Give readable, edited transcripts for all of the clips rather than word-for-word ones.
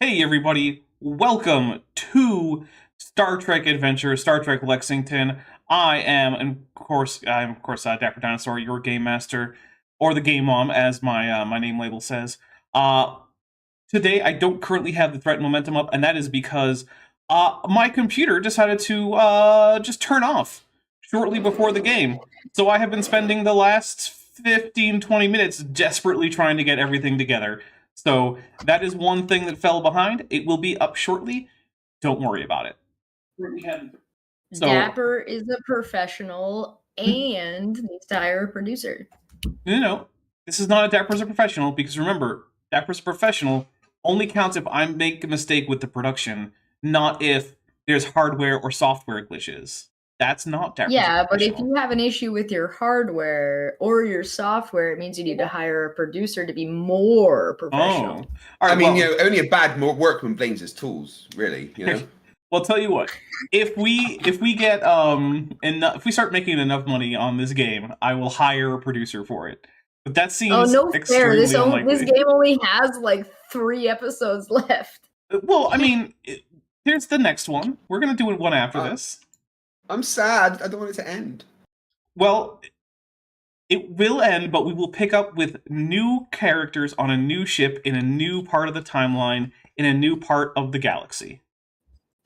Hey everybody, welcome to Star Trek Adventure, Star Trek Lexington. I'm of course Dapper Dinosaur, your game master, or the game mom, as my name label says. Uh, Today I don't currently have the threat and momentum up, and that is because my computer decided to just turn off shortly before the game. So I have been spending the last 15-20 minutes desperately trying to get everything together. So that is one thing that fell behind. It will be up shortly. Don't worry about it. So, Dapper is a professional and needs to hire a producer. no, this is not a Dapper's a professional, because remember, Dapper's a professional only counts if I make a mistake with the production, not if there's hardware or software glitches. That's not Dapper's a Yeah, but if professional. you have an issue with your hardware or your software, it means you need to hire a producer to be more professional. Oh. All right, well, only a bad workman blames his tools, really. well, tell you what. If we get if we start making enough money on this game, I will hire a producer for it. But that seems no fair. extremely unlikely. This game only has like 3 episodes left. Well, I mean, here's the next one. We're gonna do one after this. I'm sad. I don't want it to end. Well, it will end, but we will pick up with new characters on a new ship in a new part of the timeline in a new part of the galaxy.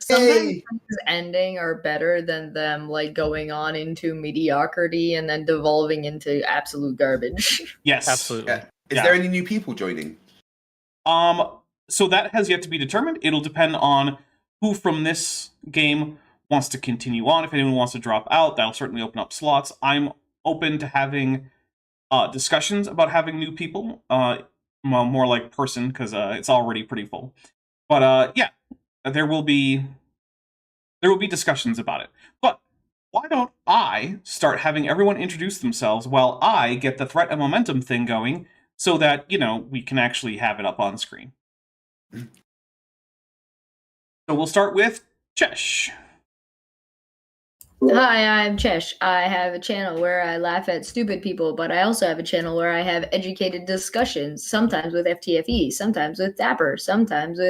Sometimes Hey! things ending are better than them like going on into mediocrity and then devolving into absolute garbage. Yes, Absolutely. Is there any new people joining? So that has yet to be determined. It'll depend on who from this game wants to continue on. If anyone wants to drop out, that'll certainly open up slots. I'm open to having discussions about having new people. More like person, because it's already pretty full. But yeah, there will be discussions about it. But why don't I start having everyone introduce themselves while I get the threat and momentum thing going, so that we can actually have it up on screen. So we'll start with Chesh. Hi, I'm Chesh. I have a channel where I laugh at stupid people, but I also have a channel where I have educated discussions, sometimes with FTFE, sometimes with Dapper, sometimes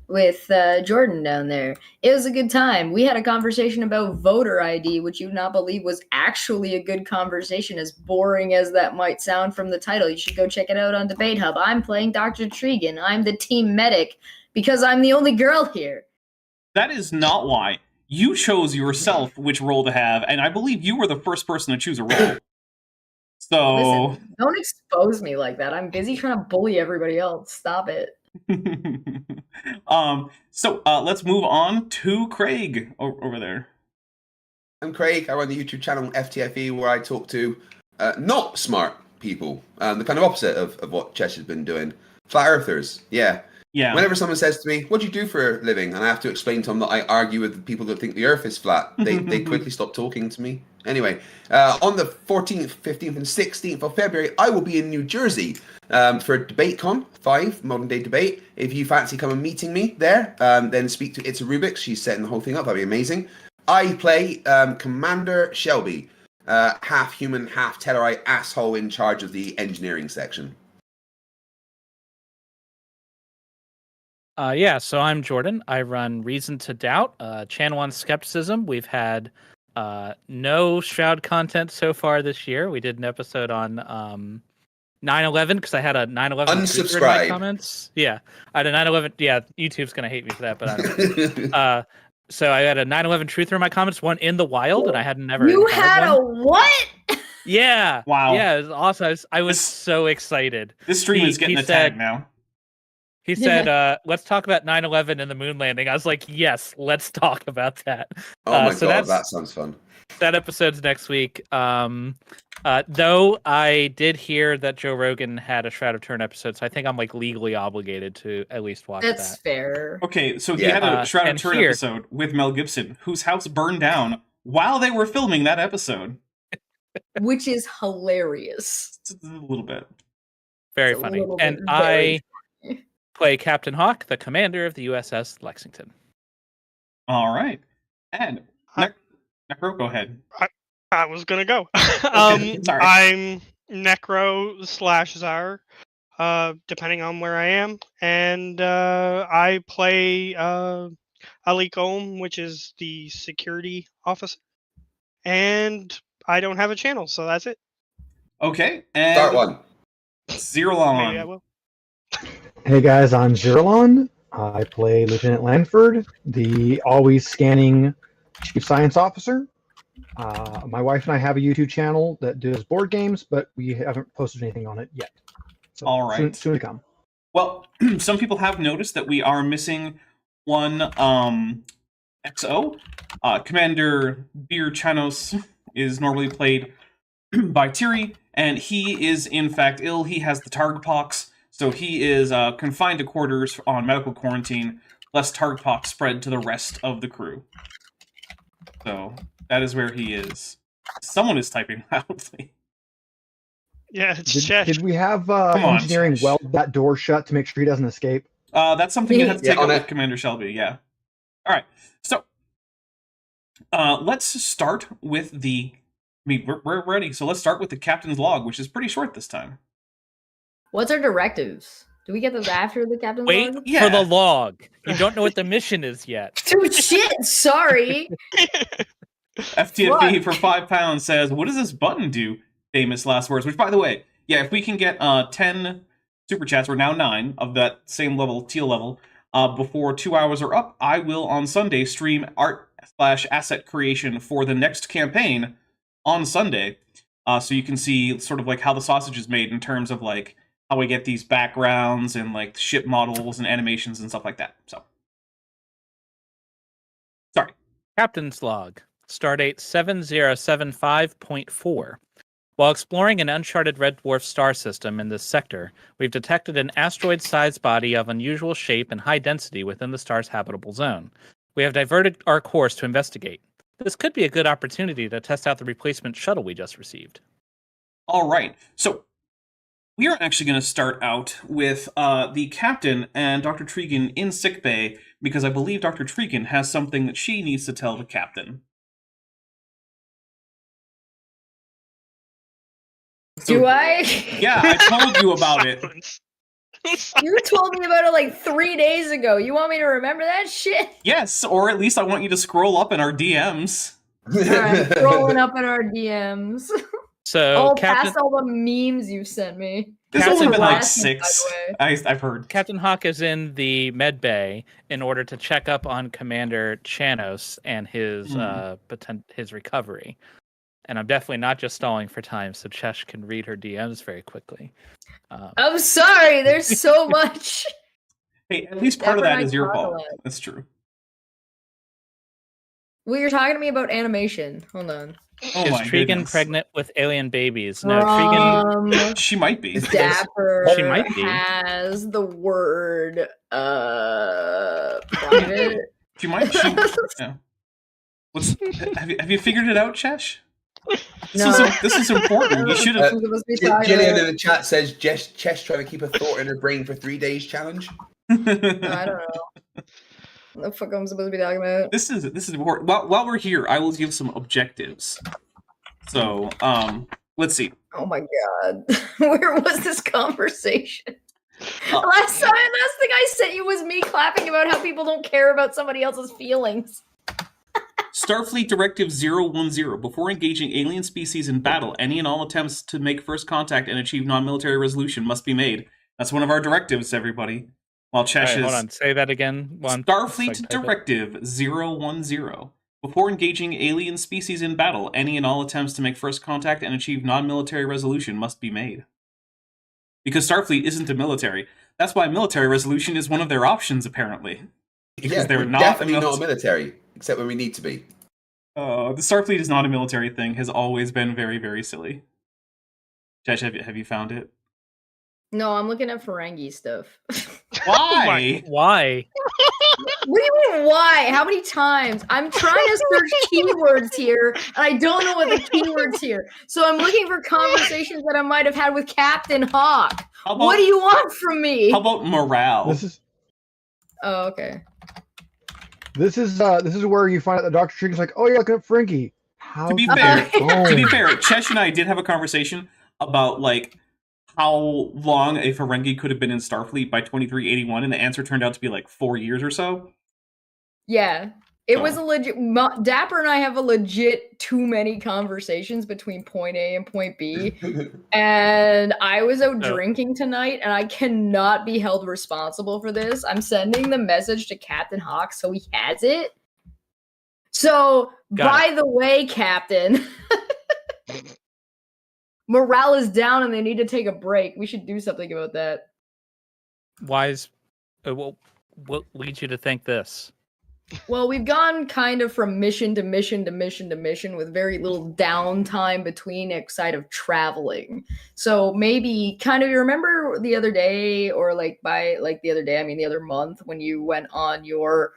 with Jordan down there. It was a good time. We had a conversation about voter ID, which you would not believe was actually a good conversation, as boring as that might sound from the title. You should go check it out on Debate Hub. I'm playing Dr. Tregan. I'm the team medic because I'm the only girl here. That is not why. You chose yourself which role to have, and I believe you were the first person to choose a role. So Listen, don't expose me like that. I'm busy trying to bully everybody else. Stop it. Let's move on to Craig over there. I'm Craig. I run the YouTube channel FTFE, where I talk to not smart people, the kind of opposite of what Chesh has been doing. Flat earthers, yeah. Whenever someone says to me, "What do you do for a living?" and I have to explain to them that I argue with people that think the Earth is flat, they quickly stop talking to me. Anyway, on the 14th, 15th, and 16th of February, I will be in New Jersey for DebateCon 5, Modern Day Debate. If you fancy coming meeting me there, then speak to Itza Rubik. She's setting the whole thing up. That'd be amazing. I play Commander Shelby, half human, half Tellarite asshole in charge of the engineering section. So I'm Jordan. I run Reason to Doubt, channel on skepticism. We've had no Shroud content so far this year. We did an episode on 9/11 because I had a 9/11 unsubscribe in my comments. Yeah, I had a 9/11. Yeah, YouTube's gonna hate me for that, but I don't know. So I had a 9/11 truther in my comments, one in the wild, and I had never. You had a what? Yeah. Wow. Yeah, it was awesome. I was so excited. This stream is getting a tag now. He said, let's talk about 9/11 and the moon landing. I was like, yes, let's talk about that. Oh my god, that sounds fun. That episode's next week. Though I did hear that Joe Rogan had a Shroud of Turin episode, so I think I'm like legally obligated to at least watch that. That's fair. Okay, so he had a Shroud of Turin episode with Mel Gibson, whose house burned down while they were filming that episode. Which is hilarious. It's a little bit. Very funny. And I play Captain Hawk, the commander of the USS Lexington. All right. And Necro, go ahead. I was going to go. Okay, sorry. I'm Necro /Czar. depending on where I am. And I play Ali Combe, which is the security officer. And I don't have a channel, so that's it. Okay, and Start one. Zeralon. Maybe I will. Hey guys, I'm Zeralon. I play Lieutenant Lanford, the always scanning Chief Science Officer. My wife and I have a YouTube channel that does board games, but we haven't posted anything on it yet. So All right. Soon to come. Well, some people have noticed that we are missing one XO. Commander Bir Chanos is normally played by Tiri, and he is in fact ill. He has the Targpox, so he is confined to quarters on medical quarantine, lest Targpox spread to the rest of the crew. So that is where he is. Someone is typing loudly. Yeah, it's Chesh. Did we have Come on, engineering Chesh. weld that door shut to make sure he doesn't escape? That's something you have to take on up it. with Commander Shelby, yeah. All right, so let's start with the... I mean, we're ready, so let's start with the captain's log, which is pretty short this time. What's our directives? Do we get those after the captain's Wait log? Yeah. for the log. You don't know what the mission is yet. Dude, shit, sorry. FTFE Fuck. for £5 says, what does this button do? Famous last words. Which, by the way, yeah, if we can get 10 super chats, we're now 9 of that same level, teal level, before 2 hours are up, I will on Sunday stream art/asset creation for the next campaign on Sunday. So you can see sort of like how the sausage is made in terms of like how we get these backgrounds and like ship models and animations and stuff like that. So, sorry. Captain's log. Stardate 7075.4. While exploring an uncharted red dwarf star system in this sector, we've detected an asteroid-sized body of unusual shape and high density within the star's habitable zone. We have diverted our course to investigate. This could be a good opportunity to test out the replacement shuttle we just received. All right. So we are actually going to start out with the captain and Dr. Tregan in sickbay, because I believe Dr. Tregan has something that she needs to tell the captain. Do I? Yeah, I told you about it. You told me about it like 3 days ago. You want me to remember that shit? Yes, or at least I want you to scroll up in our DMs. Alright, scrolling up in our DMs. So, Past all the memes you sent me. There's Captain only been like Hawk, 6. by I've heard. Captain Hawk is in the med bay in order to check up on Commander Chanos and his his recovery. And I'm definitely not just stalling for time, so Chesh can read her DMs very quickly. I'm sorry, there's so much. Hey, at least part of Never that is your mind, fault. Carla. That's true. Well, you're talking to me about animation. Hold on. Oh Is my Tregan goodness. pregnant with alien babies? No, Tregan. She might be. Dapper She might be. has the word private. She might. Yeah. Have you figured it out, Chesh? This is important. You should have. Gillian in the chat says Chess trying to keep a thought in her brain for 3 days challenge. I don't know. What the fuck I'm supposed to be talking about? This is important. While we're here, I will give some objectives. So, let's see. Oh my god. Where was this conversation? Last thing I sent you was me clapping about how people don't care about somebody else's feelings. Starfleet Directive 010. Before engaging alien species in battle, any and all attempts to make first contact and achieve non-military resolution must be made. That's one of our directives, everybody. While Chesh Right, is... hold on, say that again. Starfleet Directive 010. Before engaging alien species in battle, any and all attempts to make first contact and achieve non-military resolution must be made. Because Starfleet isn't a military. That's why military resolution is one of their options, apparently. Because they're not definitely not a military, except when we need to be. The Starfleet is not a military thing, has always been very, very silly. Chesh, have you found it? No, I'm looking at Ferengi stuff. Why? Why? What do you mean, why? How many times? I'm trying to search keywords here, and I don't know what the keywords here. So I'm looking for conversations that I might have had with Captain Hawk. What do you want from me? How about morale? Oh, okay. This is where you find out that Dr. Tregan's like, oh yeah, look at Frankie. To be fair, Chesh and I did have a conversation about like how long a Ferengi could have been in Starfleet by 2381, and the answer turned out to be like 4 years or so. Yeah. It was a legit. Dapper and I have a legit too many conversations between point A and point B. And I was out drinking tonight, and I cannot be held responsible for this. I'm sending the message to Captain Hawk so he has it. So, by the way, Captain, morale is down and they need to take a break. We should do something about that. What leads you to think this? Well, we've gone kind of from mission to mission to mission to mission with very little downtime between outside of traveling. So maybe kind of, you remember the other day, or like by like the other day, I mean the other month, when you went on your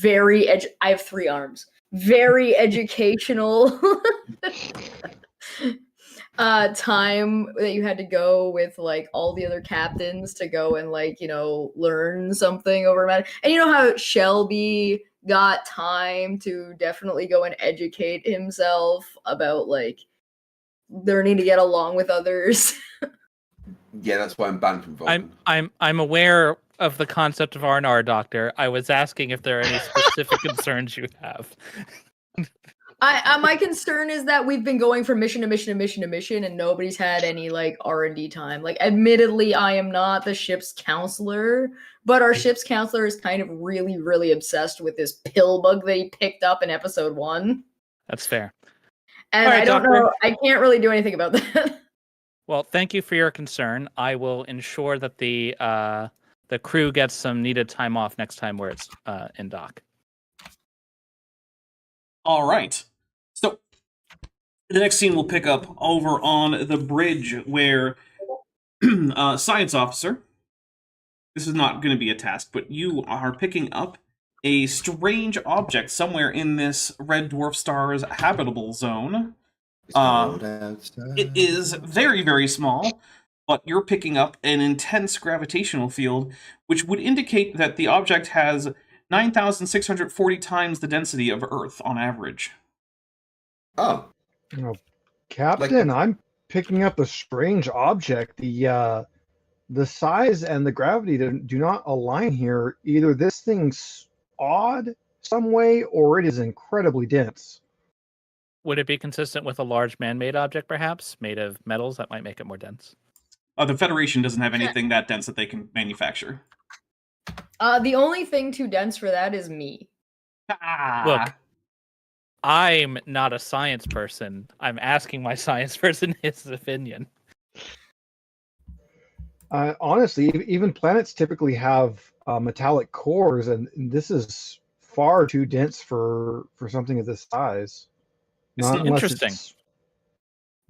I have 3 arms. Very educational time that you had to go with like all the other captains to go and like, you know, learn something over matter. And you know how Shelby got time to definitely go and educate himself about like learning to get along with others. Yeah, that's why I'm banned from Vulcan. I'm aware of the concept of R&R, Doctor. I was asking if there are any specific concerns you have. My concern is that we've been going from mission to mission to mission to mission, and nobody's had any like R&D time. Like, admittedly, I am not the ship's counselor, but our ship's counselor is kind of really, really obsessed with this pill bug that he picked up in episode 1. That's fair. And right, I don't know. I can't really do anything about that. Well, thank you for your concern. I will ensure that the crew gets some needed time off next time where it's in dock. All right. So the next scene will pick up over on the bridge where science officer, this is not going to be a task, but you are picking up a strange object somewhere in this red dwarf star's habitable zone. It is very, very small, but you're picking up an intense gravitational field, which would indicate that the object has 9,640 times the density of Earth on average. Oh. Captain, I'm picking up a strange object. The size and the gravity do not align here. Either this thing's odd some way, or it is incredibly dense. Would it be consistent with a large man-made object, perhaps, made of metals that might make it more dense? The Federation doesn't have anything that dense that they can manufacture. The only thing too dense for that is me. Look, I'm not a science person. I'm asking my science person his opinion. Honestly, even planets typically have metallic cores, and this is far too dense for something of this size. Not interesting.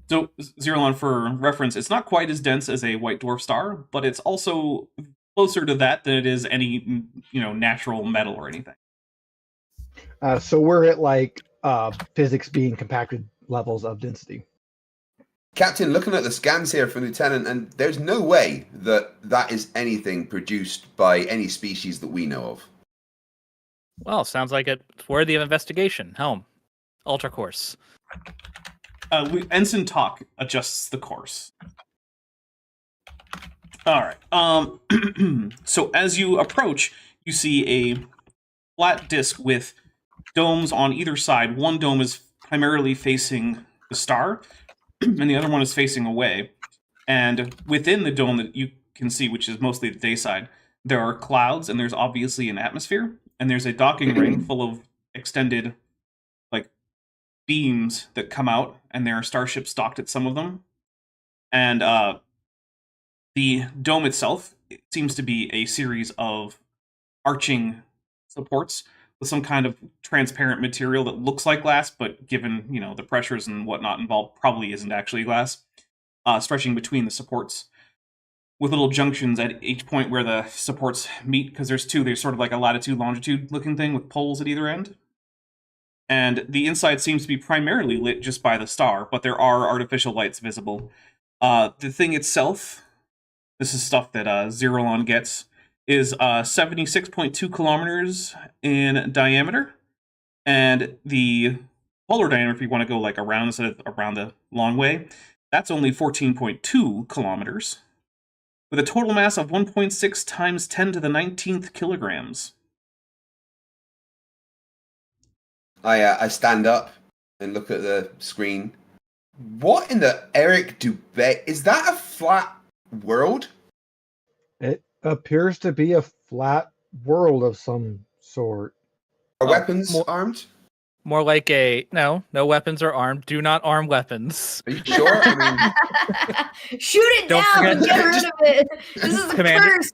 So, Zerlon, for reference, it's not quite as dense as a white dwarf star, but it's also closer to that than it is any, natural metal or anything. So we're at like physics being compacted levels of density. Captain, looking at the scans here from Lieutenant, and there's no way that is anything produced by any species that we know of. Well, sounds like it's worthy of investigation. Helm, alter course. Ensign Talk adjusts the course. All right. So as you approach, you see a flat disk with domes on either side. One dome is primarily facing the star, and the other one is facing away. And within the dome that you can see, which is mostly the day side, there are clouds, and there's obviously an atmosphere, and there's a docking ring full of extended beams that come out, and there are starships docked at some of them. And the dome itself seems to be a series of arching supports with some kind of transparent material that looks like glass, but given the pressures and whatnot involved, probably isn't actually glass, stretching between the supports with little junctions at each point where the supports meet, because there's two. There's sort of like a latitude longitude looking thing with poles at either end. And the inside seems to be primarily lit just by the star, but there are artificial lights visible. The thing itself, this is stuff that Zerlon gets, is 76.2 kilometers in diameter. And the polar diameter, if you want to go like around instead of around the long way, That's only 14.2 kilometers, with a total mass of 1.6 times 10 to the 19th kilograms. I stand up and look at the screen. What in the Eric Dubé? Is that a flat world? It appears to be a flat world of some sort. Are weapons armed? More like no weapons are armed. Do not arm weapons. Are you sure? I mean, shoot it Don't down and forget- get rid of it. This is a Commander- curse.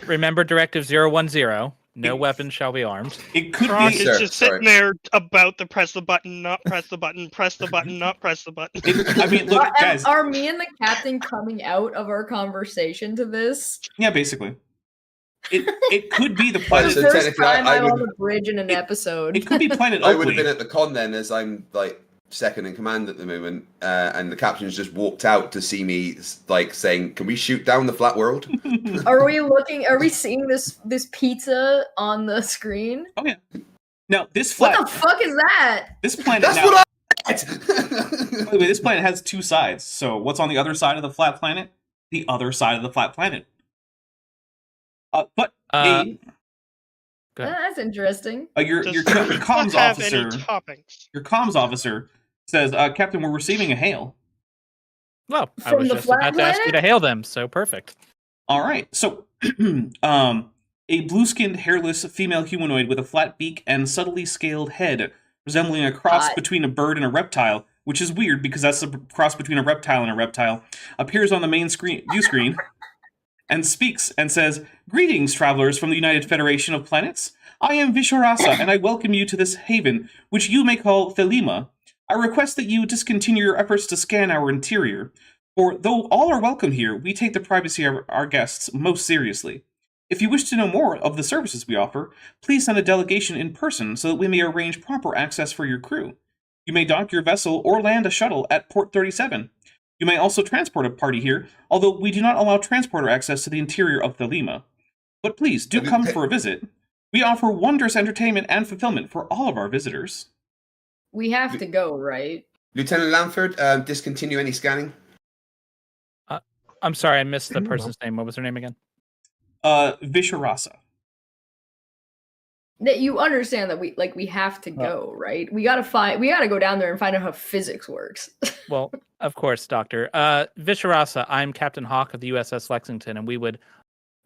Remember Directive 010. No weapons shall be armed. It could Kronk be. is Sir, just sorry. sitting there about to press the button, not press the button, press the button, not press the button. I mean, look, guys. Are me and the captain coming out of our conversation to this? Yeah, basically. It could be the For planet. So the first technically, time I I'm on would- the bridge in an episode. It could be Planet I would have Oakley. been at the con then, as I'm like second in command at the moment, and the captain's just walked out to see me, like saying, "Can we shoot down the flat world?" Are we seeing this pizza on the screen? Oh yeah. Now this What flat. the fuck is that? This planet. That's now, what by the way, this planet has two sides. So what's on the other side of the flat planet? The other side of the flat planet. But Go ahead. That's interesting. your Does comms not have officer. any toppings. Your comms officer says, Captain, we're receiving a hail. Well, I From was the just flat about to ask you planet? to hail them, so perfect. All right. So, a blue-skinned, hairless female humanoid with a flat beak and subtly scaled head, resembling a cross Hot. between a bird and a reptile, which is weird because that's a cross between a reptile and a reptile, appears on the main view screen and speaks and says, "Greetings, travelers from the United Federation of Planets. I am Visharasa, and I welcome you to this haven, which you may call Thelema. I request that you discontinue your efforts to scan our interior, for though all are welcome here, we take the privacy of our guests most seriously. If you wish to know more of the services we offer, please send a delegation in person so that we may arrange proper access for your crew. You may dock your vessel or land a shuttle at Port 37. You may also transport a party here, although we do not allow transporter access to the interior of Thelema. But please, do come for a visit. We offer wondrous entertainment and fulfillment for all of our visitors." We have to go, right? Lieutenant Lanford, discontinue any scanning. I'm sorry, I missed the person's name. What was her name again? Visharasa. That you understand that we have to go, right? We gotta go down there and find out how physics works. Well, of course, Doctor. Visharasa, I'm Captain Hawk of the USS Lexington, and we would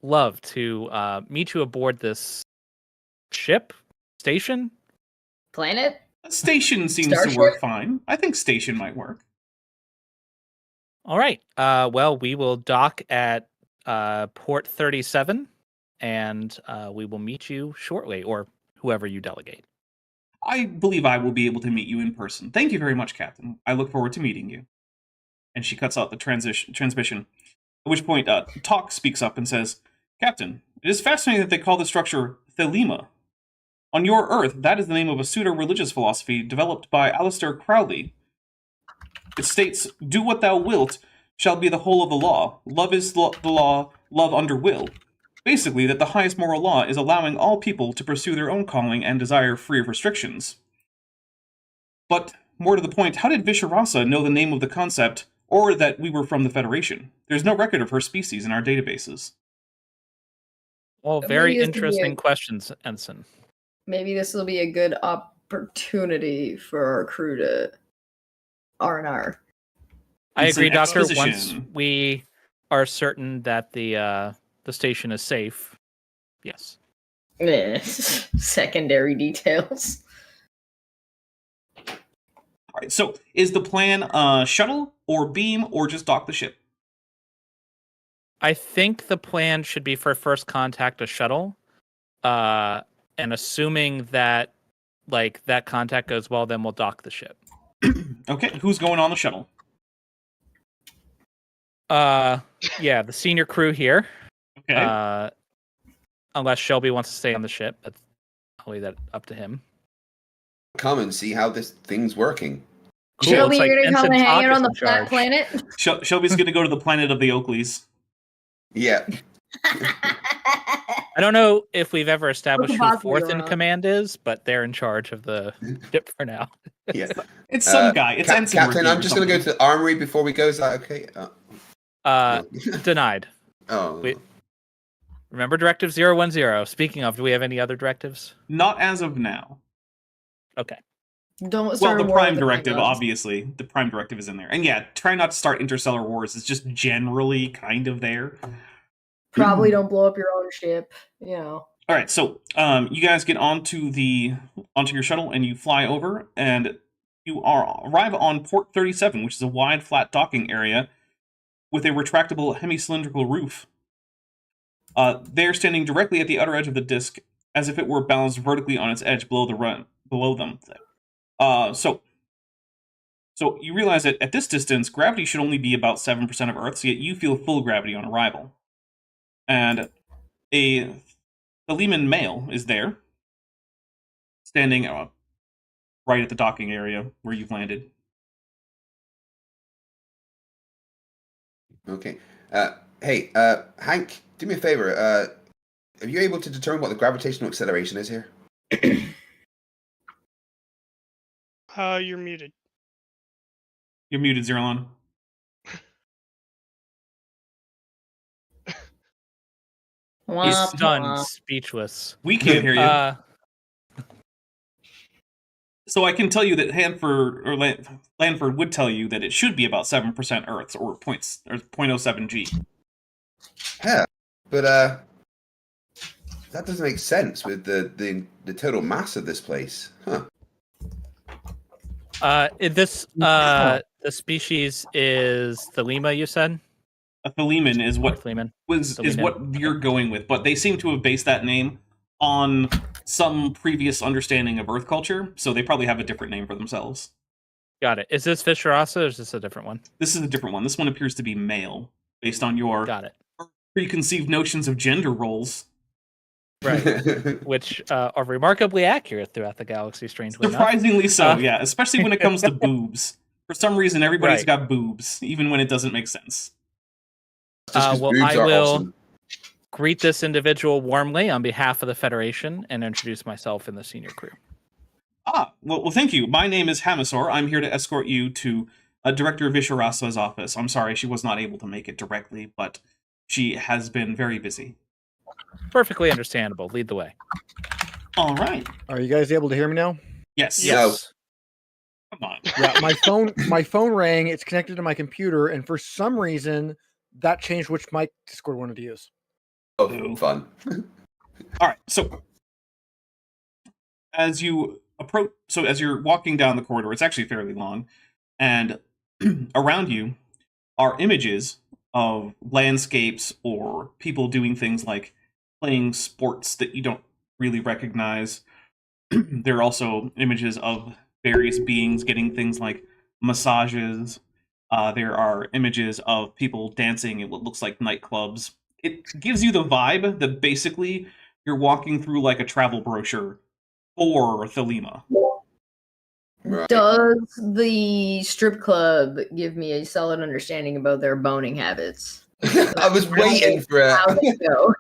love to meet you aboard this ship, station. Planet? Station seems Starship? to work fine. I think station might work. All right. Well, we will dock at Port 37, and we will meet you shortly, or whoever you delegate. I believe I will be able to meet you in person. Thank you very much, Captain. I look forward to meeting you. And she cuts out the transmission. At which point, Talk speaks up and says, "Captain, it is fascinating that they call the structure Thelema. On your Earth, that is the name of a pseudo-religious philosophy developed by Aleister Crowley. It states, 'Do what thou wilt shall be the whole of the law. Love is the law, love under will.' Basically, that the highest moral law is allowing all people to pursue their own calling and desire free of restrictions. But, more to the point, how did Visharasa know the name of the concept, or that we were from the Federation? There's no record of her species in our databases." Well, Maybe very this could be interesting a- questions, Ensign. Maybe this will be a good opportunity for our crew to R&R. I It's an agree, Doctor. Once exposition. we are certain that the station is safe, yes. Secondary details. All right, so is the plan shuttle or beam or just dock the ship? I think the plan should be for first contact a shuttle, and assuming that that contact goes well, then we'll dock the ship. Okay, who's going on the shuttle? Yeah, the senior crew here. Okay. Unless Shelby wants to stay on the ship, but I'll leave that up to him. Come and see how this thing's working. Cool, Shelby, it's like you're gonna come Ensign and hang Talk out is on the in flat charge. planet? Shelby's going to go to the planet of the Oakleys. Yeah. I don't know if we've ever established who possible, fourth Your in Honor. command is, but they're in charge of the ship for now. Yeah. It's some guy. It's Ensign Captain, Ricky I'm or just going to go something. to the armory before we go. Is that okay? No. Denied. Oh. We- Remember Directive 010. Speaking of, do we have any other directives? Not as of now. Okay. Don't Well, start the a war Prime with the Directive, Klingons. obviously. The Prime Directive is in there. And yeah, try not to start interstellar wars. It's just generally kind of there. Probably don't blow up your own ship. You know. All right, so you guys get onto your shuttle and you fly over, and you arrive on Port 37, which is a wide, flat docking area with a retractable hemi-cylindrical roof. They're standing directly at the outer edge of the disk, as if it were balanced vertically on its edge below them. So you realize that at this distance, gravity should only be about 7% of Earth's, yet you feel full gravity on arrival. And the Lehman male is there, standing right at the docking area where you've landed. Okay. Hey, Hank, do me a favor. Are you able to determine what the gravitational acceleration is here? You're muted. You're muted, Zerlon. He's stunned, speechless. We can't hear you. So I can tell you that Lanford would tell you that it should be about 7% Earth's, or 0.07 G. Yeah, but that doesn't make sense with the total mass of this place, huh? The species is Thelema, you said? A Theleman is what Theleman. is what you're going with, but they seem to have based that name on some previous understanding of Earth culture, so they probably have a different name for themselves. Got it. Is this Fisherasa or is this a different one? This is a different one. This one appears to be male, based on your Got it. preconceived notions of gender roles. Right. Which are remarkably accurate throughout the galaxy, strangely enough. Surprisingly so, yeah. Especially when it comes to boobs. For some reason, everybody's got boobs, even when it doesn't make sense. Well, I will greet this individual warmly on behalf of the Federation and introduce myself and the senior crew. Well, thank you. My name is Hamisor. I'm here to escort you to Director Visharasa's office. I'm sorry she was not able to make it directly, but she has been very busy. Perfectly understandable. Lead the way. All right. Are you guys able to hear me now? Yes. Yes. Come on. Yeah, my phone rang. It's connected to my computer, and for some reason, that changed which mic Discord wanted to use. Oh, fun. All right. So as you're walking down the corridor, it's actually fairly long, and around you are images of landscapes or people doing things like playing sports that you don't really recognize. There are also images of various beings getting things like massages. There are images of people dancing in what looks like nightclubs. It gives you the vibe that basically you're walking through like a travel brochure for Thelema. Right. Does the strip club give me a solid understanding about their boning habits? I was waiting for it. How they go.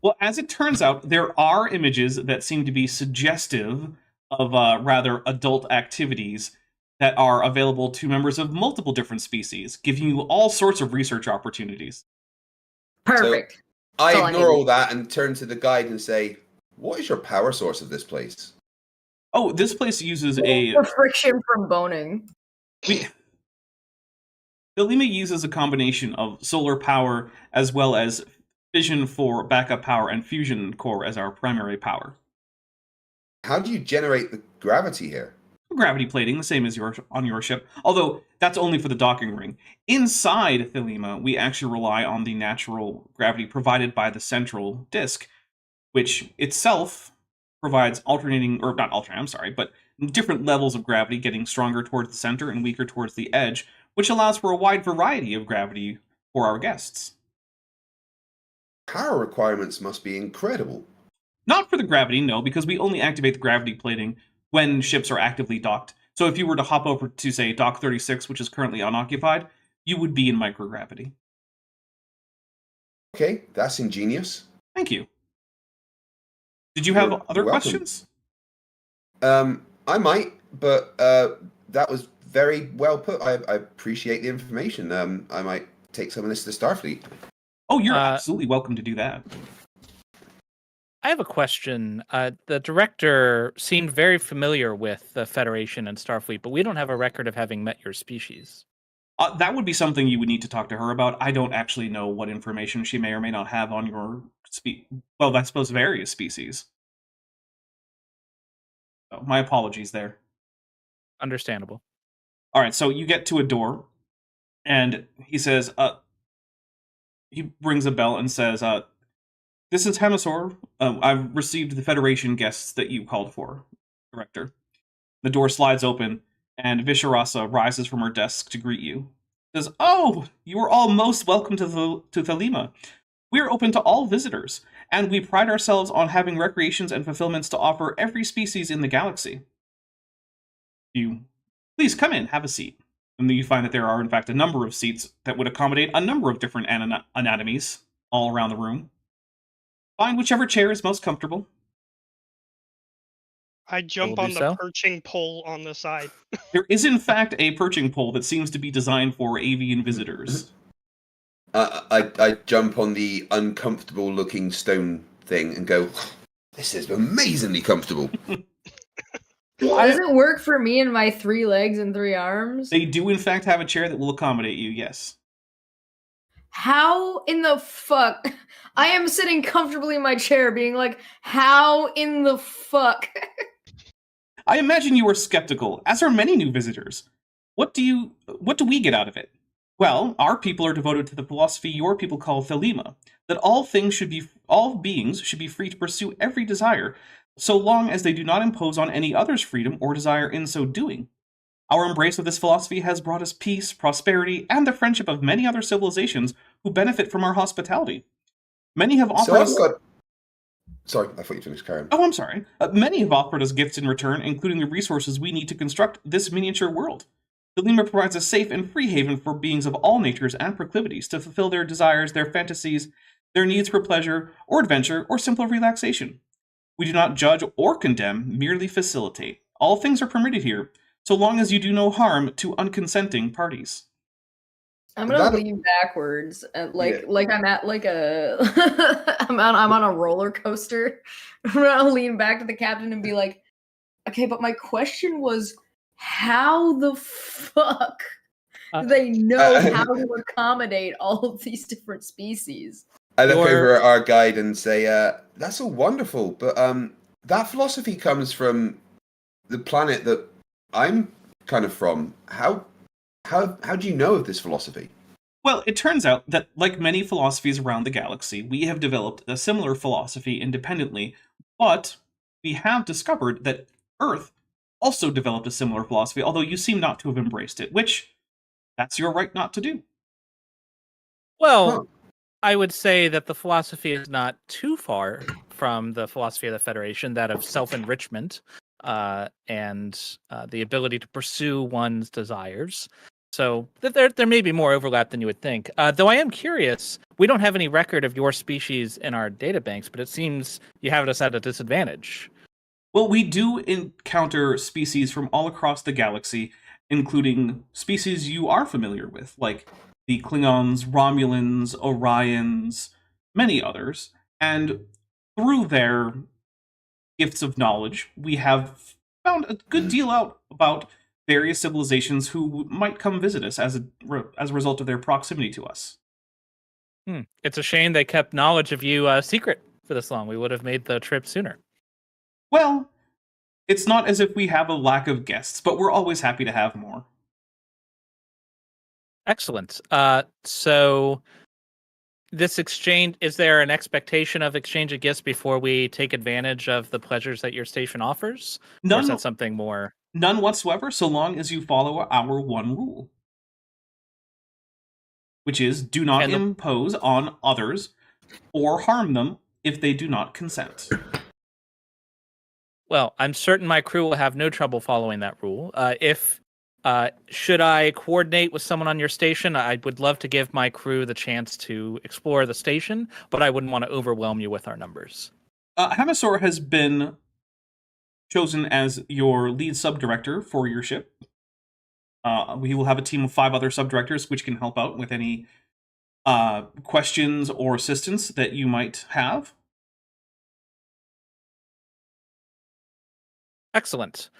Well, as it turns out, there are images that seem to be suggestive of rather adult activities that are available to members of multiple different species, giving you all sorts of research opportunities. Perfect. So I all I ignore need. all that and turn to the guide and say, what is your power source of this place? Oh, this place uses The friction from boning. Thelema uses a combination of solar power as well as fission for backup power and fusion core as our primary power. How do you generate the gravity here? Gravity plating, the same as on your ship, although that's only for the docking ring. Inside Thelema, we actually rely on the natural gravity provided by the central disk, which itself provides different levels of gravity, getting stronger towards the center and weaker towards the edge, which allows for a wide variety of gravity for our guests. Power requirements must be incredible. Not for the gravity, no, because we only activate the gravity plating when ships are actively docked. So if you were to hop over to, say, Dock 36, which is currently unoccupied, you would be in microgravity. Okay, that's ingenious. Thank you. Did you have You're other welcome. questions? I might, but that was very well put. I appreciate the information. I might take some of this to Starfleet. Oh, you're absolutely welcome to do that. I have a question. The director seemed very familiar with the Federation and Starfleet, but we don't have a record of having met your species. That would be something you would need to talk to her about. I don't actually know what information she may or may not have on your well, I suppose various species. So, my apologies there. Understandable. All right, so you get to a door, and he says, he rings a bell and says, "This is Hemisaur. I've received the Federation guests that you called for, Director." The door slides open, and Visharasa rises from her desk to greet you. Says, "Oh, you are all most welcome to Thelema. We're open to all visitors, and we pride ourselves on having recreations and fulfillments to offer every species in the galaxy. You please come in, have a seat." And then you find that there are, in fact, a number of seats that would accommodate a number of different anatomies all around the room. Find whichever chair is most comfortable. I jump on the perching pole on the side. There is, in fact, a perching pole that seems to be designed for avian visitors. I jump on the uncomfortable-looking stone thing and go, "This is amazingly comfortable." Does it work for me and my 3 legs and 3 arms? They do, in fact, have a chair that will accommodate you, yes. How in the fuck? I am sitting comfortably in my chair being like, how in the fuck? I imagine you are skeptical, as are many new visitors. What do we get out of it? Well, our people are devoted to the philosophy your people call Thelema, that all beings should be free to pursue every desire, so long as they do not impose on any other's freedom or desire in so doing. Our embrace of this philosophy has brought us peace, prosperity, and the friendship of many other civilizations who benefit from our hospitality. Many have offered us... Sorry, I thought you finished, Karen. Oh, I'm sorry. Many have offered us gifts in return, including the resources we need to construct this miniature world. Thelema provides a safe and free haven for beings of all natures and proclivities to fulfill their desires, their fantasies, their needs for pleasure or adventure or simple relaxation. We do not judge or condemn, merely facilitate. All things are permitted here, so long as you do no harm to unconsenting parties. I'm gonna lean backwards, like I'm at like a I'm on a roller coaster. I'm gonna lean back to the captain and be like, "Okay, but my question was, how the fuck do they know how to accommodate all of these different species?" I look over at our guide and say, "That's all wonderful, but that philosophy comes from the planet that I'm kind of from. How do you know of this philosophy?" Well, it turns out that, like many philosophies around the galaxy, we have developed a similar philosophy independently, but we have discovered that Earth also developed a similar philosophy, although you seem not to have embraced it, which, that's your right not to do. Well, I would say that the philosophy is not too far from the philosophy of the Federation, that of self-enrichment and the ability to pursue one's desires. So there may be more overlap than you would think. Though I am curious, we don't have any record of your species in our databanks, but it seems you have us at a disadvantage. Well, we do encounter species from all across the galaxy, including species you are familiar with, like the Klingons, Romulans, Orions, many others. And through their gifts of knowledge, we have found a good deal out about various civilizations who might come visit us as a result of their proximity to us. It's a shame they kept knowledge of you secret for this long. We would have made the trip sooner. Well, it's not as if we have a lack of guests, but we're always happy to have more. Excellent. So this exchange, is there an expectation of exchange of gifts before we take advantage of the pleasures that your station offers? None, or is that something more? None whatsoever, so long as you follow our one rule, which is do not impose on others or harm them if they do not consent. Well, I'm certain my crew will have no trouble following that rule. Should I coordinate with someone on your station, I would love to give my crew the chance to explore the station, but I wouldn't want to overwhelm you with our numbers. Hamasaur has been chosen as your lead subdirector for your ship. We will have a team of 5 other subdirectors which can help out with any questions or assistance that you might have. Excellent.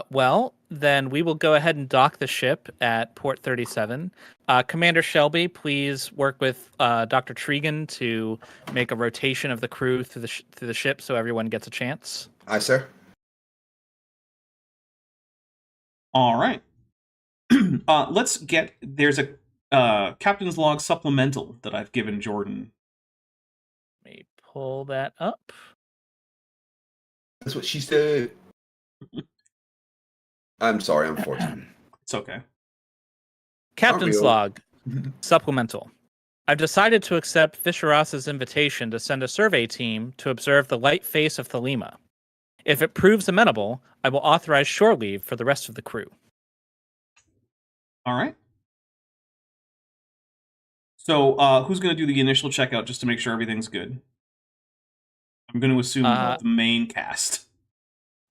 Well, then we will go ahead and dock the ship at Port 37. Commander Shelby, please work with Dr. Tregan to make a rotation of the crew through the ship so everyone gets a chance. Aye, sir. All right. Let's get... There's a Captain's Log supplemental that I've given Jordan. Let me pull that up. That's what she said. I'm sorry, I'm fortunate. It's okay. Captain's Log supplemental. I've decided to accept Fisheras's invitation to send a survey team to observe the light face of Thelema. If it proves amenable, I will authorize shore leave for the rest of the crew. All right. So, who's going to do the initial checkout just to make sure everything's good? I'm going to assume the main cast.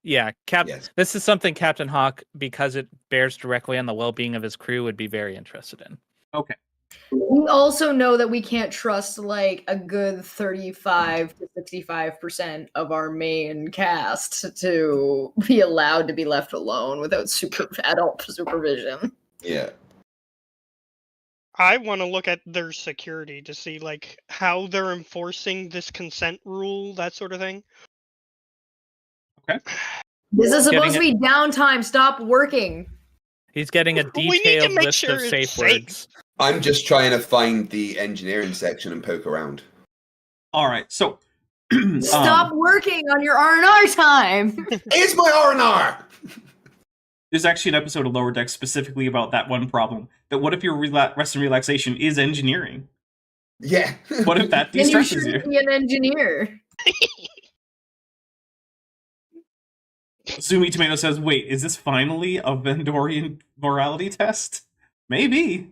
Yeah, Yes. This is something Captain Hawk, because it bears directly on the well-being of his crew, would be very interested in. Okay. We also know that we can't trust like a good 35 to 65% of our main cast to be allowed to be left alone without adult supervision. Yeah. I want to look at their security to see like how they're enforcing this consent rule, that sort of thing. Okay. This is supposed to be downtime. Stop working. He's getting a detailed list of safe words. I'm just trying to find the engineering section and poke around. All right, so... Stop working on your R&R time! It's my R&R! There's actually an episode of Lower Decks specifically about that one problem. That what if your rest and relaxation is engineering? Yeah. What if that de-stresses you? Then you should be an engineer. Zoomy Tomato says, wait, is this finally a Vendorian morality test? Maybe.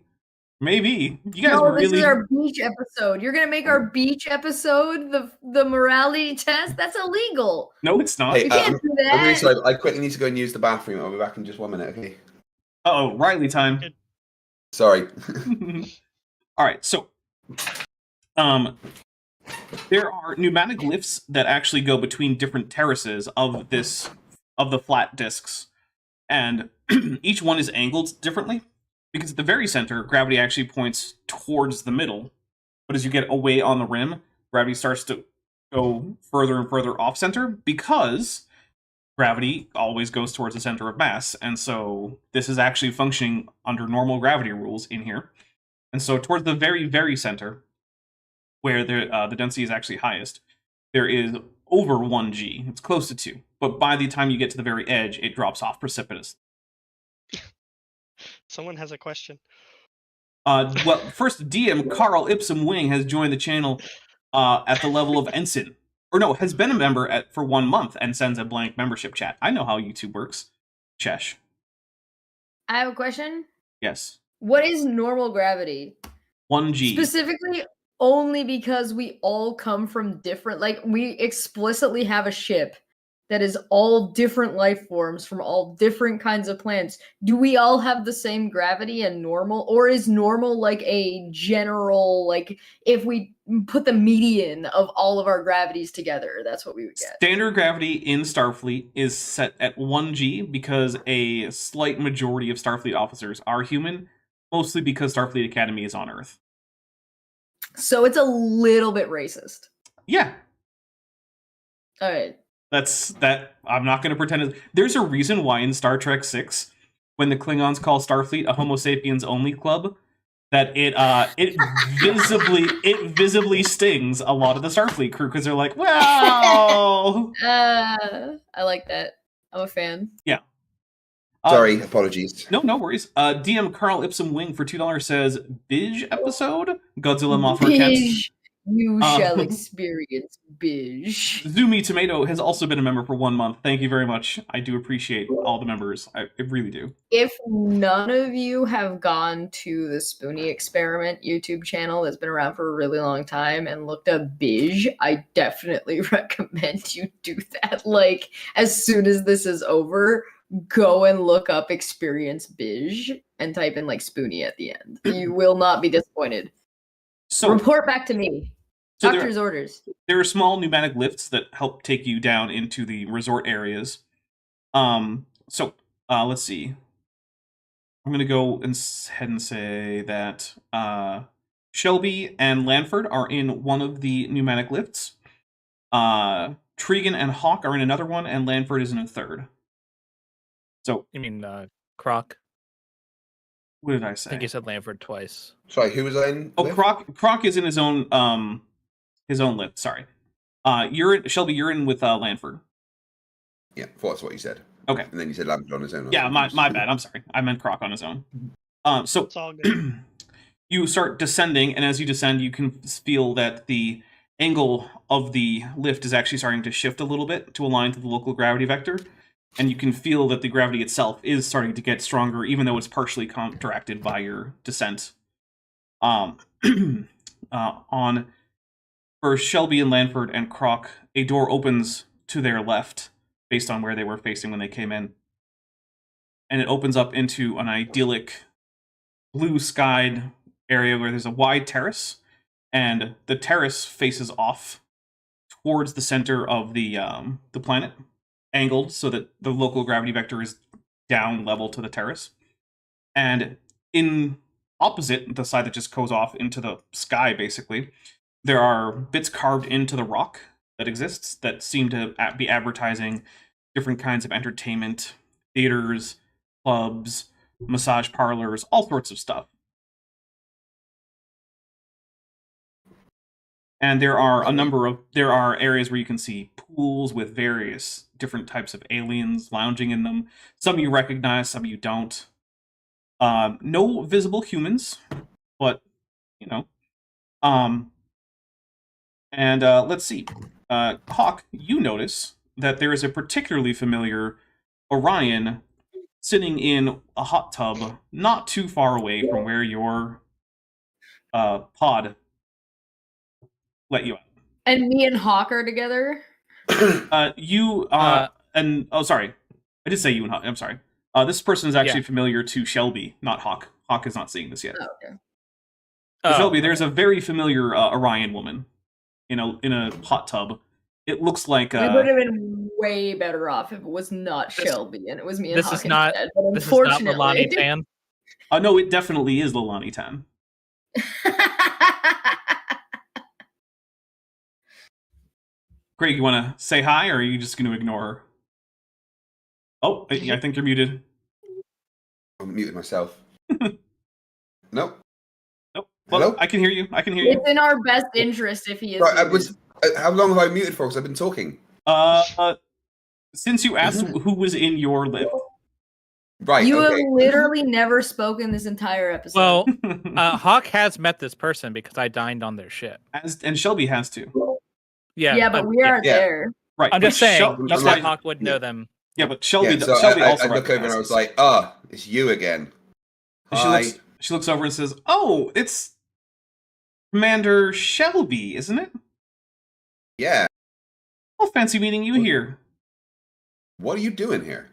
Maybe. You guys no, really... this is our beach episode. You're going to make our beach episode the morality test? That's illegal. No, it's not. You can't do that. I'm really sorry. I quickly need to go and use the bathroom. I'll be back in just 1 minute, okay? Uh-oh, Riley time. Sorry. All right, so... there are pneumatic lifts that actually go between different terraces of the flat discs, and each one is angled differently because at the very center, gravity actually points towards the middle, but as you get away on the rim, gravity starts to go further and further off center because gravity always goes towards the center of mass, and so this is actually functioning under normal gravity rules in here, and so towards the very, very center, where the density is actually highest, there is over 1G. It's close to 2. But by the time you get to the very edge, it drops off precipitous. Someone has a question. Well, first, DM Carl Ipsum Wing has joined the channel at the level of Ensign. Or no, has been a member for 1 month and sends a blank membership chat. I know how YouTube works. Chesh. I have a question. Yes. What is normal gravity? 1G. Specifically, only because we all come from different, like, we explicitly have a ship that is all different life forms from all different kinds of planets. Do we all have the same gravity and normal? Or is normal like a general, like, if we put the median of all of our gravities together, that's what we would get? Standard gravity in Starfleet is set at 1G because a slight majority of Starfleet officers are human, mostly because Starfleet Academy is on Earth. So it's a little bit racist. Yeah. All right. I'm not going to pretend. There's a reason why in Star Trek 6, when the Klingons call Starfleet a Homo sapiens only club, that it visibly stings a lot of the Starfleet crew because they're like, well, I like that. I'm a fan. Yeah. Sorry, apologies. No worries. DM Carl Ipsum Wing for $2 says, Bige episode? Godzilla Mothra Cats. You shall experience Bish. Zoomy Tomato has also been a member for 1 month. Thank you very much. I do appreciate all the members. I really do. If none of you have gone to the Spoonie Experiment YouTube channel that's been around for a really long time and looked up Bish, I definitely recommend you do that. Like, as soon as this is over, go and look up Experience Bish and type in like Spoonie at the end. You will not be disappointed. So report back to me. So Doctor's orders. There are small pneumatic lifts that help take you down into the resort areas. Let's see. I'm going to go ahead and say that Shelby and Lanford are in one of the pneumatic lifts. Tregan and Hawk are in another one, and Lanford is in a third. So you mean Croc? What did I say? I think you said Lanford twice. Sorry, who was in? Oh, Croc is in his own lift. Sorry. Shelby. You're in with Lanford. Yeah, thought that's what you said. Okay. And then you said Lanford on his own. Yeah, my bad. I'm sorry. I meant Croc on his own. So it's all good. You start descending, and as you descend, you can feel that the angle of the lift is actually starting to shift a little bit to align to the local gravity vector. And you can feel that the gravity itself is starting to get stronger, even though it's partially counteracted by your descent. For Shelby and Lanford and Croc, a door opens to their left, based on where they were facing when they came in. And it opens up into an idyllic blue-skied area where there's a wide terrace, and the terrace faces off towards the center of the planet, angled so that the local gravity vector is down level to the terrace. And in opposite, the side that just goes off into the sky, basically, there are bits carved into the rock that exists that seem to be advertising different kinds of entertainment, theaters, clubs, massage parlors, all sorts of stuff. And there are areas where you can see pools with various different types of aliens lounging in them. Some you recognize, some you don't. No visible humans, but let's see. Hawk, you notice that there is a particularly familiar Orion sitting in a hot tub not too far away from where your pod let you out. And me and Hawk are together? Sorry. I did say you and Hawk. I'm sorry. This person is actually familiar to Shelby, not Hawk. Hawk is not seeing this yet. Oh, okay. Shelby, there's a very familiar Orion woman in a hot tub. It looks like we would have been way better off if it was not Shelby and it was me and Hawk instead. But unfortunately, this is not Lilani Tan. No, it definitely is Lilani Tan. Craig, you want to say hi, or are you just going to ignore her? Oh, I think you're muted. I'm muted myself. Nope. Well, hello? I can hear you. It's in our best interest if he is. Right, how long have I muted for? Because I've been talking. Since you asked who was in your lift. Right. You have literally never spoken this entire episode. Well, Hawk has met this person because I dined on their ship. And Shelby has too. Yeah, but we aren't there. Right. I'm just saying, that's why Hawk would know them. Yeah, but Shelby so Shelby I also look over and I was like, it's you again. She looks over and says, "Oh, it's Commander Shelby, isn't it?" Yeah. Oh, fancy meeting you here. What are you doing here?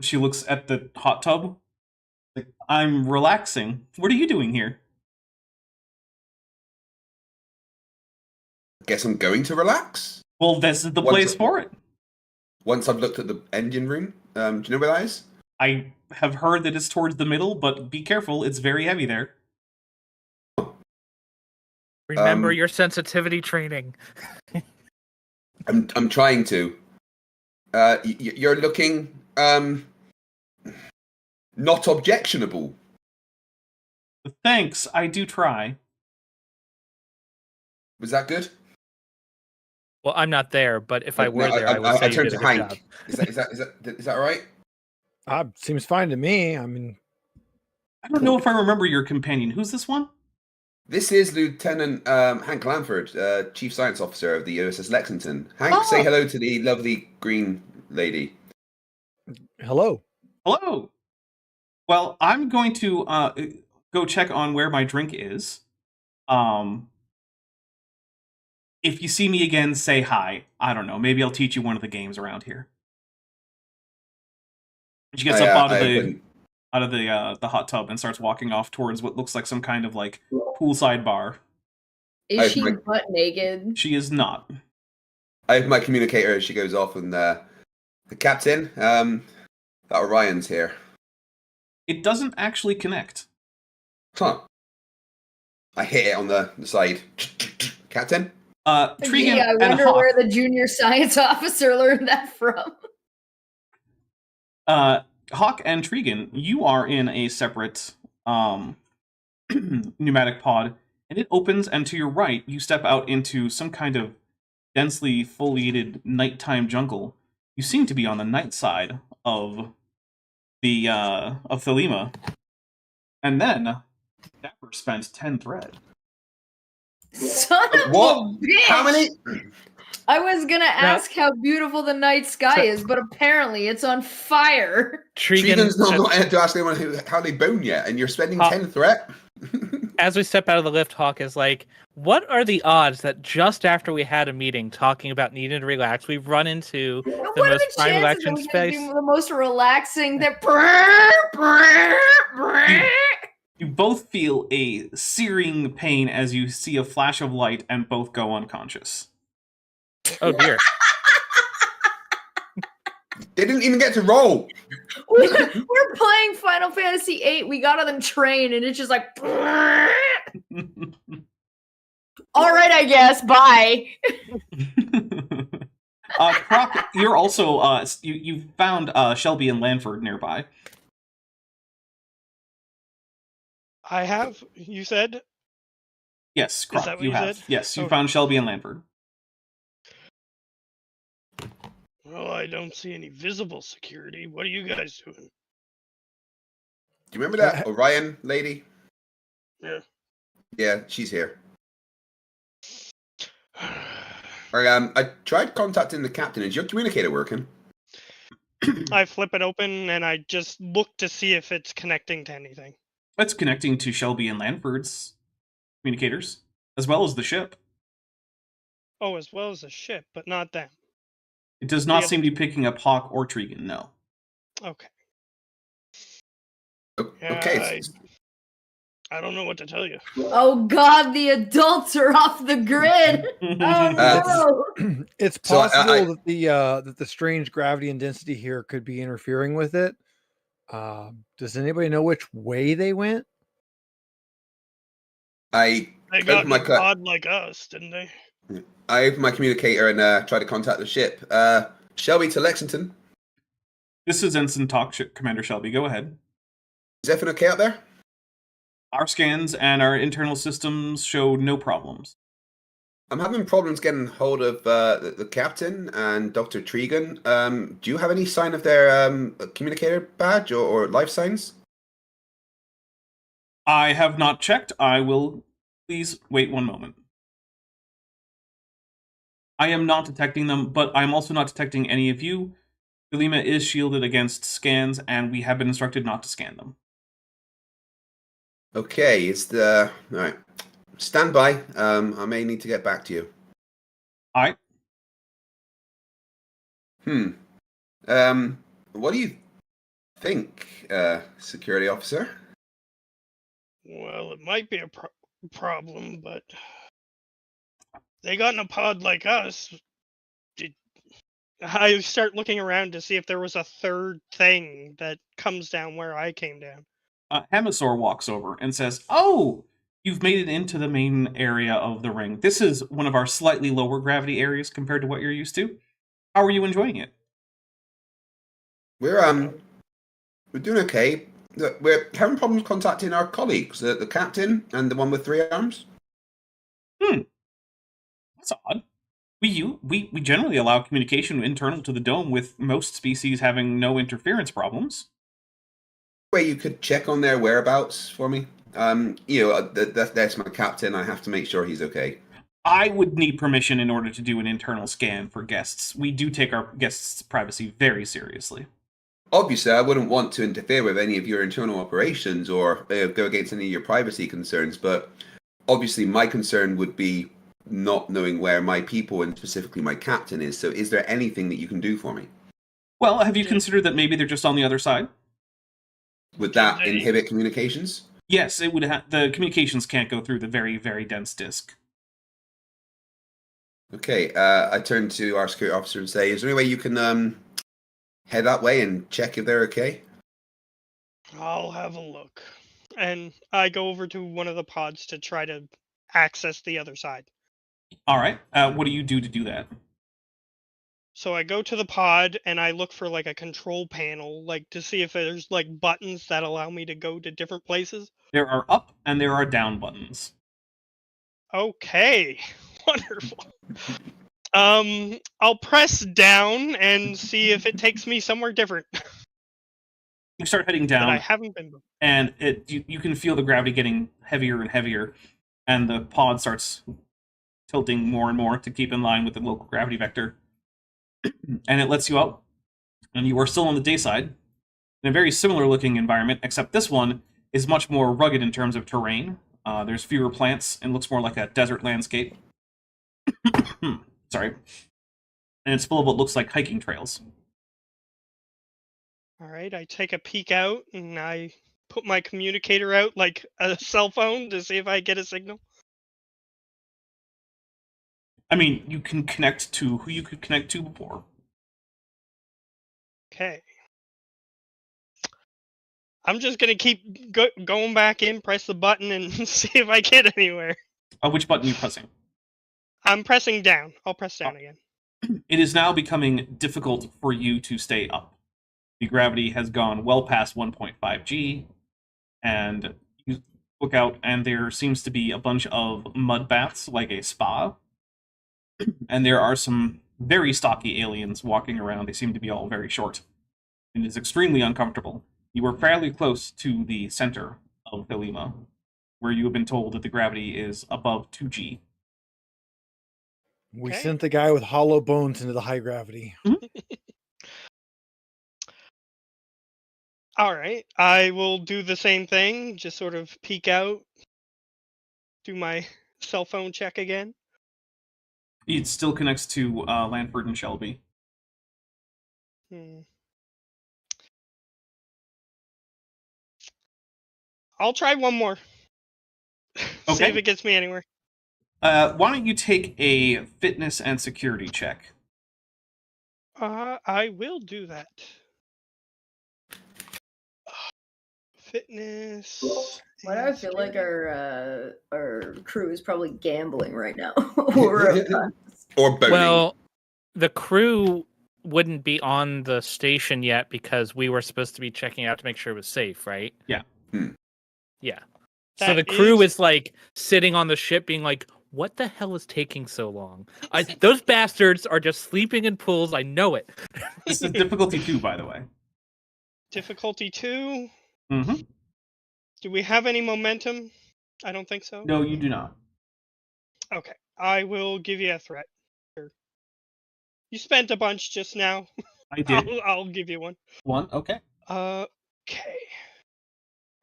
She looks at the hot tub. Like, I'm relaxing. What are you doing here? Guess I'm going to relax. Well, this is the place for it. Once I've looked at the engine room, do you know where that is? I have heard that it's towards the middle, but be careful, it's very heavy there. Remember your sensitivity training. I'm trying to. You're looking not objectionable. Thanks, I do try. Was that good? Well, I'm not there, but if I were there, I would say I you turned did to a good Hank. job. Is that all right? Seems fine to me. I mean, I don't know if I remember your companion. Who's this one? This is Lieutenant Hank Lanford, Chief Science Officer of the USS Lexington. Hank, say hello to the lovely green lady. Hello. Hello. Well, I'm going to go check on where my drink is. If you see me again, say hi. I don't know. Maybe I'll teach you one of the games around here. She gets up out of the hot tub and starts walking off towards what looks like some kind of like poolside bar. Is she butt naked? She is not. I have my communicator as she goes off, and the captain, Orion's here. It doesn't actually connect. Huh. I hit it on the side. Captain? Tregan I wonder where the junior science officer learned that from. Hawk and Tregan, you are in a separate pneumatic pod, and it opens, and to your right, you step out into some kind of densely foliated nighttime jungle. You seem to be on the night side of the of Thelema. And then Dapper spent 10 thread. Son of what? a bitch! How many? I was gonna ask how beautiful the night sky is, but apparently it's on fire. Tregan's not to ask anyone how they bone yet, and you're spending 10 threat? As we step out of the lift, Hawk is like, what are the odds that just after we had a meeting talking about needing to relax, we've run into the most prime relaxing space? The most relaxing that. You both feel a searing pain as you see a flash of light and both go unconscious. Oh dear. They didn't even get to roll. We're playing Final Fantasy VIII. We got on the train and it's just like. All right, I guess. Bye. Croc, you're also you found Shelby and Lanford nearby. I have. You said. Yes, Croc, Is that what you you have. said? Yes, you Okay. found Shelby and Lanford. Well, I don't see any visible security. What are you guys doing? Do you remember that Orion lady? Yeah. Yeah, she's here. I tried contacting the captain. Is your communicator working? I flip it open and I just look to see if it's connecting to anything. It's connecting to Shelby and Lanford's communicators, as well as the ship. Oh, as well as the ship, but not them. It does not seem to be picking up Hawk or Tregan, no. Okay. Okay. I don't know what to tell you. Oh God, the adults are off the grid. Oh no! It's possible that the strange gravity and density here could be interfering with it. Does anybody know which way they went? They got in a pod like us, didn't they? I opened my communicator and tried to contact the ship. Shelby to Lexington. This is Ensign Talk, Commander Shelby. Go ahead. Is everything okay out there? Our scans and our internal systems show no problems. I'm having problems getting hold of the captain and Dr. Tregan. Do you have any sign of their communicator badge or life signs? I have not checked. I will. Please wait one moment. I am not detecting them, but I'm also not detecting any of you. Thelema is shielded against scans, and we have been instructed not to scan them. Okay, all right. Stand by. I may need to get back to you. All right. What do you think, security officer? Well, it might be a problem, but they got in a pod like us. I start looking around to see if there was a third thing that comes down where I came down. Hemisaur walks over and says, "Oh, you've made it into the main area of the ring. This is one of our slightly lower gravity areas compared to what you're used to. How are you enjoying it?" We're doing okay. We're having problems contacting our colleagues, the captain and the one with 3 arms. That's odd. We generally allow communication internal to the dome, with most species having no interference problems. Way you could check on their whereabouts for me. That's my captain. I have to make sure he's okay. I would need permission in order to do an internal scan for guests. We do take our guests' privacy very seriously. Obviously, I wouldn't want to interfere with any of your internal operations or go against any of your privacy concerns, but obviously my concern would be not knowing where my people and specifically my captain is. So is there anything that you can do for me? Well, have you considered that maybe they're just on the other side? Would that inhibit communications? Yes, it would. The communications can't go through the very, very dense disk. Okay, I turn to our security officer and say, is there any way you can head that way and check if they're okay? I'll have a look. And I go over to one of the pods to try to access the other side. All right. What do you do to do that? So I go to the pod and I look for like a control panel, like to see if there's like buttons that allow me to go to different places. There are up and there are down buttons. Okay, wonderful. I'll press down and see if it takes me somewhere different. You start heading down. That I haven't been before. And you can feel the gravity getting heavier and heavier, and the pod starts tilting more and more to keep in line with the local gravity vector. And it lets you out, and you are still on the day side in a very similar looking environment, except this one is much more rugged in terms of terrain. There's fewer plants and looks more like a desert landscape. Sorry. And it's full of what looks like hiking trails. All right, I take a peek out and I put my communicator out like a cell phone to see if I get a signal. I mean, you can connect to who you could connect to before. Okay. I'm just going to keep going back in, press the button, and see if I get anywhere. Which button are you pressing? I'm pressing down. I'll press down again. It is now becoming difficult for you to stay up. The gravity has gone well past 1.5 G, and you look out, and there seems to be a bunch of mud baths, like a spa. And there are some very stocky aliens walking around. They seem to be all very short. It is extremely uncomfortable. You are fairly close to the center of Thelema, where you have been told that the gravity is above 2G. We sent the guy with hollow bones into the high gravity. All right. I will do the same thing, just sort of peek out, do my cell phone check again. It still connects to Lanford and Shelby. I'll try one more. See if it gets me anywhere. Why don't you take a fitness and security check? I will do that. Fitness. Why do I feel like our crew is probably gambling right now? Or boating. Well, the crew wouldn't be on the station yet because we were supposed to be checking out to make sure it was safe, right? Yeah. Yeah. That so the crew is like sitting on the ship being like, what the hell is taking so long? Those bastards are just sleeping in pools. I know it. This is difficulty 2, by the way. Difficulty 2? Mm-hmm. Do we have any momentum? I don't think so. No, you do not. Okay. I will give you a threat. Sure. You spent a bunch just now. I did. I'll give you one. One, okay. Okay.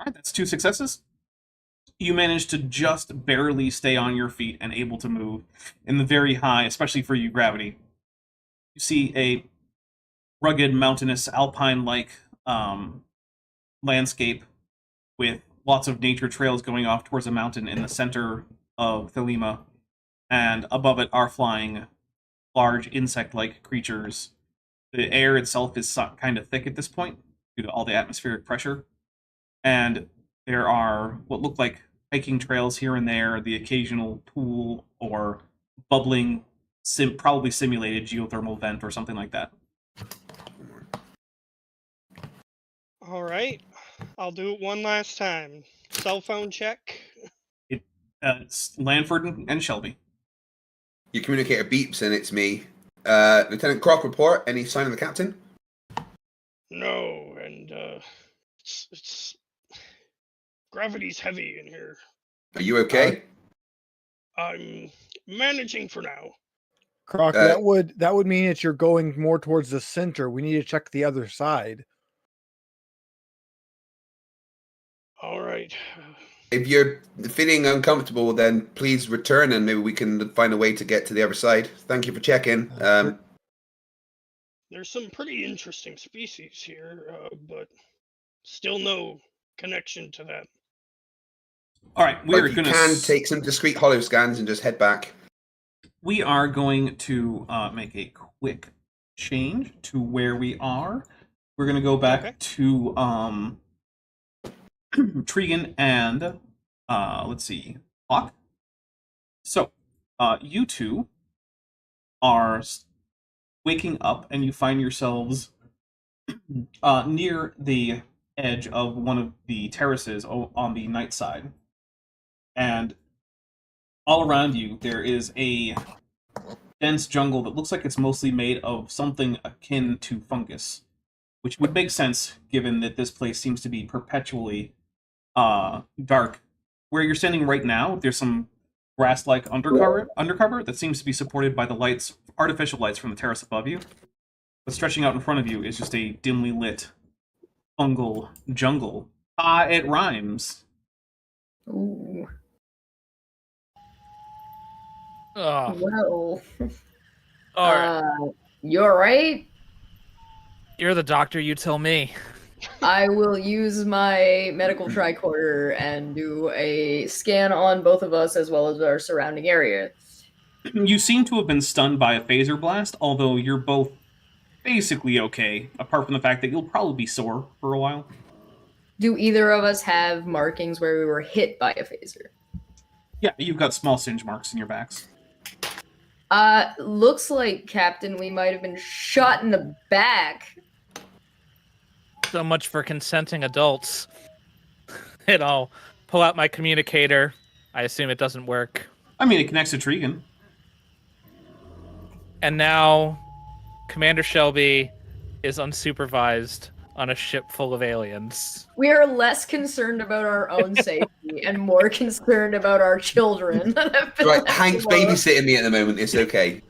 All right, that's 2 successes. You managed to just barely stay on your feet and able to move in the very high, especially for you, gravity. You see a rugged, mountainous, alpine-like landscape with lots of nature trails going off towards a mountain in the center of Thelema, and above it are flying large insect-like creatures. The air itself is kind of thick at this point due to all the atmospheric pressure, and there are what look like hiking trails here and there, the occasional pool or bubbling, probably simulated geothermal vent or something like that. All right. I'll do it one last time. Cell phone check. It's Lanford and Shelby. Your communicator beeps and it's me. Lieutenant Croc, report. Any sign of the captain? No, and it's Gravity's heavy in here. Are you okay? I'm managing for now. Croc, that would mean that you're going more towards the center. We need to check the other side. All right. If you're feeling uncomfortable, then please return and maybe we can find a way to get to the other side. Thank you for checking. There's some pretty interesting species here, but still no connection to that. All right, we are going to can take some discrete holo scans and just head back. We are going to make a quick change to where we are. We're going to go back to Tregan and let's see, Hawk. So you two are waking up and you find yourselves near the edge of one of the terraces on the night side. And all around you, there is a dense jungle that looks like it's mostly made of something akin to fungus, which would make sense given that this place seems to be perpetually dark. Where you're standing right now, there's some grass-like undercover that seems to be supported by the artificial lights from the terrace above you. But stretching out in front of you is just a dimly lit fungal jungle. It rhymes. Ooh. Oh, Well. all right. You're right. You're the doctor. You tell me. I will use my medical tricorder and do a scan on both of us as well as our surrounding area. You seem to have been stunned by a phaser blast, although you're both basically okay, apart from the fact that you'll probably be sore for a while. Do either of us have markings where we were hit by a phaser? Yeah, you've got small singe marks in your backs. Looks like, Captain, we might have been shot in the back. So much for consenting adults. And I'll pull out my communicator. I assume it doesn't work. I mean, it connects to Tregan. And now Commander Shelby is unsupervised on a ship full of aliens. We are less concerned about our own safety and more concerned about our children. Right, Hank's babysitting me at the moment. It's okay.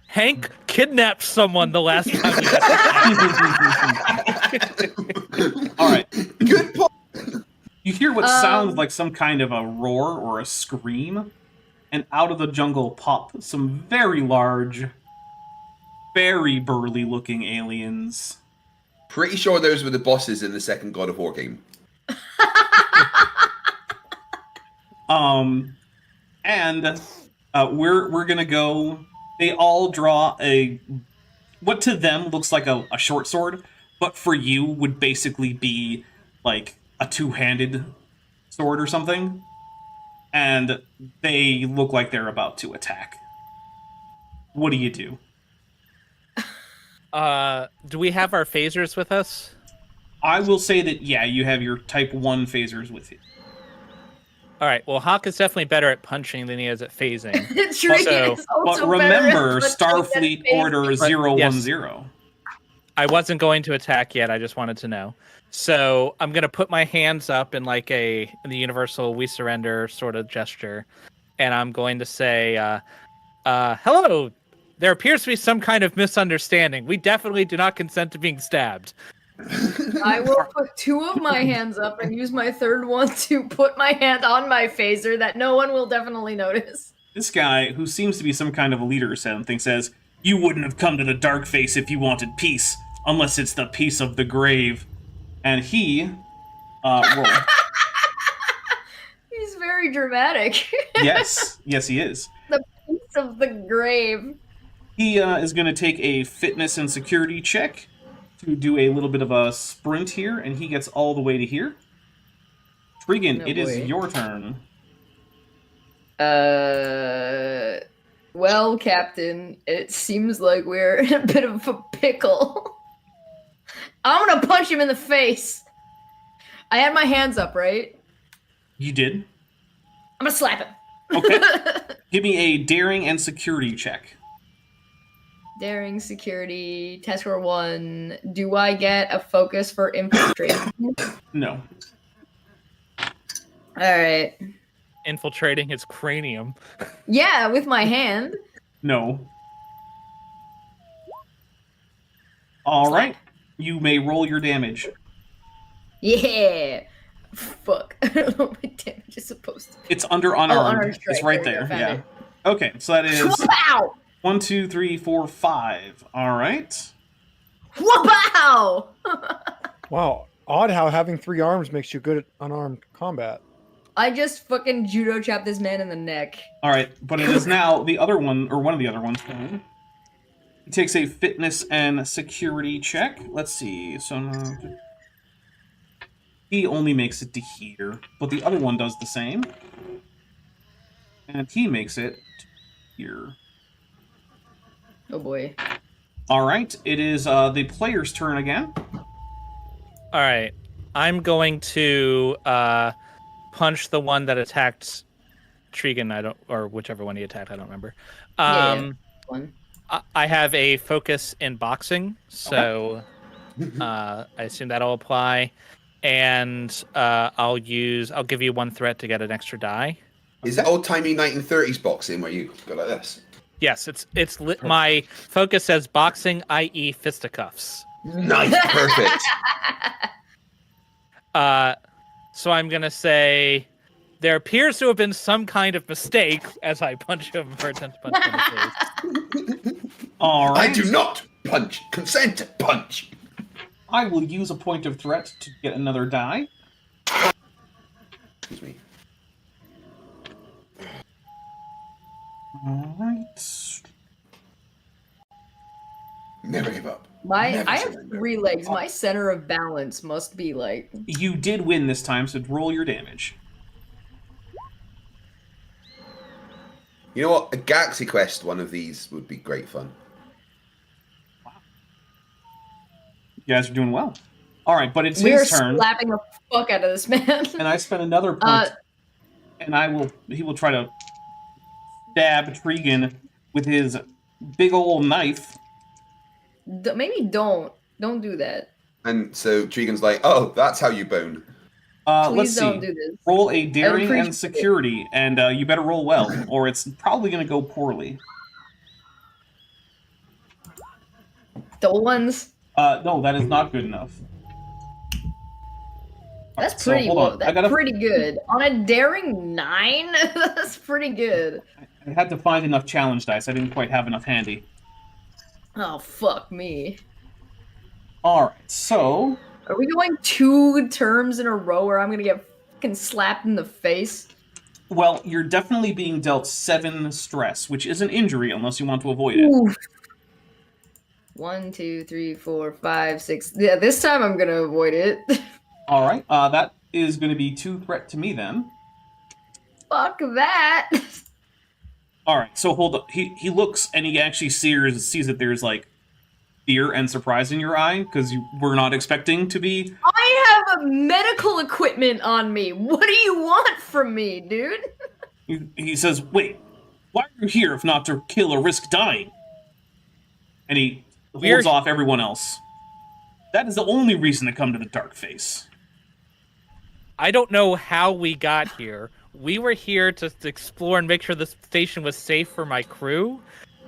Hank kidnapped someone the last time we All right. Good point. You hear what sounds like some kind of a roar or a scream, and out of the jungle pop some very large, very burly-looking aliens. Pretty sure those were the bosses in the second God of War game. And we're gonna go. They all draw what to them looks like a short sword, but for you would basically be like a two-handed sword or something. And they look like they're about to attack. What do you do? Do we have our phasers with us? I will say that, yeah, you have your Type 1 phasers with you. All right, well, Hawk is definitely better at punching than he is at phasing. But remember, Starfleet Order 010. Yes. I wasn't going to attack yet, I just wanted to know. So I'm going to put my hands up in like in the universal we surrender sort of gesture. And I'm going to say, hello, there appears to be some kind of misunderstanding. We definitely do not consent to being stabbed. I will put two of my hands up and use my third one to put my hand on my phaser that no one will definitely notice. This guy, who seems to be some kind of a leader or something, says, "You wouldn't have come to the dark face if you wanted peace, unless it's the peace of the grave." And he, roll. He's very dramatic. Yes, he is. The peace of the grave. He is going to take a fitness and security check to do a little bit of a sprint here, and he gets all the way to here. Tregan, it is your turn. Well, Captain, it seems like we're in a bit of a pickle. I'm gonna punch him in the face. I had my hands up, right? You did? I'm gonna slap him. Okay. Give me a daring and security check. Daring, security, test score 1. Do I get a focus for infiltration? No. right. Infiltrating his cranium. Yeah, with my hand. No. All right. You may roll your damage. Yeah. Fuck. I don't know what my damage is supposed to be. It's under unarmed. unarmed strike. It's right There we go, there. found Yeah. Okay, so that is Wow! 1, 2, 3, 4, 5. All right. Wow! Wow, odd how having 3 arms makes you good at unarmed combat. I just fucking judo chopped this man in the neck. All right, but it is now the other one, or one of the other ones. He takes a fitness and security check. Let's see. So he only makes it to here, but the other one does the same. And he makes it to here. Oh boy. All right, it is the player's turn again. All right, I'm going to punch the one that attacked Tregan. Or whichever one he attacked. I don't remember. One. I have a focus in boxing, so I assume that'll apply. And I'll give you 1 threat to get an extra die. Is that old-timey 1930s boxing where you go like this? Yes, my focus says boxing, i.e. fisticuffs. Nice, perfect. So I'm gonna say there appears to have been some kind of mistake as I punch him for attempt to punch him in the face. All right. I do not punch. Consent to punch. I will use a point of threat to get another die. Excuse me. All right. Never give up. I Never have surrender. 3 legs. My center of balance must be like. You did win this time, so roll your damage. You know what? A Galaxy Quest one of these would be great fun. You guys are doing well. All right, but it's We're his turn. slapping the fuck out of this man. And I spent another point, and he will try to stab Tregan with his big old knife. Maybe don't do that. And so Tregan's like, "Oh, that's how you bone." Let's Please see. don't do this. Roll a daring appreciate and security, and you better roll well, or it's probably going to go poorly. The ones. No, that is not good enough. That's So, pretty. hold on. That's pretty good. On a daring 9, that's pretty good. I had to find enough challenge dice. I didn't quite have enough handy. Oh fuck me. All right, so Are we going 2 terms in a row where I'm gonna get fucking slapped in the face? well, you're definitely being dealt 7 stress, which is an injury unless you want to avoid it. Oof. 1, 2, 3, 4, 5, 6. Yeah, this time I'm gonna avoid it. All right, that is going to be 2 threat to me then. Fuck that. All right, so hold up. He looks and he actually sees that there's like fear and surprise in your eye because you were not expecting to be. I have a medical equipment on me. What do you want from me, dude? He says, "Wait, why are you here if not to kill or risk dying?" And he holds off everyone else. That is the only reason to come to the Dark Face. I don't know how we got here. We were here to explore and make sure the station was safe for my crew.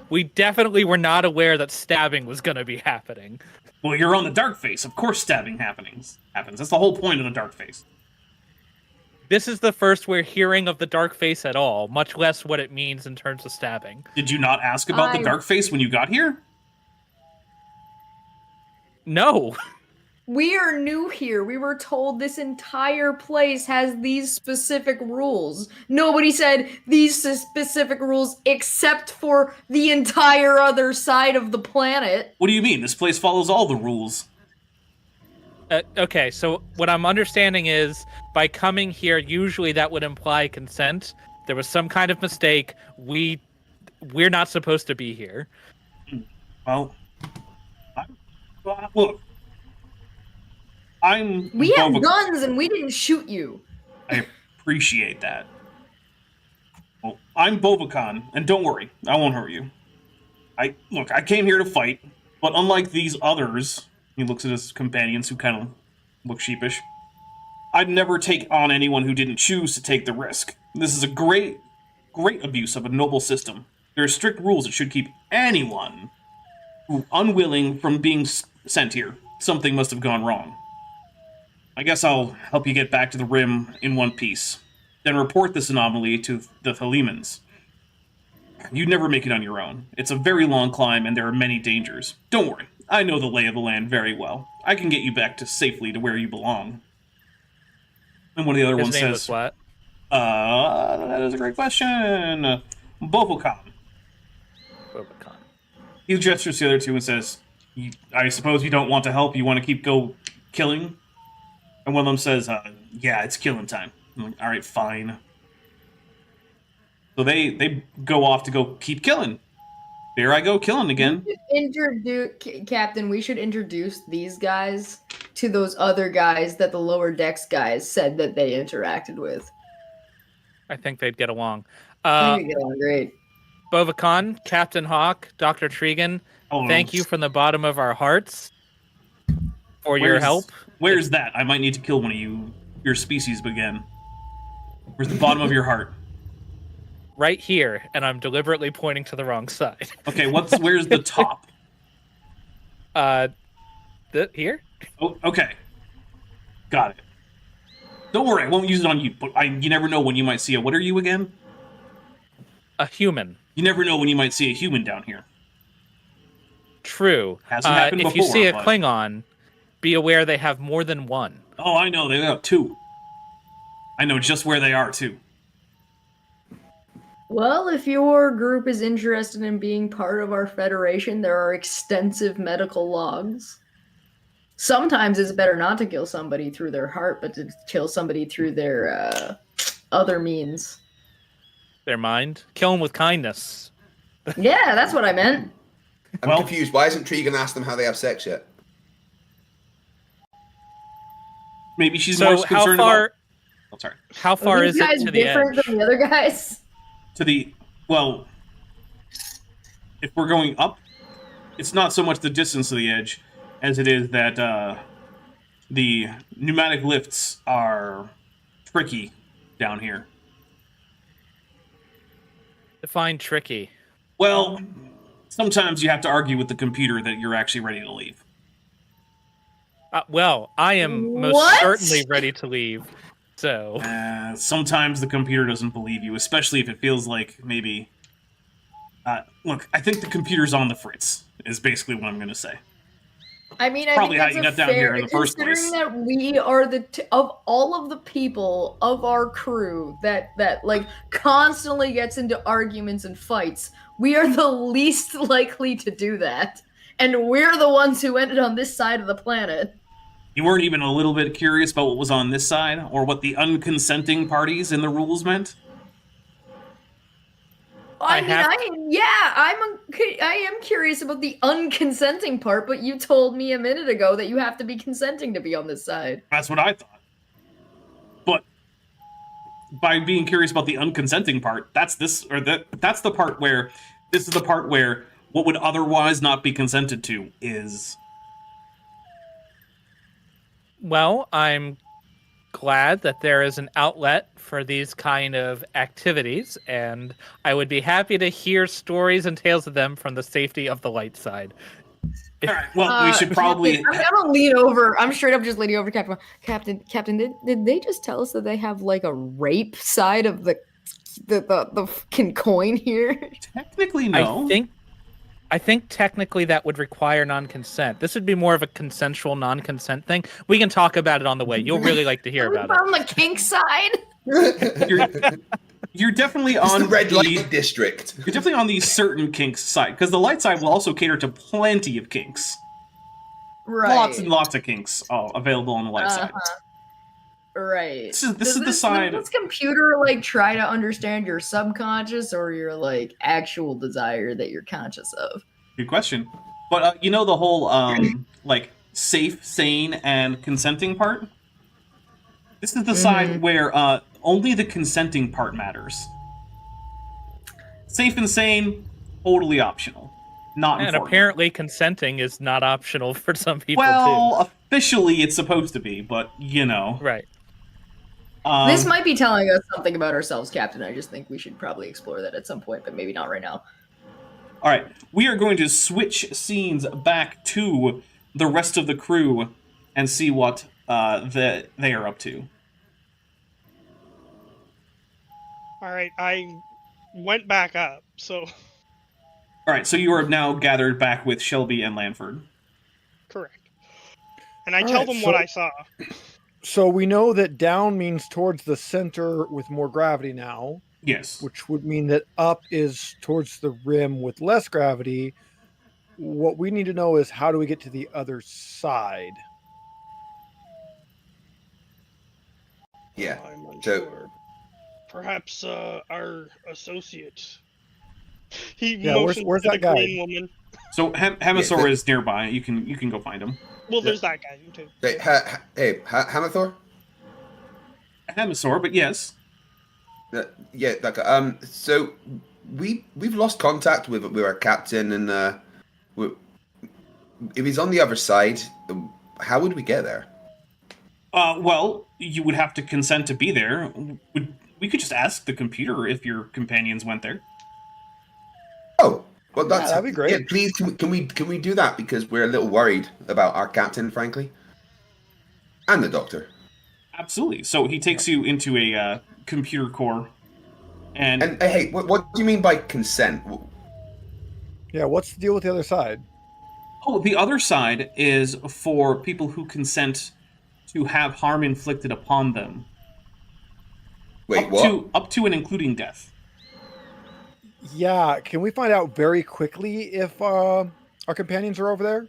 We definitely were not aware that stabbing was going to be happening. Well, you're on the Dark Face. Of course stabbing happens. That's the whole point of the Dark Face. This is the first we're hearing of the Dark Face at all, much less what it means in terms of stabbing. Did you not ask about the Dark Face when you got here? No. We are new here. We were told this entire place has these specific rules. Nobody said these specific rules except for the entire other side of the planet. What do you mean? This place follows all the rules. Okay, so what I'm understanding is by coming here, usually that would imply consent. There was some kind of mistake. We're not supposed to be here. Well, look. We have guns and we didn't shoot you. I appreciate that. Well, I'm Bovacan, and don't worry, I won't hurt you. I came here to fight, but unlike these others, he looks at his companions who kind of look sheepish. I'd never take on anyone who didn't choose to take the risk. This is a great abuse of a noble system. There are strict rules that should keep anyone who unwilling from being sent here. Something must have gone wrong. I guess I'll help you get back to the Rim in one piece. Then report this anomaly to the Thalemans. You'd never make it on your own. It's a very long climb and there are many dangers. Don't worry, I know the lay of the land very well. I can get you back safely to where you belong. And one of the other ones says, what? That is a great question. Bovokan. He gestures to the other two and says, I suppose you don't want to help, you want to keep killing? And one of them says, yeah, it's killing time. I'm like, alright, fine. So they go off to go keep killing. There I go, killing again. Captain, we should introduce these guys to those other guys that the lower decks guys said that they interacted with. I think they'd get along. They'd get along great. Bovacan, Captain Hawk, Dr. Tregan, thank you from the bottom of our hearts for your help. Where's that? I might need to kill one of your species again. Where's the bottom of your heart? Right here, and I'm deliberately pointing to the wrong side. Okay, where's the top? Here? Oh, okay. Got it. Don't worry, I won't use it on you, but you never know when you might see what are you again? A human. You never know when you might see a human down here. True. Hasn't happened if before, you see a Klingon, be aware they have more than one. Oh, I know, they have two. I know just where they are, too. Well, if your group is interested in being part of our federation, there are extensive medical logs. Sometimes it's better not to kill somebody through their heart, but to kill somebody through their other means. Their mind? Kill them with kindness. Yeah, that's what I meant. I'm confused. Why isn't Tregan asked them how they have sex yet? Maybe she's more concerned about... Oh, sorry. How far is it to the edge? Different than the other guys? Well, if we're going up, it's not so much the distance to the edge as it is that the pneumatic lifts are tricky down here. Define tricky. Well, sometimes you have to argue with the computer that you're actually ready to leave. Well, I am most certainly ready to leave. So sometimes the computer doesn't believe you, especially if it feels like maybe... look, I think the computer's on the fritz, is basically what I'm going to say. I mean, Probably how you got down here in the first place. Considering that we are of all of the people of our crew that like constantly gets into arguments and fights, we are the least likely to do that. And we're the ones who ended on this side of the planet. You weren't even a little bit curious about what was on this side, or what the unconsenting parties in the rules meant? I am curious about the unconsenting part, but you told me a minute ago that you have to be consenting to be on this side. That's what I thought. But by being curious about the unconsenting part, that's the part where this is the part where what would otherwise not be consented to is... Well, I'm glad that there is an outlet for these kind of activities, and I would be happy to hear stories and tales of them from the safety of the light side. All right, well, we should probably... I'm gonna lean over. I'm straight up just leaning over to Captain, did they just tell us that they have, like, a rape side of the fucking coin here? Technically, no. I think technically that would require non-consent. This would be more of a consensual non-consent thing. We can talk about it on the way. You'll really like to hear about it. On the kink side? You're definitely on the red light district. You're definitely on the certain kinks side, because the light side will also cater to plenty of kinks. Right. Lots and lots of kinks available on the light side. Right. This is the side. Does this computer like try to understand your subconscious or your like actual desire that you're conscious of? Good question. But you know the whole like safe, sane, and consenting part? This is the side where only the consenting part matters. Safe and sane, totally optional. Not important. And apparently consenting is not optional for some people, well, officially it's supposed to be, but you know. Right. This might be telling us something about ourselves, Captain. I just think we should probably explore that at some point, but maybe not right now. All right, we are going to switch scenes back to the rest of the crew and see what they are up to. All right, I went back up, so... All right, so you are now gathered back with Shelby and Lanford. Correct. And I tell them what I saw. So we know that down means towards the center with more gravity now. Yes. Which would mean that up is towards the rim with less gravity. What we need to know is how do we get to the other side? Yeah. I'm unsure. So perhaps our associate. Where's that guy? Woman. So Hamasaur is nearby. You can go find him. Well, there's that guy too. Hey, Hamathor? Hamasaur, but yes. Yeah, that guy. So we've lost contact with our captain, and if he's on the other side, how would we get there? Well, you would have to consent to be there. We could just ask the computer if your companions went there. Oh, well, that'd be great. Yeah, please, can we do that, because we're a little worried about our captain, frankly, and the doctor. Absolutely. So he takes you into a computer core, and hey, what do you mean by consent? Yeah, what's the deal with the other side? Oh, the other side is for people who consent to have harm inflicted upon them. Wait, what? Up to and including death. Yeah, can we find out very quickly if our companions are over there?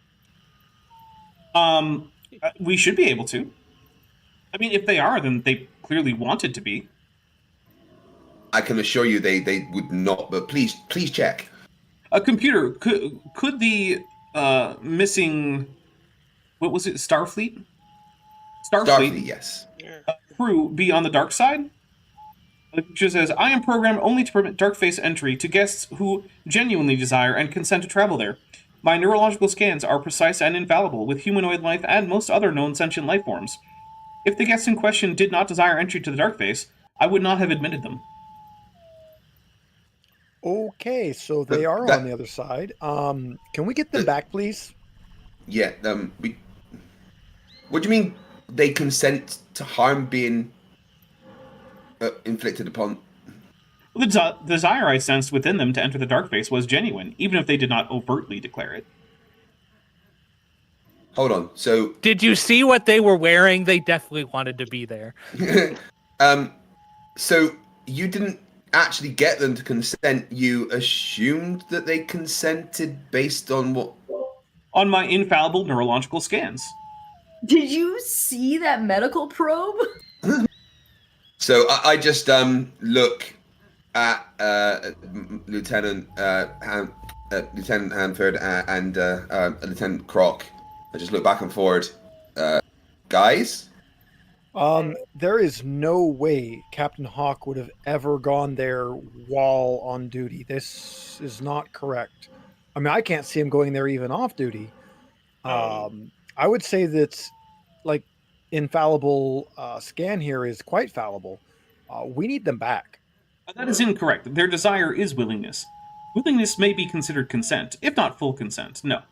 We should be able to. I mean, if they are, then they clearly wanted to be. I can assure you they would not, but please check. A computer, could the missing, what was it, Starfleet, yes. crew be on the dark side? The picture says, I am programmed only to permit dark face entry to guests who genuinely desire and consent to travel there. My neurological scans are precise and infallible with humanoid life and most other known sentient life forms. If the guests in question did not desire entry to the dark face, I would not have admitted them. Okay, so they are on the other side. Can we get them back, please? Yeah. What do you mean they consent to harm being inflicted upon? The desire I sensed within them to enter the dark face was genuine, even if they did not overtly declare it. Hold on. So did you see what they were wearing? They definitely wanted to be there. So you didn't actually get them to consent. You assumed that they consented based on what? On my infallible neurological scans. Did you see that medical probe? So I just look at Lieutenant Hanford and Lieutenant Croc. I just look back and forward. Guys? There is no way Captain Hawk would have ever gone there while on duty. This is not correct. I mean, I can't see him going there even off duty. I would say that, like, infallible scan here is quite fallible. We need them back. That is incorrect. Their desire is willingness. Willingness may be considered consent, if not full consent, no.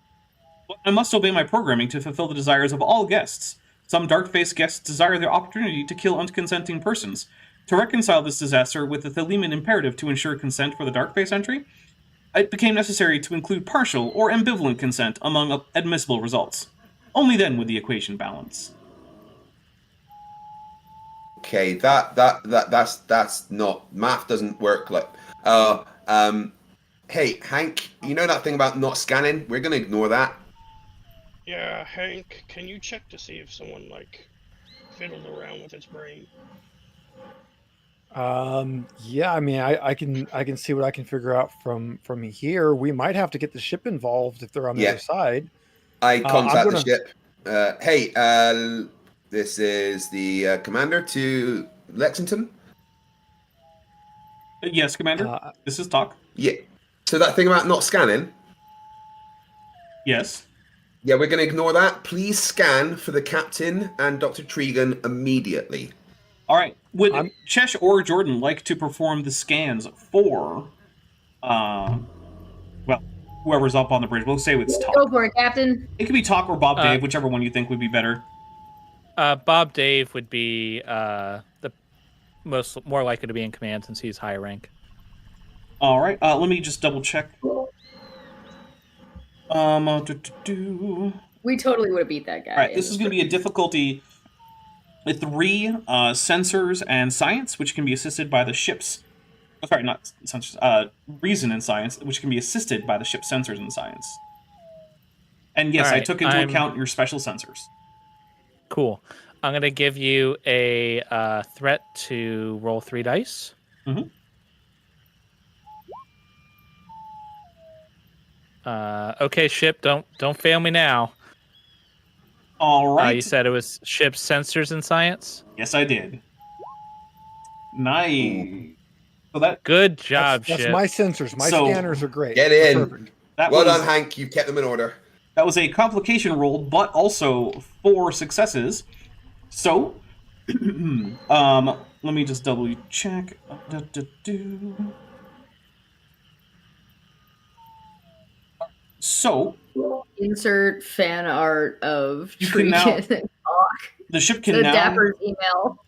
But I must obey my programming to fulfill the desires of all guests. Some dark-faced guests desire the opportunity to kill unconsenting persons. To reconcile this disaster with the Theleman imperative to ensure consent for the dark-face entry, it became necessary to include partial or ambivalent consent among admissible results. Only then would the equation balance. Okay, that's not, math doesn't work like. Hey, Hank, you know that thing about not scanning? We're gonna ignore that. Yeah, Hank, can you check to see if someone, like, fiddled around with its brain? Yeah, I mean, I can see what I can figure out from here. We might have to get the ship involved if they're on the other side. I contact the ship. Hey, this is the commander to Lexington. Yes, Commander. This is Talk. Yeah. So that thing about not scanning? Yes. Yeah, we're going to ignore that. Please scan for the captain and Dr. Tregan immediately. All right. Would Chesh or Jordan like to perform the scans for, whoever's up on the bridge? We'll say it's Talk. Go for it, Captain. It could be Talk or Bob Dave, whichever one you think would be better. Bob Dave would be the more likely to be in command since he's higher rank. All right. Let me just double check. We totally would have beat that guy. All right. This is going to be a difficulty 3, sensors and science, which can be assisted by the ship's. Sorry, not sensors. Reason and science, which can be assisted by the ship's sensors and science. And yes, I took into account your special sensors. Cool. I'm going to give you a threat to roll 3 dice. Mm-hmm. Okay, ship, don't fail me now. All right. You said it was ship sensors and science? Yes, I did. Nice. So that good job, that's ship. My sensors. My scanners are great. Get in. Perfect. Well done, Hank. You kept them in order. That was a complication roll, but also 4 successes. So, let me just double check. So, insert fan art of you can now, Talk. The ship can the now. Dapper's email.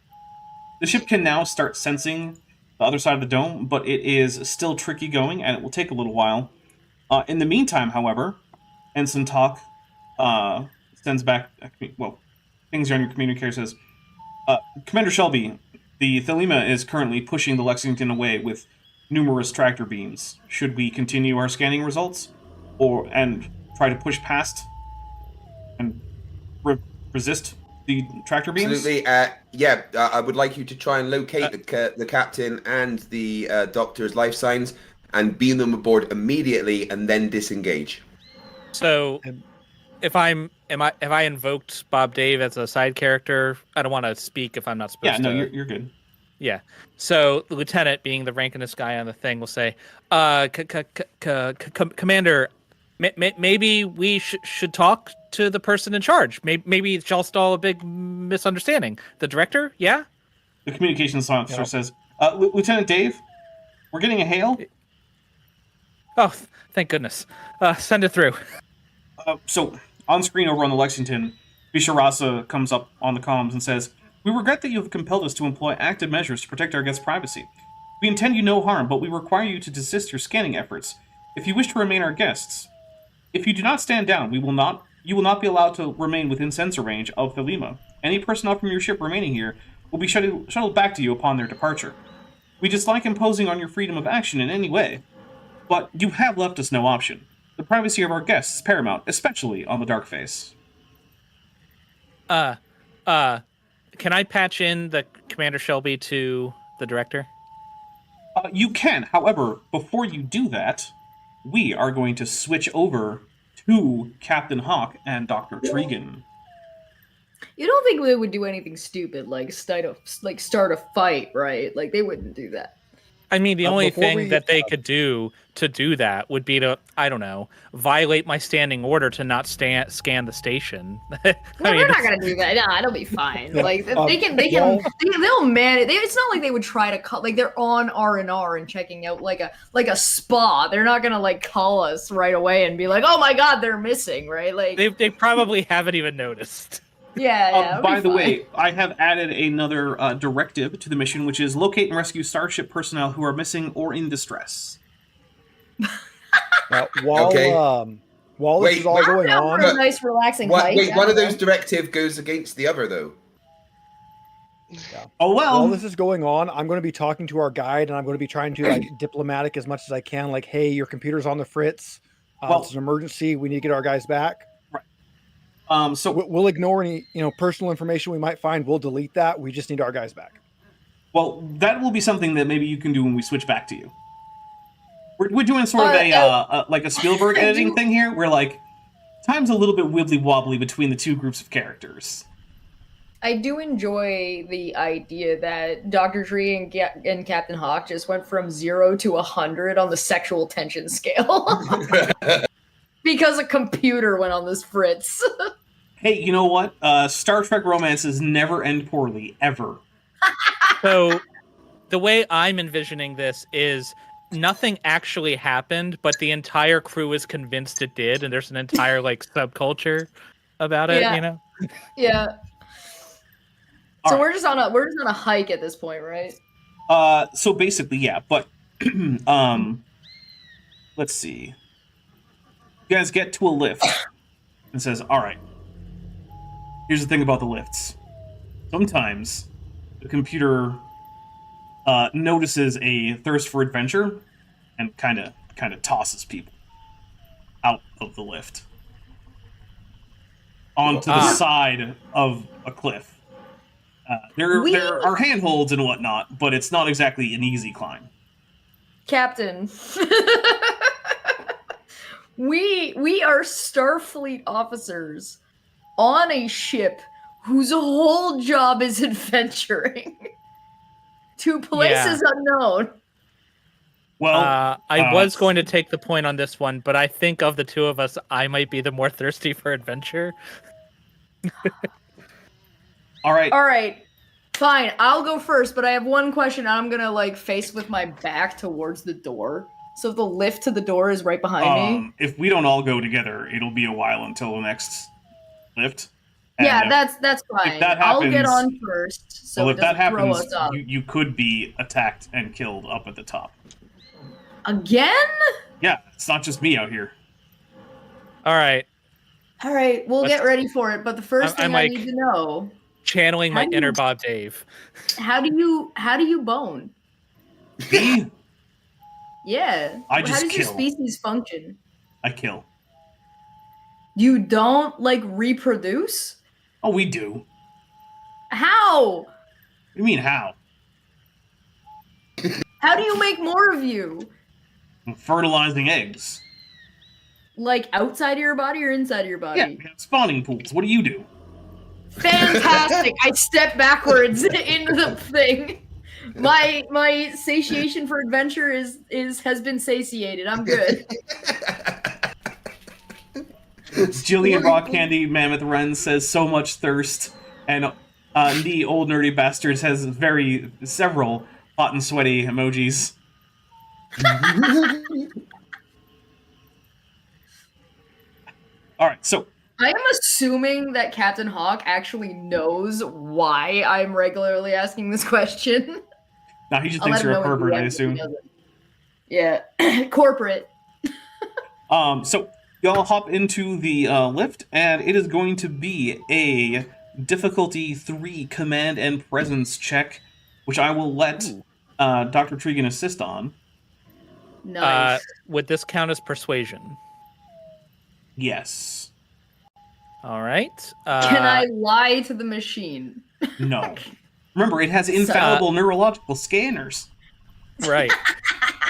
The ship can now start sensing the other side of the dome, but it is still tricky going, and it will take a little while. In the meantime, however, Ensign Talk sends back. Things on your communicator says, Commander Shelby, the Thelema is currently pushing the Lexington away with numerous tractor beams. Should we continue our scanning results, and try to push past and resist the tractor beams? Absolutely. I would like you to try and locate the captain and the doctor's life signs and beam them aboard immediately, and then disengage. So, if I invoked Bob Dave as a side character, I don't want to speak if I'm not supposed to. Yeah, no, you're good. Yeah. So the lieutenant, being the rankingest guy on the thing, will say, Commander, maybe we should talk to the person in charge. Maybe it's just all a big misunderstanding. The director, yeah? The communications officer says, Lieutenant Dave, we're getting a hail. Oh, thank goodness. Send it through. So, on screen over on the Lexington, Visharasa comes up on the comms and says, we regret that you have compelled us to employ active measures to protect our guests' privacy. We intend you no harm, but we require you to desist your scanning efforts if you wish to remain our guests. If you do not stand down, you will not be allowed to remain within sensor range of Thelema. Any personnel from your ship remaining here will be shuttled back to you upon their departure. We dislike imposing on your freedom of action in any way, but you have left us no option. The privacy of our guests is paramount, especially on the dark face. Can I patch in the Commander Shelby to the director? You can. However, before you do that, we are going to switch over to Captain Hawk and Dr. Tregan. You don't think they would do anything stupid like start a fight, right? Like they wouldn't do that. I mean, the only thing that they could do to do that would be to, I don't know, violate my standing order to not scan the station. They're not gonna do that. No, it'll be fine. Like they'll manage. It's not like they would try to call. Like they're on R&R and checking out like a spa. They're not gonna like call us right away and be like, oh my god, they're missing, right? Like they probably haven't even noticed. Yeah. By the way, I have added another directive to the mission, which is locate and rescue Starship personnel who are missing or in distress. While this is all going on, a nice relaxing hike. Wait, one of those directives goes against the other, though. Yeah. Oh well. While this is going on, I'm going to be talking to our guide, and I'm going to be trying to like diplomatic as much as I can. Like, hey, your computer's on the fritz. It's an emergency. We need to get our guys back. So we'll ignore any, personal information we might find. We'll delete that. We just need our guys back. Well, that will be something that maybe you can do when we switch back to you. We're doing sort of like a Spielberg editing thing here, where like time's a little bit wibbly wobbly between the two groups of characters. I do enjoy the idea that Dr. Tree and Captain Hawk just went from 0 to 100 on the sexual tension scale. Because a computer went on this fritz. Hey, you know what? Star Trek romances never end poorly, ever. So the way I'm envisioning this is nothing actually happened, but the entire crew is convinced it did, and there's an entire like subculture about it. Yeah. You know? Yeah. All So right. we're just on a hike at this point, right? So basically, yeah. But let's see. You guys get to a lift and says, "All right. Here's the thing about the lifts. Sometimes the computer notices a thirst for adventure and kind of tosses people out of the lift onto the side of a cliff. There are handholds and whatnot, but it's not exactly an easy climb. Captain, we are Starfleet officers on a ship whose whole job is adventuring to places unknown. Well, I was going to take the point on this one, but I think of the two of us, I might be the more thirsty for adventure. All right. Fine, I'll go first, but I have one question. I'm gonna like face with my back towards the door. So the lift to the door is right behind me. If we don't all go together, it'll be a while until the next lift. And yeah, that's fine. If that happens, I'll get on first, so well, it if that doesn't throw happens, us up. you could be attacked and killed up at the top. Again? Yeah, it's not just me out here. All right, we'll get ready for it. But the first thing I like, need to know, channeling my inner Bob Dave. how do you bone? Me? Yeah. I just How does your kill. species function? I kill. You don't like reproduce? Oh, we do. How? What do you mean, how? How do you make more of you? I'm fertilizing eggs. Like outside of your body or inside of your body? Yeah, we have spawning pools. What do you do? Fantastic! I step backwards into the thing. My satiation for adventure has been satiated. I'm good. Jillian Rock Candy Mammoth Wren says so much thirst, and the old nerdy bastards has several hot and sweaty emojis. All right, so I am assuming that Captain Hawk actually knows why I'm regularly asking this question. now he just thinks you're a pervert, I assume. Yeah, corporate. So y'all hop into the lift, and it is going to be a difficulty 3 command and presence check, which I will let Dr. Tregan assist on. Nice. Would this count as persuasion? Yes. All right. Can I lie to the machine? No. Remember, it has infallible neurological scanners. Right.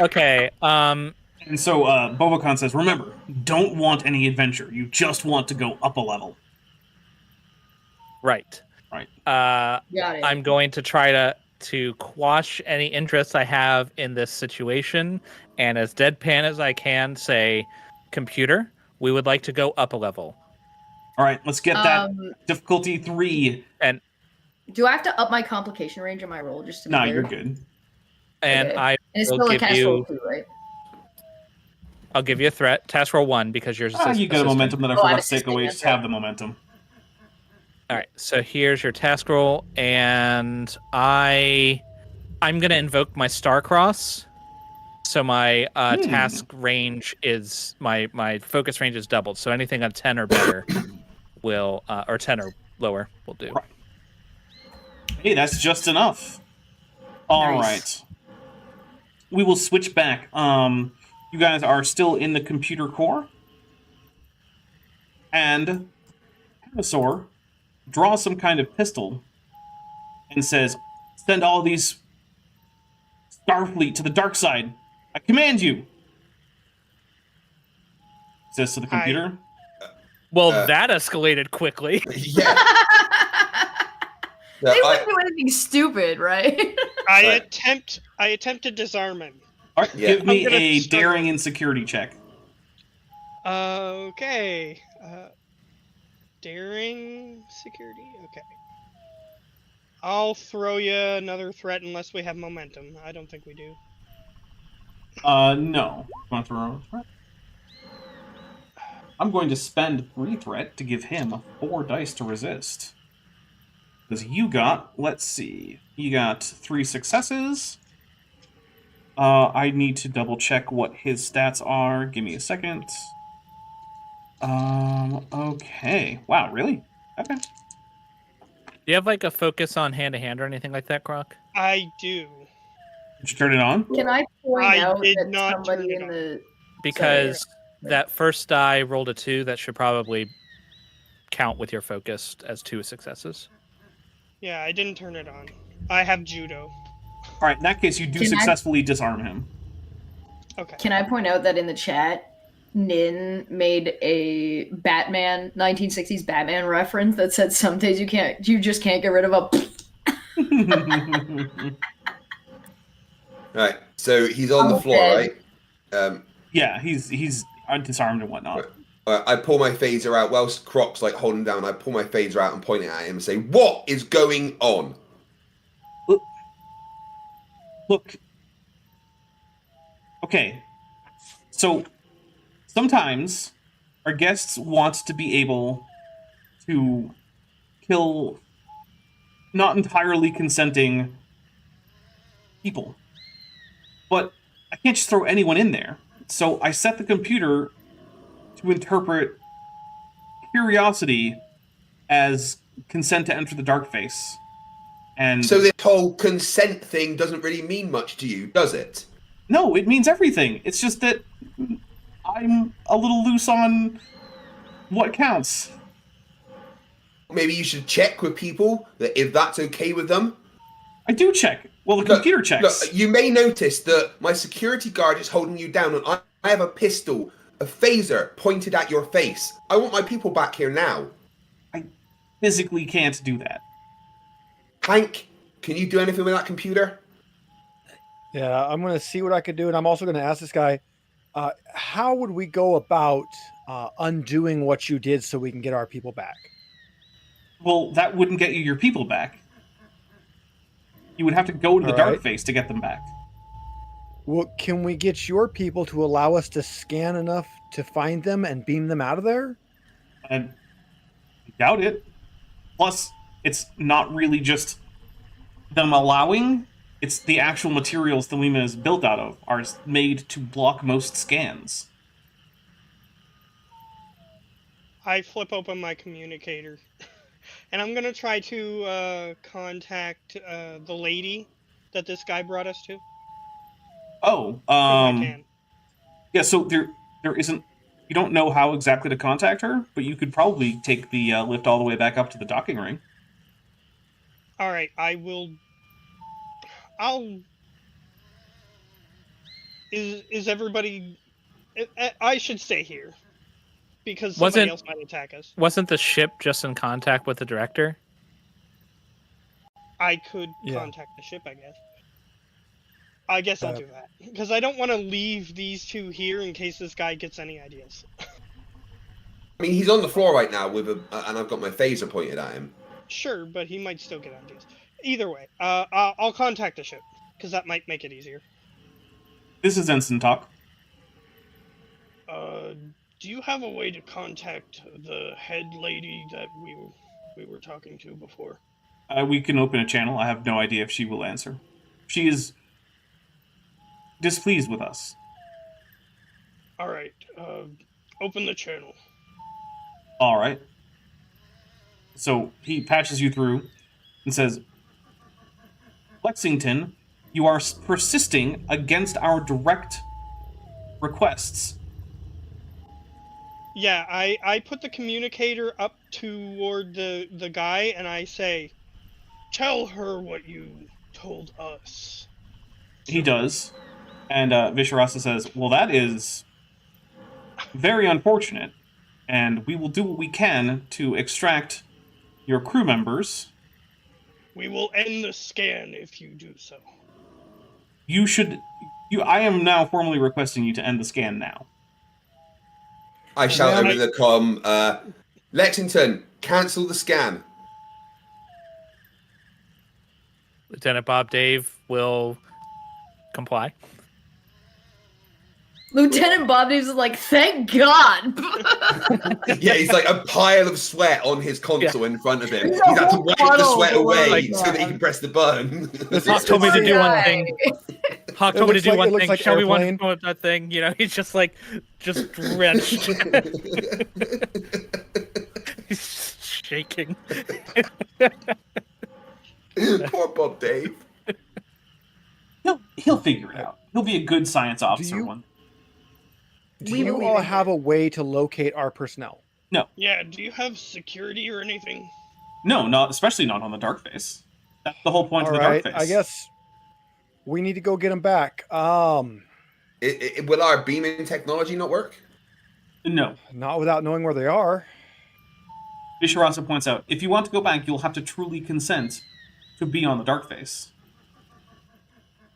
Okay. And so Bovacon says, remember, don't want any adventure. You just want to go up a level. Right. Right. Got it. I'm going to try to quash any interest I have in this situation, and as deadpan as I can say, computer, we would like to go up a level. All right, let's get that difficulty 3. And do I have to up my complication range in my roll just to be No, clear? you're good. And Okay. I it's will still a give cast you. roll 2, right? I'll give you a threat. Task roll 1 because yours is. You get a momentum that I I'm forgot to take assisting, away. that's Just have the momentum. All right, so here's your task roll, and I'm gonna invoke my Star Cross. So my task range is my focus range is doubled. So anything on 10 or better will or 10 or lower will do. Right. Hey, that's just enough. All right. We will switch back. You guys are still in the computer core. And Dinosaur draws some kind of pistol and says, send all these Starfleet to the dark side. I command you. Says to the computer. Well, that escalated quickly. Yeah. They wouldn't do anything stupid, right? I attempt to disarm him. All right, give me a daring and security check. Okay. Daring security. Okay. I'll throw you another threat unless we have momentum. I don't think we do. No. Want to throw a threat? I'm going to spend 3 threat to give him 4 dice to resist. Because you got, let's see, you got 3 successes. I need to double check what his stats are. Give me a second. Okay. Wow, really? Okay. Do you have like a focus on hand-to-hand or anything like that, Croc? I do. Did you turn it on? Can I point I out did that not somebody turn it in on. the Because that first die rolled a 2, that should probably count with your focus as 2 successes. Yeah, I didn't turn it on. I have judo. Alright, in that case, you do successfully disarm him. Okay. Can I point out that in the chat, Nin made a Batman 1960s Batman reference that said some days you just can't get rid of a. Right. So he's on the floor, right? Yeah, he's disarmed and whatnot. I pull my phaser out whilst Croc's like holding down. I pull my phaser out and point it at him and say, "What is going on?" Look. Okay. So sometimes our guests want to be able to kill not entirely consenting people. But I can't just throw anyone in there. So I set the computer to interpret curiosity as consent to enter the dark face. And so this whole consent thing doesn't really mean much to you, does it? No, it means everything. It's just that I'm a little loose on what counts. Maybe you should check with people that if that's okay with them. I do check. Well, the computer checks. Look, you may notice that my security guard is holding you down, and I have a pistol, a phaser pointed at your face. I want my people back here now. I physically can't do that. Hank, can you do anything with that computer? Yeah, I'm going to see what I could do, and I'm also going to ask this guy, how would we go about undoing what you did so we can get our people back? Well, that wouldn't get you your people back. You would have to go to the dark face to get them back. Well, can we get your people to allow us to scan enough to find them and beam them out of there? I doubt it. Plus, it's not really just them allowing. It's the actual materials the Lima is built out of are made to block most scans. I flip open my communicator. And I'm going to try to contact the lady that this guy brought us to. Oh, yeah, so there isn't... You don't know how exactly to contact her, but you could probably take the lift all the way back up to the docking ring. All right, I'll... Is everybody... I should stay here. Because somebody else might attack us. Wasn't the ship just in contact with the director? I could contact the ship, I guess. I guess I'll do that. Because I don't want to leave these two here in case this guy gets any ideas. I mean, he's on the floor right now with and I've got my phaser pointed at him. Sure, but he might still get ideas. Either way, I'll contact the ship. Because that might make it easier. This is Ensign Talk. Do you have a way to contact the head lady that we were talking to before? We can open a channel. I have no idea if she will answer. She is displeased with us. All right. Open the channel. All right. So he patches you through and says, Lexington, you are persisting against our direct requests. Yeah, I put the communicator up toward the guy and I say, tell her what you told us. He does. And Visharasa says, well, that is very unfortunate. And we will do what we can to extract your crew members. We will end the scan if you do so. You should... I am now formally requesting you to end the scan now. I shout over the comm, Lexington, cancel the scan. Lieutenant Bob Dave will comply. Lieutenant Bob Davis is like, thank God. Yeah, he's like a pile of sweat on his console in front of him. He's He's a had to whole wipe the puddle sweat of blood, away so that he man. can press the button. Hawk told me to do one Guy. thing. Hawk told me to looks do like- one it looks thing. like Show me one airplane. with that thing. You know, he's just drenched. He's shaking. Poor Bob Dave. He'll figure it out. He'll be a good science officer you- one. Do We you believe all in have a way to locate our personnel? Yeah, do you have security or anything? No, especially not on the dark face. That's the whole point All of the right, dark face. I guess we need to go get him back. Will our beaming technology not work? No. Not without knowing where they are. Fisher also points out, if you want to go back, you'll have to truly consent to be on the dark face.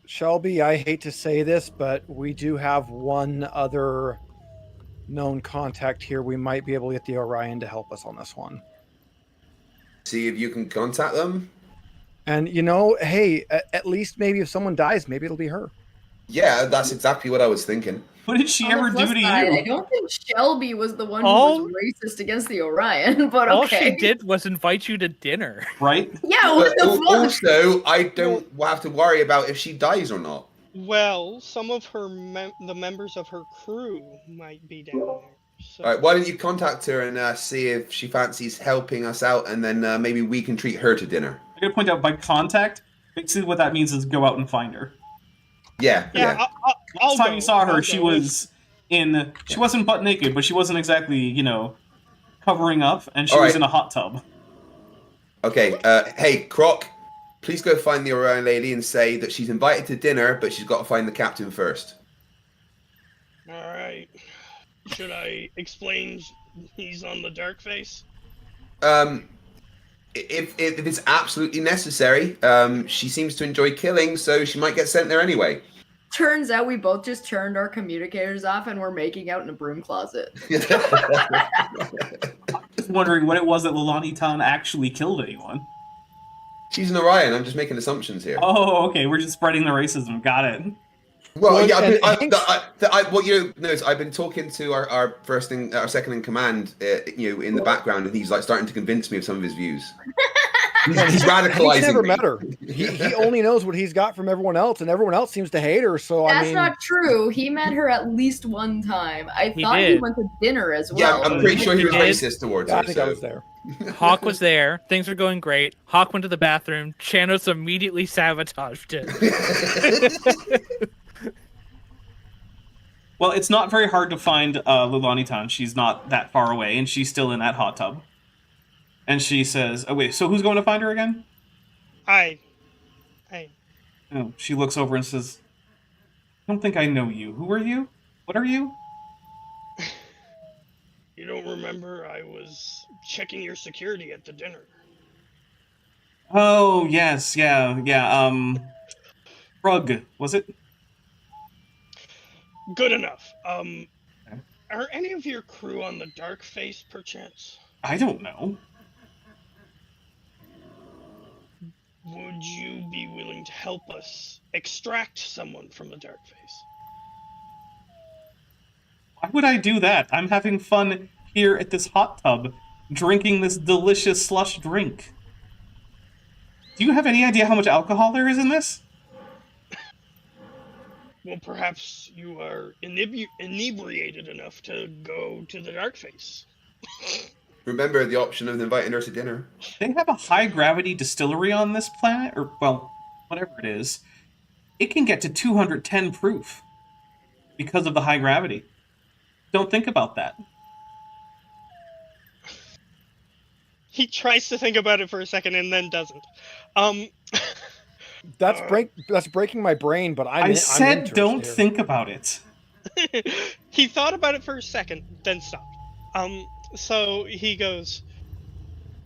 Shelby, I hate to say this, but we do have one other known contact here. We might be able to get the Orion to help us on this one. See if you can contact them. And hey, at least maybe if someone dies, maybe it'll be her. Yeah, that's exactly what I was thinking. What did she On the ever do plus to side, I you? don't think Shelby was the one who All- was racist against the Orion, but All okay. she did was invite you to dinner. Right? Yeah, what But the fuck? also, I don't have to worry about if she dies or not. Well, some of her the members of her crew might be down there. So All right, why don't you contact her and see if she fancies helping us out, and then maybe we can treat her to dinner. I gotta point out, by contact, basically what that means is go out and find her. Yeah. I'll Last time go. you saw her, I'll she go. was she wasn't butt naked, but she wasn't exactly, covering up, and she All was right. in a hot tub. Okay, hey, Croc, please go find the Orion lady and say that she's invited to dinner, but she's got to find the captain first. All right. Should I explain he's on the dark face? If it's absolutely necessary, she seems to enjoy killing, so she might get sent there anyway. Turns out we both just turned our communicators off and we're making out in a broom closet. Just wondering what it was that Lolani-tan actually killed anyone. She's an Orion. I'm just making assumptions here. Oh, okay, we're just spreading the racism. Got it. Well, yeah. and What you notice, I've been talking to our second in command, in the background, and he's like starting to convince me of some of his views. He's radicalizing He's never me. met her. He only knows what he's got from everyone else, and everyone else seems to hate her. So That's I mean, not true. He met her at least one time. I He thought he did. went to dinner as Yeah, well. I'm pretty sure he was He did. racist towards yeah, her. I think so. I was there. Hawk was there. Things were going great. Hawk went to the bathroom. Chanos immediately sabotaged it. Well, it's not very hard to find Lulani-tan. She's not that far away, and she's still in that hot tub. And she says, oh, wait, so who's going to find her again? I Oh, she looks over and says, I don't think I know you. Who are you? What are you? You don't remember I was checking your security at the dinner. Oh, yes, yeah, Rug, was it? Good enough. Are any of your crew on the dark face perchance? I don't know. Would you be willing to help us extract someone from the dark face? Why would I do that? I'm having fun here at this hot tub, drinking this delicious slush drink. Do you have any idea how much alcohol there is in this? Well, perhaps you are inebriated enough to go to the dark face. Remember the option of inviting her to dinner. They have a high-gravity distillery on this planet, or, well, whatever it is. It can get to 210 proof because of the high gravity. Don't think about that. He tries to think about it for a second and then doesn't. That's breaking my brain, but I'm said interested don't here. think about it. He thought about it for a second, then stopped. So he goes,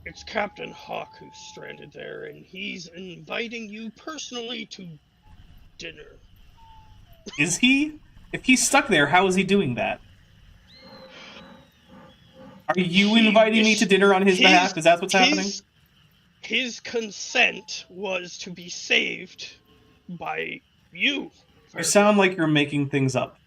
it's Captain Hawk who's stranded there, and he's inviting you personally to dinner. Is he? If he's stuck there, how is he doing that? Are you inviting me to dinner on his behalf? Is that what's happening? his consent was to be saved by you. You sound like you're making things up.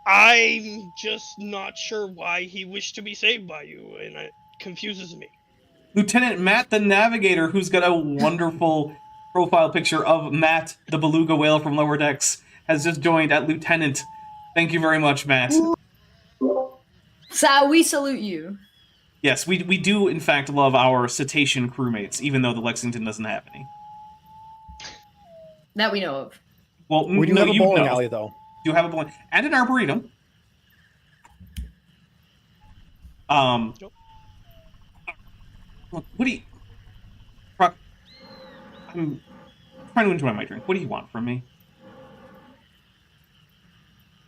I'm just not sure why he wished to be saved by you, and it confuses me. Lieutenant Matt the Navigator, who's got a wonderful profile picture of Matt the beluga whale from Lower Decks, has just joined at Lieutenant. Thank you very much, Matt. So we salute you. Yes, we do, in fact, love our cetacean crewmates, even though the Lexington doesn't have any. That we know of. Well, We do no, have a you bowling know. alley, though. You have a bowling and an arboretum. Yep. Look, what do you... Brock, I'm trying to enjoy my drink. What do you want from me?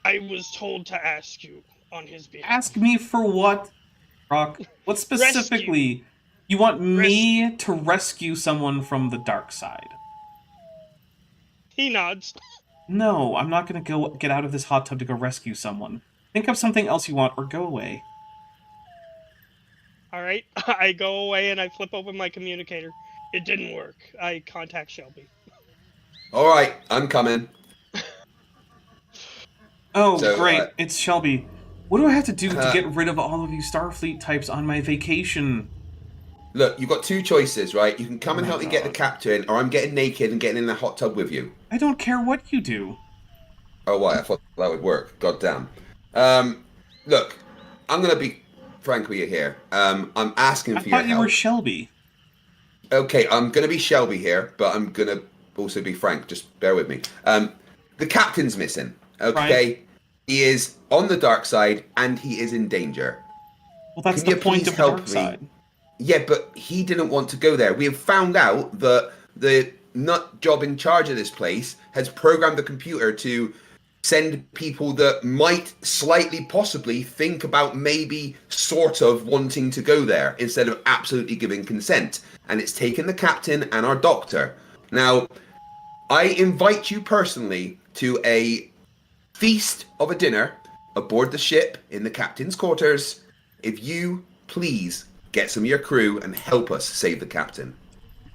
I was told to ask you on his behalf. Ask me for what, Brock? What specifically? You want me to rescue someone from the dark side? He nods. No, I'm not going to go get out of this hot tub to go rescue someone. Think of something else you want or go away. All right, I go away and I flip open my communicator. It didn't work. I contact Shelby. All right, I'm coming. Oh, So, great. It's Shelby. What do I have to do to get rid of all of you Starfleet types on my vacation? Look, you've got two choices, right? You can come and Oh my help me get the God. captain, or I'm getting naked and getting in the hot tub with you. I don't care what you do. Oh, why? I thought that would work. God damn. Look, I'm going to be frank with you here. I'm asking I for your thought you help. were Shelby. Okay, I'm going to be Shelby here, but I'm going to also be frank. Just bear with me. The captain's missing, okay? Right. He is on the dark side, and he is in danger. Well, that's Can the you point please of the help dark me? side. Yeah, but he didn't want to go there. We have found out that the nut job in charge of this place has programmed the computer to send people that might slightly possibly think about maybe sort of wanting to go there instead of absolutely giving consent. And it's taken the captain and our doctor. Now, I invite you personally to a feast of a dinner aboard the ship in the captain's quarters. If you please get some of your crew and help us save the captain.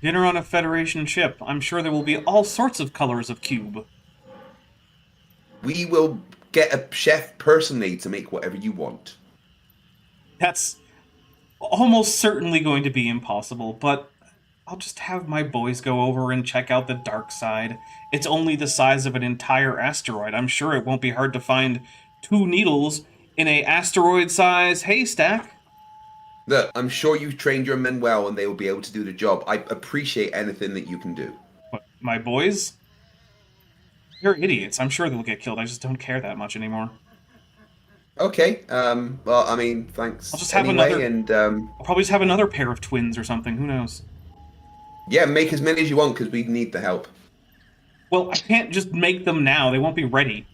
Dinner on a Federation ship. I'm sure there will be all sorts of colors of cube. We will get a chef personally to make whatever you want. That's almost certainly going to be impossible, but I'll just have my boys go over and check out the dark side. It's only the size of an entire asteroid. I'm sure it won't be hard to find 2 needles in a asteroid-sized haystack. Look, I'm sure you've trained your men well and they will be able to do the job. I appreciate anything that you can do. What, my boys? You're idiots. I'm sure they'll get killed. I just don't care that much anymore. Okay, well, I mean, thanks I'll just have anyway, another- and I'll probably just have another pair of twins or something. Who knows? yeah, make as many as you want because we need the help. Well, I can't just make them now. They won't be ready.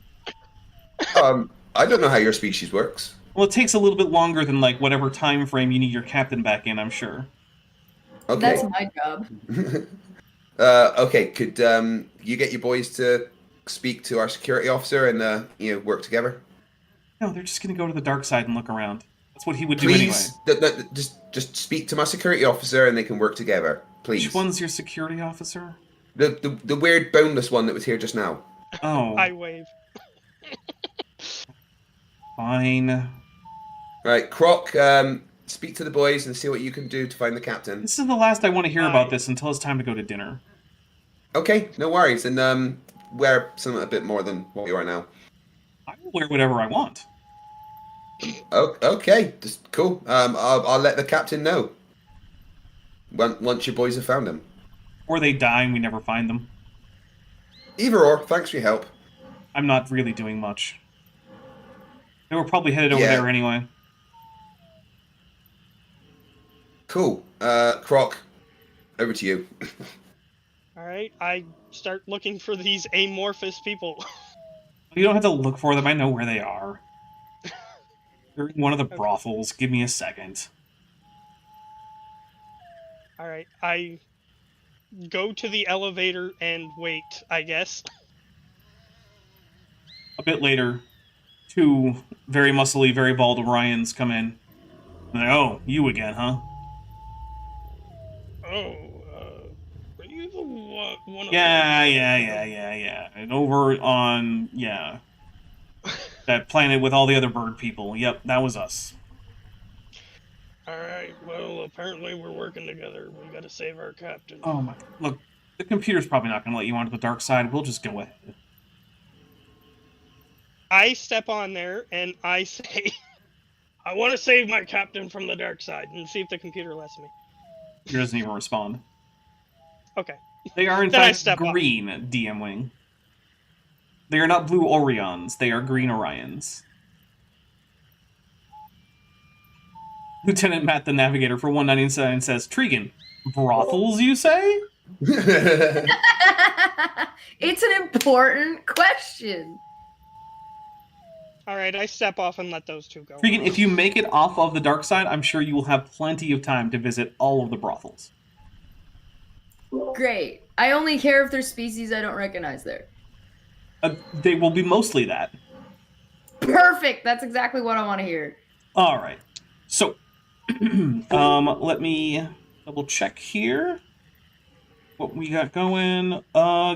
I don't know how your species works. Well, it takes a little bit longer than, like, whatever time frame you need your captain back in, I'm sure. Okay. That's my job. Okay, could you get your boys to speak to our security officer and work together? No, they're just going to go to the dark side and look around. That's what he would do anyway. Please, just speak to my security officer and they can work together. Please. Which one's your security officer? The weird boneless one that was here just now. Oh, I wave. fine. Right, Croc, speak to the boys and see what you can do to find the captain. This is the last I want to hear Aye. about this until it's time to go to dinner. Okay, no worries. And wear something a bit more than what you are now. I will wear whatever I want. Oh, okay, just cool. I'll let the captain know. Once your boys have found him. Or they die and we never find them. Either or, thanks for your help. I'm not really doing much. They were probably headed over Yeah. there anyway. Cool. Croc, over to you. All right, I start looking for these amorphous people. You don't have to look for them. I know where they are. They're in one of the brothels. Give me a second. All right, I go to the elevator and wait, I guess. A bit later, 2 very muscly, very bald Orions come in. And they're, oh, you again, huh? Were you the one of Yeah. And over on, that planet with all the other bird people. Yep, that was us. Alright, well, apparently we're working together. We gotta save our captain. Oh my, look, the computer's probably not going to let you onto the dark side. We'll just go ahead. I step on there and I say, I want to save my captain from the dark side, and see if the computer lets me. He doesn't even respond. Okay. They are in Then I fact step up. green, DM Wing. They are not blue Orions, they are green Orions. Lieutenant Matt the Navigator for 199 says, Tregan, brothels, you say? It's an important question. Alright, I step off and let those two go. Tregan, if you make it off of the dark side, I'm sure you will have plenty of time to visit all of the brothels. Great. I only care if there's species I don't recognize there. They will be mostly that. Perfect. That's exactly what I want to hear. All right. So, let me double check here what we got going.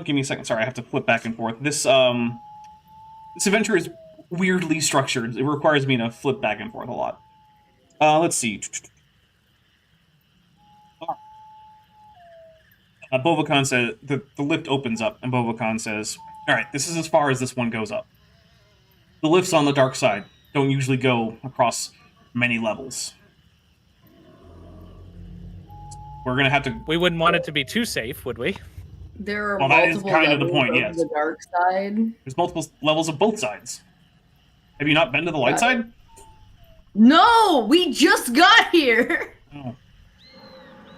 Give me a second. Sorry, I have to flip back and forth. This adventure is weirdly structured. It requires me to flip back and forth a lot. Let's see. Bovacan says the lift opens up, and Bovacan says, "All right, this is as far as this one goes up. The lifts on the dark side don't usually go across many levels. We're gonna have to." We wouldn't want it to be too safe, would we? There are Well, that is multiple kind of the levels point, yes. the dark side. There's multiple levels of both sides. Have you not been to the light side? No, we just got here. Oh.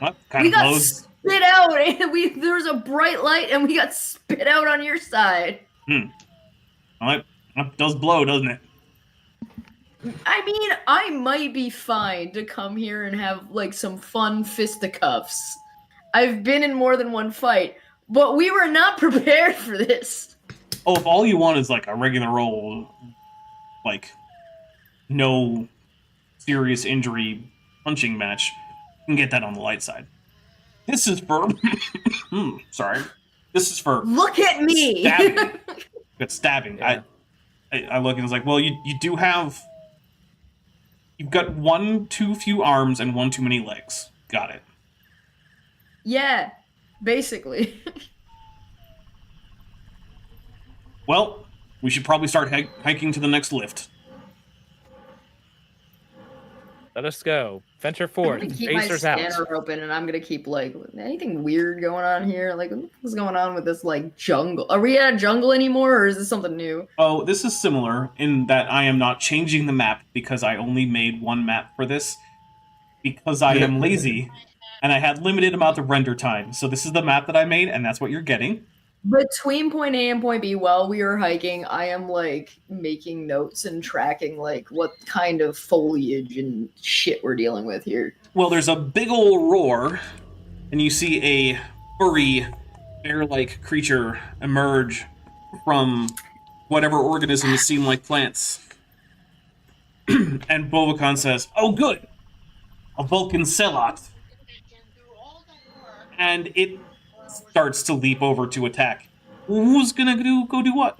That kind We of got blows. spit out. There was a bright light, and we got spit out on your side. Well, that does blow, doesn't it? I mean, I might be fine to come here and have like some fun fisticuffs. I've been in more than one fight, but we were not prepared for this. Oh, if all you want is like a regular roll, like no serious injury punching match, you can get that on the light side. This is for sorry. This is for Look at me. stabbing. It's stabbing. Yeah. I look and it's like, well, you do have, you've got one too few arms and one too many legs. Got it. Yeah, basically. Well, we should probably start hiking to the next lift. Let us go. Venture I'm forth. gonna keep my Phasers out. scanner open, and I'm gonna keep like anything weird going on here. Like, what's going on with this like jungle? Are we at a jungle anymore, or is this something new? Oh, this is similar in that I am not changing the map because I only made one map for this because I am lazy and I had limited amount of render time. So this is the map that I made, and that's what you're getting. Between point A and point B, while we are hiking, I am like making notes and tracking like what kind of foliage and shit we're dealing with here. Well, there's a big ol' roar, and you see a furry, bear-like creature emerge from whatever organisms seem like plants. And Bovacan says, "Oh, good! A Vulcan Selot." And it starts to leap over to attack. Who's gonna go do what?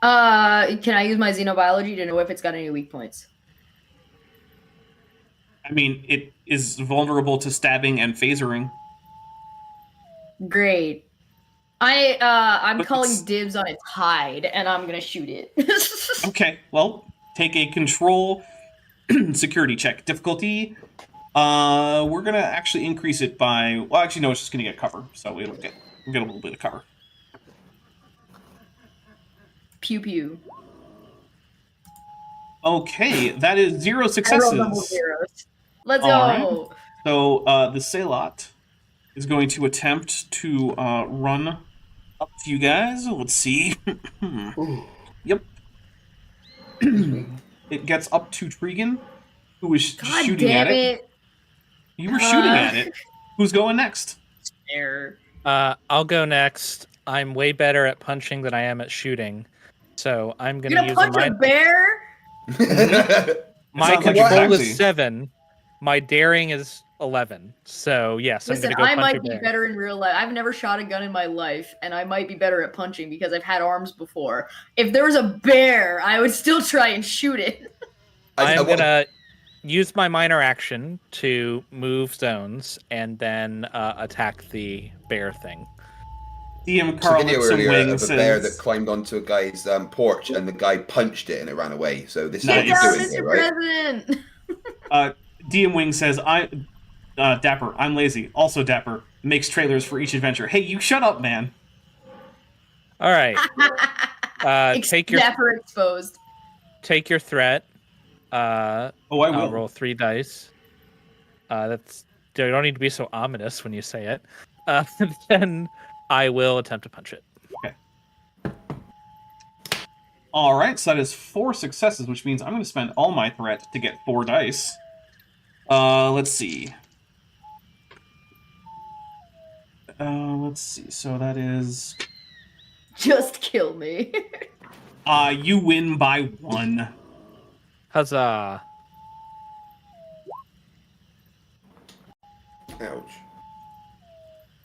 Can I use my xenobiology to know if it's got any weak points? I mean, it is vulnerable to stabbing and phasering. Great. I'm But calling it's- dibs on its hide, and I'm gonna shoot it. Okay, well, take a control security check. Difficulty, we're gonna actually increase it by, well, actually, no, it's just gonna get cover, so we'll get a little bit of cover. Pew pew. Okay, that is 0 I rolled double successes. zeros. Let's All go. So, the Selot is going to attempt to run up to you guys. Let's see. Yep. It gets up to Tregan, who is God shooting damn at it. it. You were shooting at it. Who's going next? Error. I'll go next. I'm way better at punching than I am at shooting. So I'm You're going to gonna use punch a bear? my Sounds like control exactly. is 7. My daring is 11. So yes, Listen, I'm gonna go I punch might a be bear. better in real life. I've never shot a gun in my life, and I might be better at punching because I've had arms before. If there was a bear, I would still try and shoot it. I'm gonna use my minor action to move zones and then attack the bear thing. DM There's a Carl video Ipsum earlier Wing of a bear that says, climbed onto a guy's porch and the guy punched it and it ran away. So this is Nice. what Get you're down, doing Mr. here, right? President! DM Wing says, Dapper, I'm lazy. Also Dapper, makes trailers for each adventure. Hey, you shut up, man. All right. Take your Dapper exposed. take your threat. I will. I'll roll 3 dice. That's you don't need to be so ominous when you say it. Then I will attempt to punch it. Okay. All right, so that is 4 successes, which means I'm going to spend all my threat to get 4 dice. Let's see. Let's see. So that is. Just kill me. You win by 1. Huzzah! Ouch.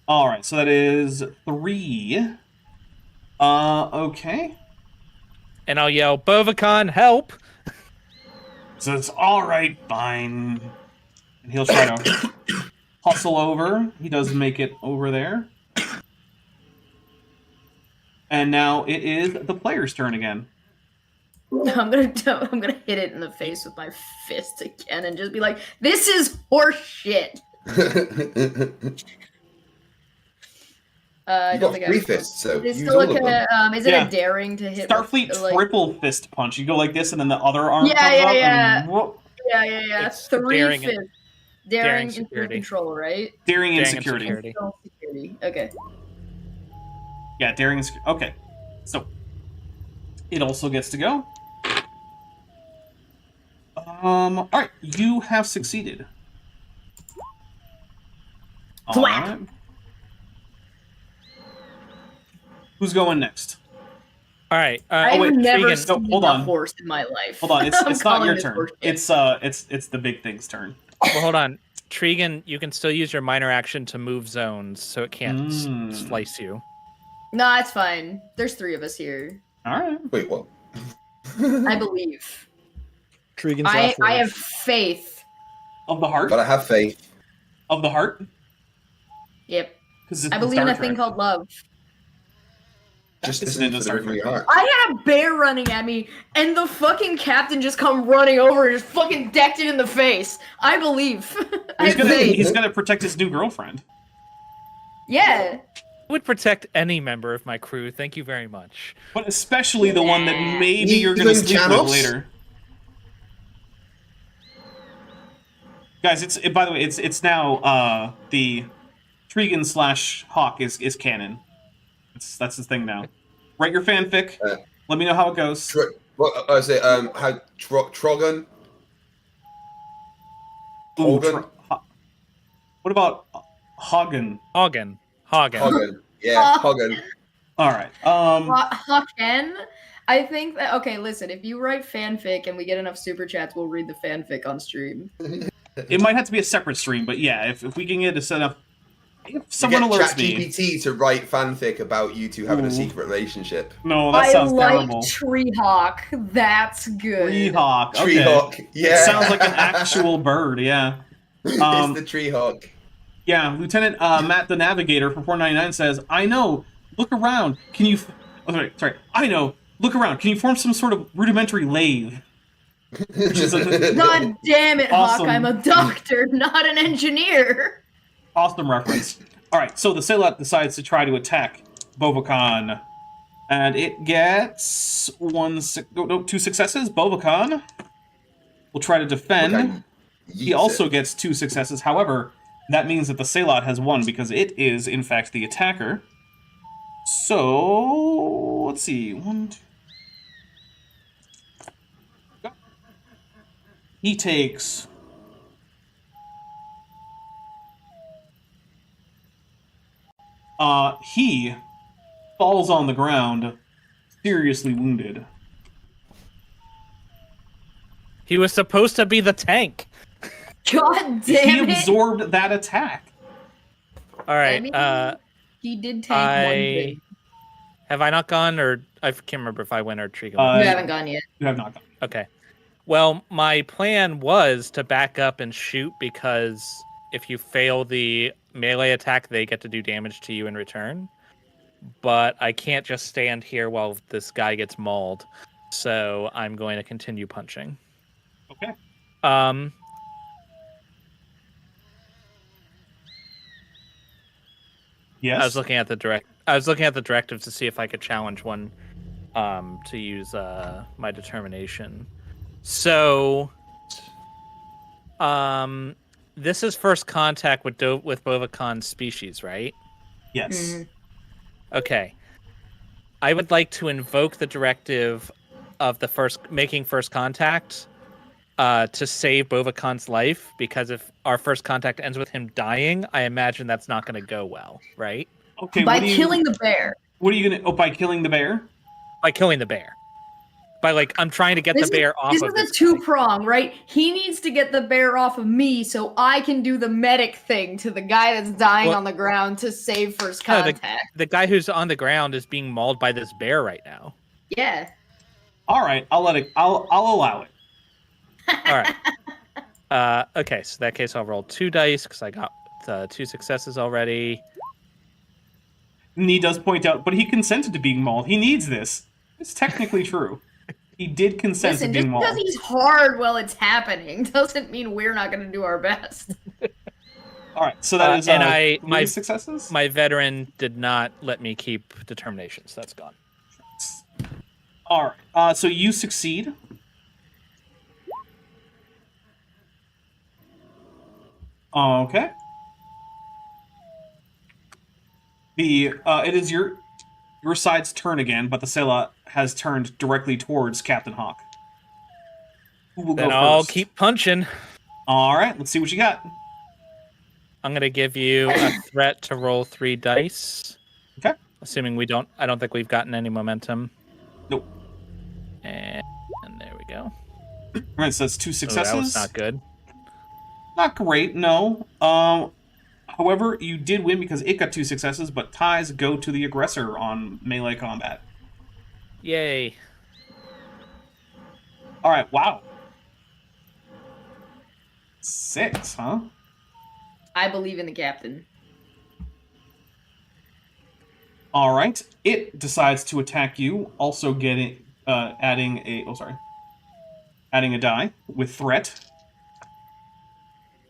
All right, so that is 3. Okay. And I'll yell, Bovicon, help! So it's all right, fine. And he'll try to hustle over. He does make it over there. And now it is the player's turn again. I'm gonna hit it in the face with my fist again and just be like, "This is horseshit." I You don't got think I 3 have- fists, so Is it use still all of them. is it Yeah. a daring to hit? Starfleet with, like, triple fist punch. You go like this, and then the other arm Yeah, comes yeah, up. yeah. And whoop. Yeah. It's 3 daring fists. and- Daring daring into security. control, right? Daring and Daring and security. security. Control security. Okay. Yeah, daring and security. Okay. So, it also gets to go. Alright, you have succeeded. Thwap. Alright. Who's going next? All right. I've wait, never Tegan, no, seen hold a on. horse in my life. Hold on, it's I'm it's not calling your this turn. horseshit. It's the big thing's turn. Well, hold on. Tregan, you can still use your minor action to move zones, so it can't slice you. Nah, it's fine. There's 3 of us here. Alright. Wait, what? I believe. Tregan's I last have words. faith. Of the heart? But I have faith. Of the heart? Yep. 'Cause it's I in believe in Star a thing Trek. called love. Just It's listen in to the Star rhythm of your Trek. heart. I had a bear running at me, and the fucking captain just come running over and just fucking decked it in the face. I believe. I have faith. He's gonna protect his new girlfriend. Yeah. I would protect any member of my crew. Thank you very much. But especially the one that maybe you're gonna Even sleep with Janos? later. Guys, by the way, it's now the Tregan / Hawk is canon. That's his thing now. Write your fanfic. Let me know how it goes. What is it? How Trogan? Ooh, Hogan? what about Hagen? Hagen. Hogan. Yeah, Hogan. All right. Haken? I think that, okay, listen, if you write fanfic and we get enough super chats, we'll read the fanfic on stream. It might have to be a separate stream, but yeah, if we can get it set up, if someone you get alerts me. ChatGPT to write fanfic about you two having a secret relationship. No, that sounds I like terrible. Treehawk. That's good. Treehawk. Okay. Treehawk. Yeah. It sounds like an actual bird. Yeah. It's the Treehawk. Yeah, Lieutenant Matt the Navigator from 499 says, "I know. Look around. Can you? Sorry. I know. Look around. Can you form some sort of rudimentary lathe?" Which is God damn it, Awesome. Hawk! I'm a doctor, not an engineer. awesome reference. All right, so the Sailot decides to try to attack Bovicon, and it gets 2 successes. Bovicon will try to defend. Okay. He also gets 2 successes. However, that means that the Sailot has won because it is, in fact, the attacker. So, let's see. 1, 2. Go. He takes... he falls on the ground, seriously wounded. He was supposed to be the tank. God He damn it! absorbed that attack. All right. I mean, he did tank one thing. Have I not gone, or I can't remember if I went or Trico. You haven't gone yet. You have not gone. Okay. Well, my plan was to back up and shoot because if you fail the melee attack, they get to do damage to you in return. But I can't just stand here while this guy gets mauled. So I'm going to continue punching. Okay. Yes. I was looking at the directives to see if I could challenge one to use my determination. So this is first contact with Bovacon's species, right? Yes. Mm-hmm. Okay. I would like to invoke the directive of making first contact to save Bovacon's life, because if our first contact ends with him dying, I imagine that's not going to go well, right? Okay. By killing the bear. What are you gonna? Oh, by killing the bear? By killing the bear. By I'm trying to get the bear off of this. This is a two-prong, right? He needs to get the bear off of me so I can do the medic thing to the guy that's dying on the ground to save first contact. The guy who's on the ground is being mauled by this bear right now. Yeah. All right, I'll allow it. All right. Okay, so in that case, I'll roll 2 dice because I got 2 successes already. And he does point out, but he consented to being mauled. He needs this. It's technically true. He did consent to being mauled. Just because he's hard while it's happening doesn't mean we're not going to do our best. All right, so that is my successes. My veteran did not let me keep determination, so that's gone. All right, so you succeed. Okay. It is your side's turn again, but the Sela has turned directly towards Captain Hawk. Who will then go I'll first? keep punching. All right, let's see what you got. I'm gonna give you a threat to roll 3 dice. Okay. Assuming I don't think we've gotten any momentum. Nope. And there we go. All right, so that's 2 successes. Oh, that was not good. Not great, no. However, you did win because it got 2 successes, but ties go to the aggressor on melee combat. Yay. All right, wow. 6, huh? I believe in the captain. All right, it decides to attack you, also adding a die with threat.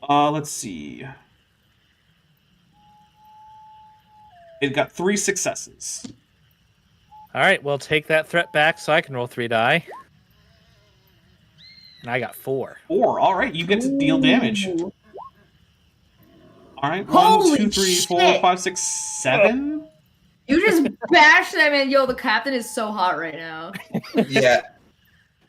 Let's see. It got 3 successes. All right, well, take that threat back so I can roll 3 die. And I got 4. 4. All right, you get to deal damage. Ooh. All right, Holy 1, 2, 3, 4, shit. 5, 6, 7. You just bashed that man. Yo, the captain is so hot right now. Yeah.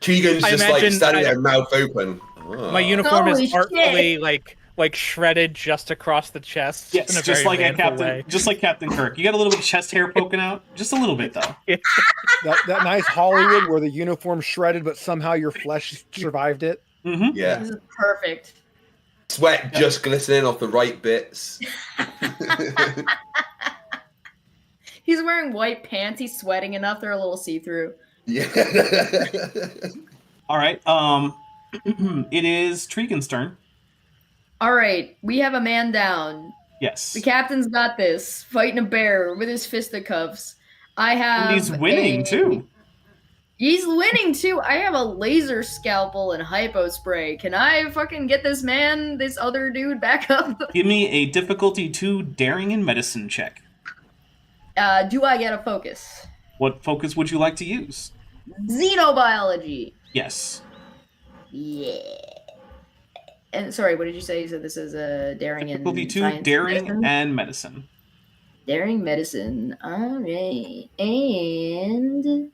Keegan's I just imagine- standing there, mouth open. Oh. My uniform Holy is artfully like shredded just across the chest. Yes, in a just very like manful way. just like Captain Kirk. You got a little bit of chest hair poking out, just a little bit though. That nice Hollywood where the uniform's shredded, but somehow your flesh survived it. Mm-hmm. Yeah. This is perfect. Sweat just glistening off the right bits. He's wearing white pants. He's sweating enough. They're a little see-through. Yeah. All right. It is Tregan's turn. All right, we have a man down. Yes. The captain's got this, fighting a bear with his fisticuffs. I have. And he's winning too. He's winning too. I have a laser scalpel and hypo spray. Can I fucking get this other dude back up? Give me a difficulty 2 daring and medicine check. Do I get a focus? What focus would you like to use? Xenobiology. Yes. Yeah. And sorry, what did you say? You said this is a daring and Difficulty 2 science daring medicine? and medicine. Daring medicine. All right. And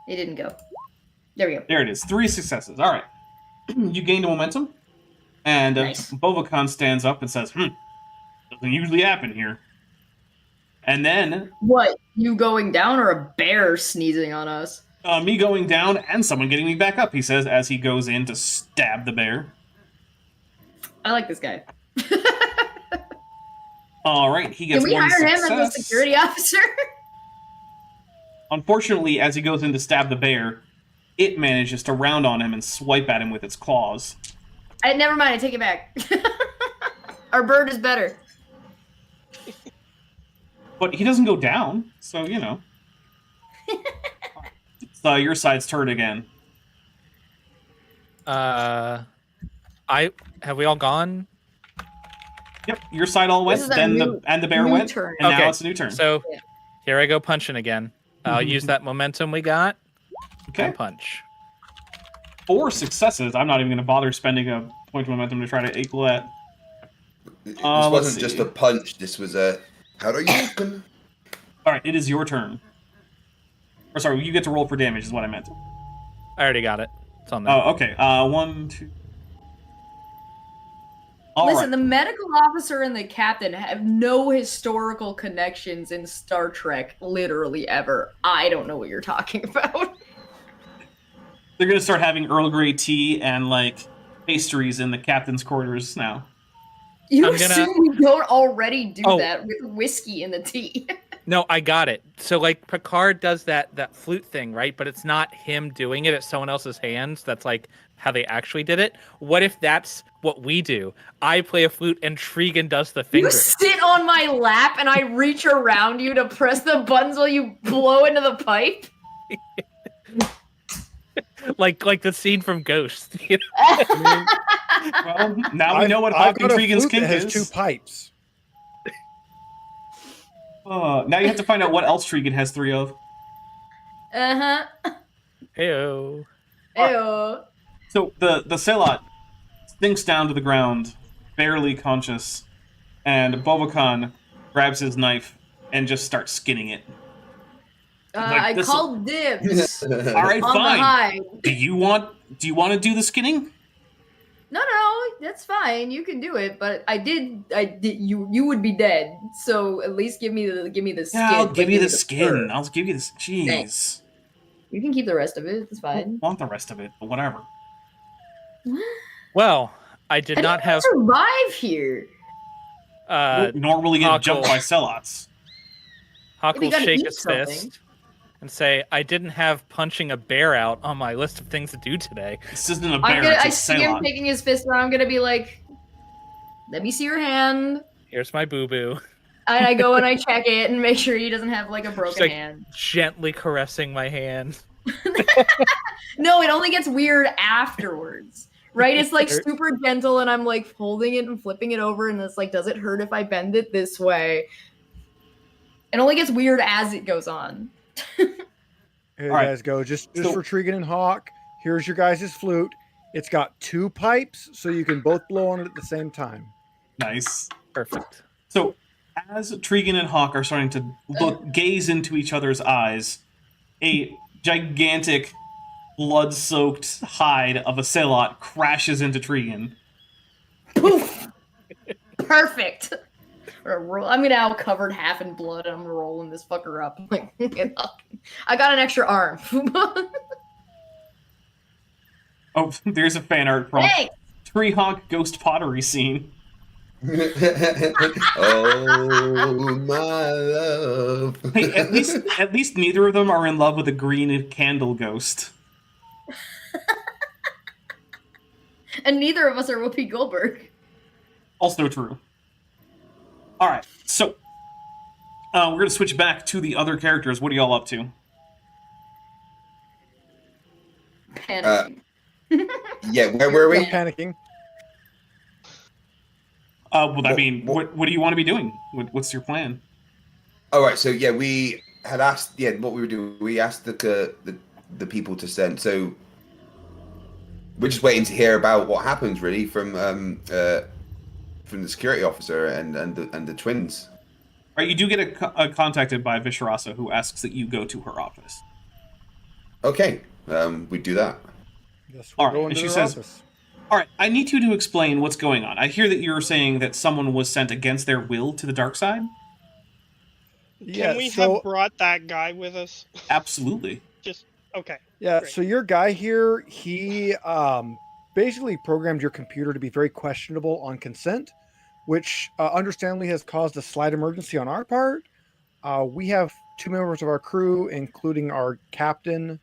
it didn't go. There we go. There it is. 3 successes. All right. You gained a momentum. And Nice. Bovacon stands up and says, doesn't usually happen here. And then, What? You going down or a bear sneezing on us? Me going down and someone getting me back up, he says, as he goes in to stab the bear. I like this guy. All right, he gets Can we one hire success. him as a security officer? Unfortunately, as he goes in to stab the bear, it manages to round on him and swipe at him with its claws. Never mind, I take it back. Our bird is better. But he doesn't go down, so, you know. It's your side's turn again. Have we all gone? Yep, your side all went, then the bear went, turn. and Okay, now it's a new turn. So here I go punching again. I'll use that momentum we got. Okay. And punch. 4 successes. I'm not even going to bother spending a point of momentum to try to equal that. This wasn't just a punch. This was a. How are you looking? All right, it is your turn. Or sorry, you get to roll for damage. Is what I meant. I already got it. It's on there. Oh, okay. 1, 2. All Listen, right. the medical officer and the captain have no historical connections in Star Trek, literally ever. I don't know what you're talking about. They're going to start having Earl Grey tea and, like, pastries in the captain's quarters now. You assume we don't already do Oh. that with whiskey in the tea. No, I got it. So like Picard does that flute thing, right? But it's not him doing it, it's someone else's hands. That's like how they actually did it. What if that's what we do? I play a flute and Tregan does the finger. You sit on my lap and I reach around you to press the buttons while you blow into the pipe? like the scene from Ghost. You know? Well, now we know what Hawk and Tregan's kink has is. 2 pipes. Now you have to find out what else Tregan has 3 of. Uh-huh. Heyo. Ew. So the Selot sinks down to the ground, barely conscious, and Bobakan grabs his knife and just starts skinning it. Like, I this'll- called dibs All right, on the fine. hide. Do you want to do the skinning? No, that's fine. You can do it, but I did. You would be dead. So at least give me the skin. Yeah, I'll but give you the fur. skin. I'll give you this. Jeez. Thanks. You can keep the rest of it. It's I fine. don't want the rest of it, but whatever. Well, I did How not do you have survive here. Normally get Hawk jumped will- by Celots. Hawk If you will gotta shake eat his something. fist and say, I didn't have punching a bear out on my list of things to do today. This isn't a bear, I it's a see him Celot. taking his fist, and I'm gonna be like, "Let me see your hand." Here's my boo-boo. And I go and I check it and make sure he doesn't have like a broken like- hand. Gently caressing my hand. No, it only gets weird afterwards. Right? It's like super gentle, and I'm like holding it and flipping it over, and it's like, does it hurt if I bend it this way? It only gets weird as it goes on. Here you All right. guys go. Just So- for Tregan and Hawk, here's your guys' flute. It's got 2 pipes, so you can both blow on it at the same time. Nice. Perfect. So, as Tregan and Hawk are starting to gaze into each other's eyes, a gigantic, blood-soaked hide of a Celot crashes into Tregan. Poof! Perfect. I'm gonna now covered half in blood, and I'm rolling this fucker up. Like, I got an extra arm. Oh, there's a fan art from Hey! Tree Hawk Ghost Pottery scene. Oh my love. Hey, at least neither of them are in love with a green candle ghost. And neither of us are Whoopi Goldberg. Also true. All right, so we're gonna switch back to the other characters. What are y'all up to? Panicking. Yeah, where were we? I'm panicking. Well, I mean, what do you want to be doing? What's your plan? All right, so yeah, we had asked. Yeah, what we were doing, we asked the people to send. So we're just waiting to hear about what happens, really, from the security officer and the twins. All right, you do get contacted by Visharasa, who asks that you go to her office. Okay, we do that. Yes, All we're right, going and to she their says- office. All right, I need you to explain what's going on. I hear that you're saying that someone was sent against their will to the dark side. Yeah, Can we so have brought that guy with us? Absolutely. Okay. Yeah, Great. so your guy here, he basically programmed your computer to be very questionable on consent, which understandably has caused a slight emergency on our part. We have 2 members of our crew, including our captain,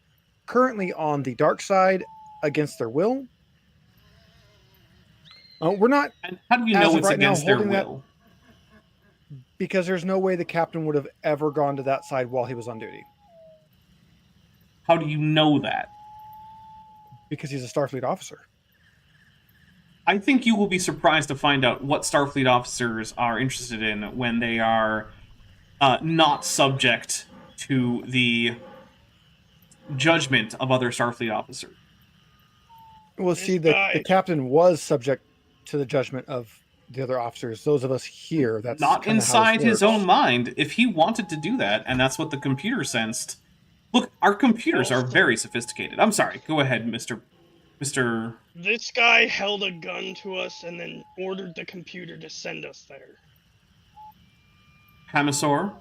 currently on the dark side against their will. We're not, And how do you as know of it's right now, against their holding that will? because there's no way the captain would have ever gone to that side while he was on duty. How do you know that? Because he's a Starfleet officer. I think you will be surprised to find out what Starfleet officers are interested in when they are not subject to the judgment of other Starfleet officers. Well, see, the captain was subject to the judgment of the other officers. Those of us here, that's not kinda inside how this his works. own mind. If he wanted to do that, and that's what the computer sensed. Look, our computers are very sophisticated. I'm sorry. Go ahead, Mr. This guy held a gun to us and then ordered the computer to send us there. Hamasaur?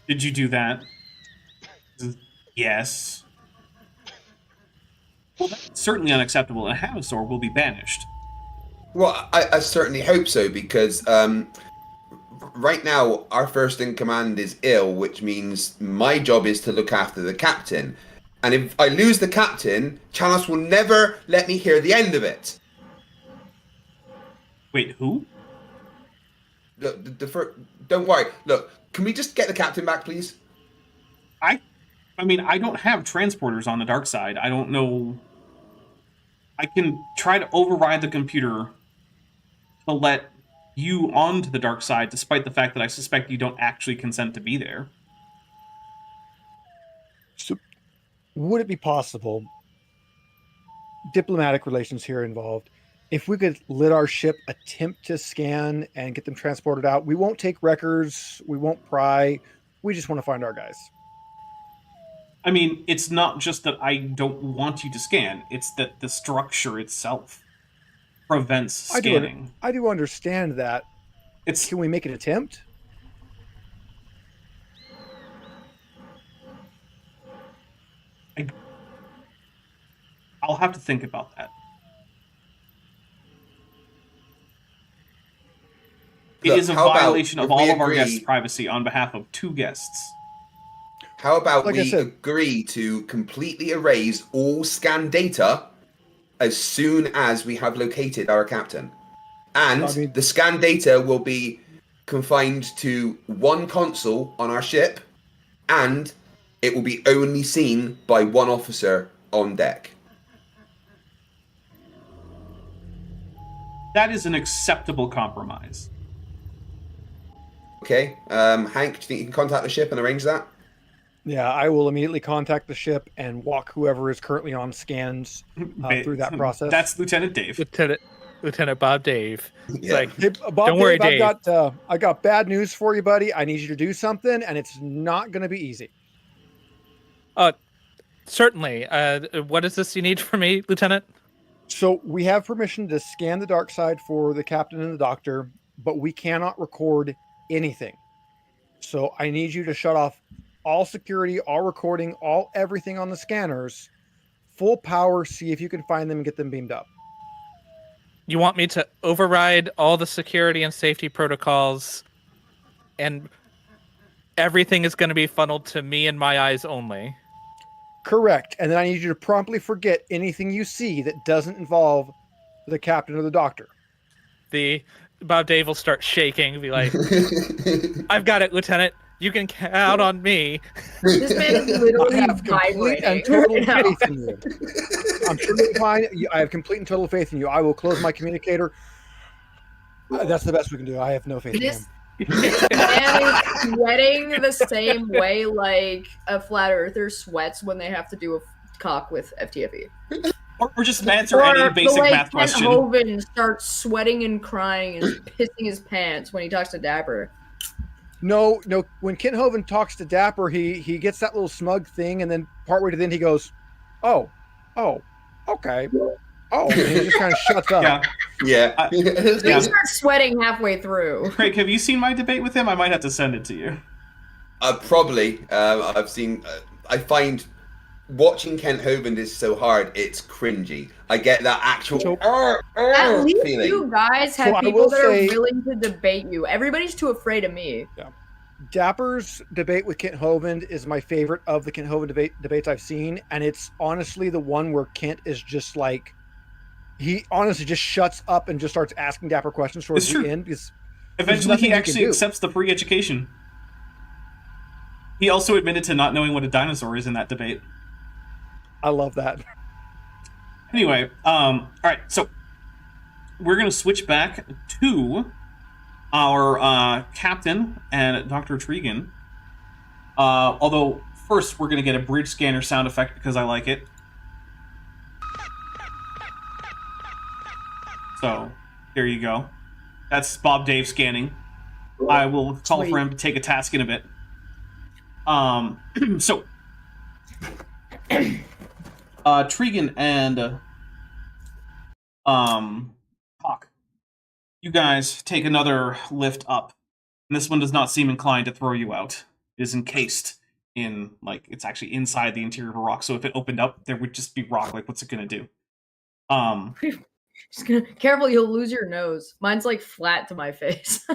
Did you do that? Yes. Well, that's certainly unacceptable, and Hamasaur will be banished. Well, I certainly hope so, because right now our first in command is ill, which means my job is to look after the captain. And if I lose the captain, Chanos will never let me hear the end of it. Wait, who? Look, don't worry. Look, can we just get the captain back, please? I mean, I don't have transporters on the dark side. I don't know. I can try to override the computer to let you onto the dark side, despite the fact that I suspect you don't actually consent to be there. So, would it be possible, diplomatic relations here involved, if we could let our ship attempt to scan and get them transported out? We won't take records, we won't pry, we just want to find our guys. I mean, it's not just that I don't want you to scan, it's that the structure itself prevents scanning. I do understand that. Can we make an attempt? I'll have to think about that. It is a violation of all of our guests' privacy on behalf of 2 guests. How about we agree to completely erase all scan data as soon as we have located our captain? And the scan data will be confined to 1 console on our ship, and it will be only seen by 1 officer on deck. That is an acceptable compromise. Okay. Hank, do you think you can contact the ship and arrange that? Yeah, I will immediately contact the ship and walk whoever is currently on scans through that process. That's Lieutenant Dave. Lieutenant Bob Dave. Yeah. Like, hey, Bob, don't worry, Dave. I got bad news for you, buddy. I need you to do something, and it's not going to be easy. Certainly. What is this you need from me, Lieutenant? So we have permission to scan the dark side for the captain and the doctor, but we cannot record anything. So I need you to shut off all security, all recording, everything on the scanners, full power, see if you can find them and get them beamed up. You want me to override all the security and safety protocols, and everything is going to be funneled to me and my eyes only? Correct. And then I need you to promptly forget anything you see that doesn't involve the captain or the doctor. The Bob Dave will start shaking and be like, I've got it, Lieutenant. You can count on me. This man is literally complete and total faith in you. I'm sure you'll find. I have complete and total faith in you. I will close my communicator. That's the best we can do. I have no faith in him. Man is sweating the same way like a flat earther sweats when they have to do a cock with FTFE. Or just answer any basic math question. Ken Hovind starts sweating and crying and pissing his pants when he talks to Dapper. No. When Ken Hovind talks to Dapper, he gets that little smug thing, and then partway to the end he goes, "Oh, okay, oh," and he just kind of shuts up. Yeah. He starts sweating halfway through. Craig, have you seen my debate with him? I might have to send it to you. Probably. I've seen. I find watching Kent Hovind is so hard, it's cringy. I get that actual At least feeling. you guys So have I people will that say- are willing to debate you. Everybody's too afraid of me. Dapper's debate with Kent Hovind is my favorite of the Kent Hovind debates I've seen, and it's honestly the one where Kent is just like, he honestly just shuts up and just starts asking Dapper questions towards It's the true. end. Because Eventually, he nothing he can actually do. accepts the free education. He also admitted to not knowing what a dinosaur is in that debate. I love that. Anyway, all right, so we're going to switch back to our captain and Dr. Tregan. Although, first, we're going to get a bridge scanner sound effect because I like it. So, there you go. That's Bob Dave scanning. I will call for him to take a task in a bit. So, Tregan and Hawk, you guys take another lift up, and this one does not seem inclined to throw you out. It is encased in, like, it's actually inside the interior of a rock, so if it opened up, there would just be rock. Like, what's it gonna do? Just gonna careful, you'll lose your nose. Mine's like flat to my face.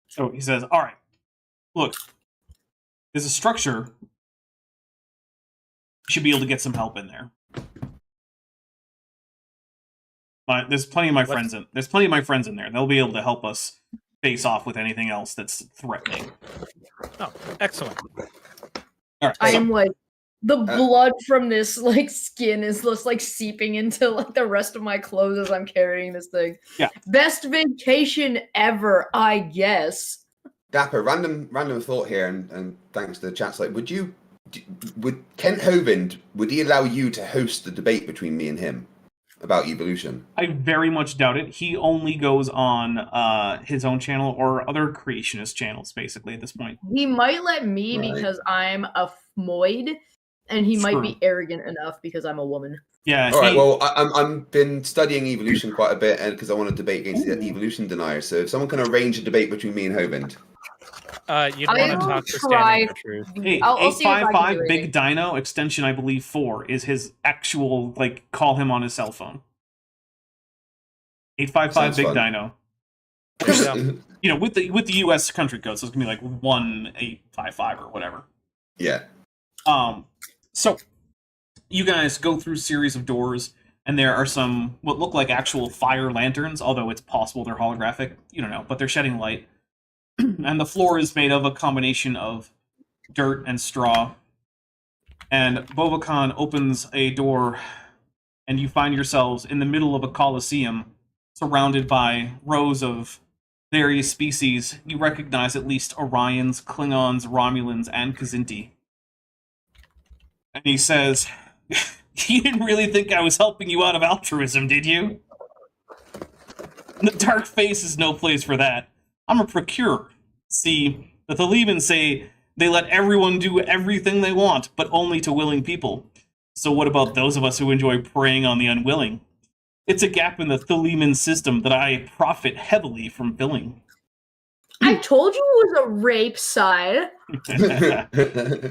So he says, all right, look, there's a structure. You should be able to get some help in there. There's plenty of my friends in. There's plenty of my friends in there. They'll be able to help us face off with anything else that's threatening. Oh, excellent. All right. I So, am like, the blood from this like skin is just like seeping into like the rest of my clothes as I'm carrying this thing. Yeah. Best vacation ever, I guess. Dapper, random thought here, and thanks to the chat site. Would Kent Hovind, would he allow you to host the debate between me and him about evolution? I very much doubt it. He only goes on his own channel or other creationist channels, basically, at this point. He might let me Right. because I'm a moid, and he might Sure. be arrogant enough because I'm a woman. Yeah. All right. Well, I'm been studying evolution quite a bit, and because I want to debate against the evolution deniers. So if someone can arrange a debate between me and Hovind, You'd want to will talk to try- Standing for Truth. Hey, I'll see if I can 855 do it. Big Dino extension, I believe 4 is his actual, like, call him on his cell phone. 855 Sounds Big fun. Dino. Yeah. You know, with the US country code, so it's gonna be like 1855 or whatever. yeah. So you guys go through a series of doors, and there are some what look like actual fire lanterns, although it's possible they're holographic. You don't know, but they're shedding light. And the floor is made of a combination of dirt and straw. And Bovacan opens a door, and you find yourselves in the middle of a coliseum, surrounded by rows of various species. You recognize at least Orions, Klingons, Romulans, and Kzinti. And he says, "You didn't really think I was helping you out of altruism, did you? The dark face is no place for that. I'm a procurer. See, the Thalebans say they let everyone do everything they want, but only to willing people. So what about those of us who enjoy preying on the unwilling? It's a gap in the Thaleban system that I profit heavily from filling." I told you it was a rape side.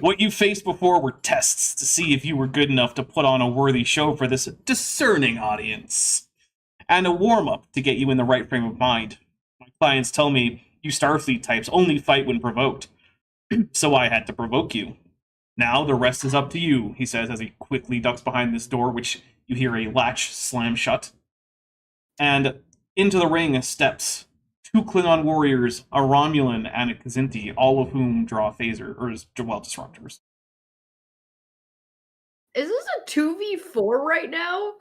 What you faced before were tests to see if you were good enough to put on a worthy show for this discerning audience, and a warm-up to get you in the right frame of mind. My clients tell me you Starfleet types only fight when provoked, so I had to provoke you. Now the rest is up to you, he says as he quickly ducks behind this door, which you hear a latch slam shut. And into the ring steps 2 Klingon warriors, a Romulan and a Kzinti, all of whom draw disruptors. Is this a 2v4 right now?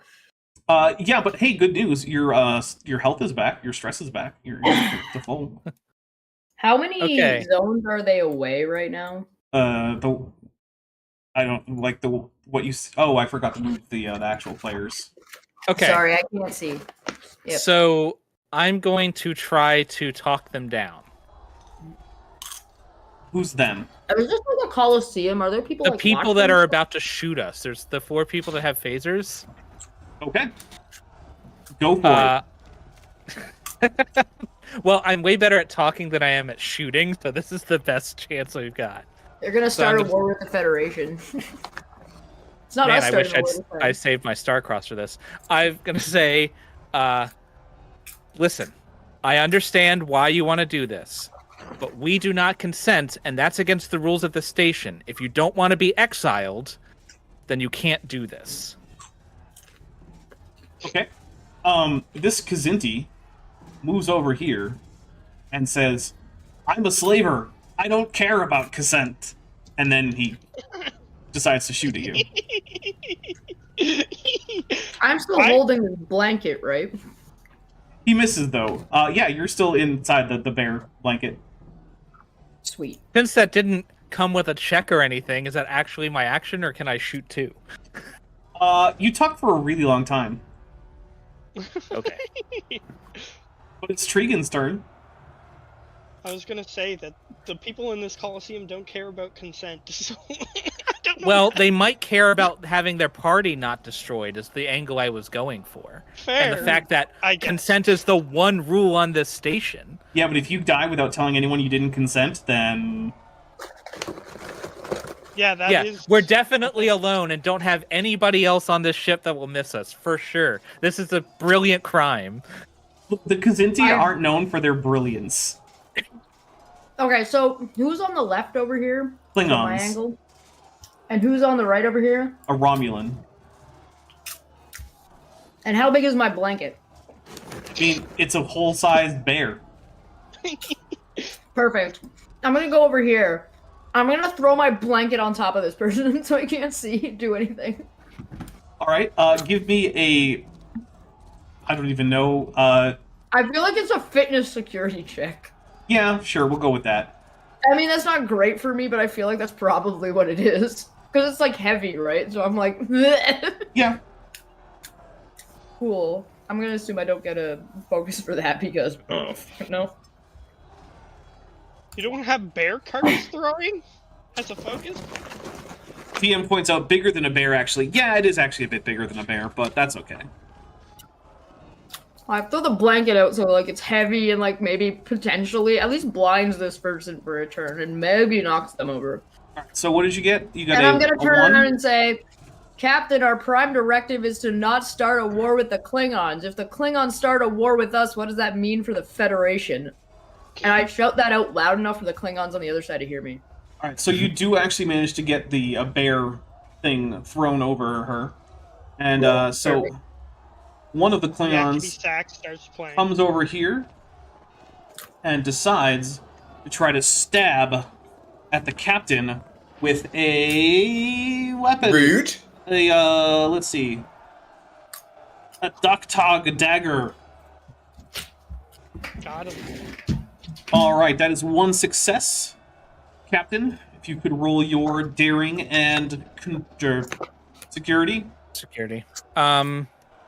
Yeah, but hey, good news. Your health is back. Your stress is back. You're to full. How many Okay. zones are they away right now? I don't like what you. Oh, I forgot to move the actual players. Okay. Sorry, I can't see. Yep. So I'm going to try to talk them down. Who's them? I was just like a coliseum. Are there people? The like, people that watching? are about to shoot us. There's the 4 people that have phasers. Okay. Go for it. Well, I'm way better at talking than I am at shooting, so this is the best chance we've got. They're gonna start a war with the Federation. It's not us Man, I wish starting a war with them. I saved my Starcross for this. I'm gonna say, listen, I understand why you want to do this, but we do not consent, and that's against the rules of the station. If you don't want to be exiled, then you can't do this. Okay. This Kazinti moves over here and says, I'm a slaver. I don't care about consent. And then he decides to shoot at you. I'm still holding this blanket, right? He misses, though. Yeah, you're still inside the bear blanket. Sweet. Since that didn't come with a check or anything, is that actually my action, or can I shoot too? You talk for a really long time. Okay. But it's Tregan's turn. I was gonna say that the people in this Coliseum don't care about consent, so I don't know. Well, they might care about having their party not destroyed, is the angle I was going for. Fair. And the fact that I guess. consent is the one rule on this station. Yeah, but if you die without telling anyone you didn't consent, then... Yeah, that is... We're definitely alone and don't have anybody else on this ship that will miss us, for sure. This is a brilliant crime. The Kazinti aren't known for their brilliance. Okay, so who's on the left over here? Klingons. From my angle. And who's on the right over here? A Romulan. And how big is my blanket? I mean, it's a whole-sized bear. Perfect. I'm gonna go over here. I'm gonna throw my blanket on top of this person so I can't do anything. Alright, give me a... I don't even know, I feel like it's a fitness security check. Yeah, sure, we'll go with that. I mean, that's not great for me, but I feel like that's probably what it is. Because it's, like, heavy, right? So I'm like, Yeah. Cool. I'm gonna assume I don't get a focus for that because, no. You don't have bear cards throwing as a focus? PM points out bigger than a bear, actually. Yeah, it is actually a bit bigger than a bear, but that's okay. I throw the blanket out so like it's heavy and like maybe potentially at least blinds this person for a turn and maybe knocks them over. Alright, so what did you get? You got and I'm gonna a turn 1? around and say, Captain, our prime directive is to not start a war with the Klingons. If the Klingons start a war with us, what does that mean for the Federation? And I shout that out loud enough for the Klingons on the other side to hear me. Alright, so you do actually manage to get the bear thing thrown over her. And so perfect. one of the Klingons starts playing. comes over here and decides to try to stab at the captain with a weapon. Rude. Let's see. A Ducktog dagger. Got him. Alright, that is 1 success. Captain, if you could roll your daring and security. Security.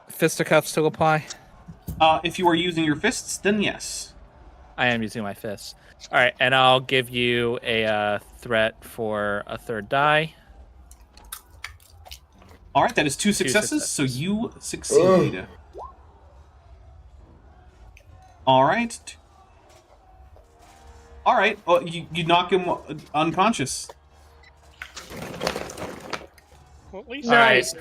Fisticuffs still apply? If you are using your fists, then yes. I am using my fists. All right, and I'll give you a threat for a third die. All right, that is 2 successes, so you succeed. Ugh. All right. All right. Well, you knock him unconscious. Well, at least Nice.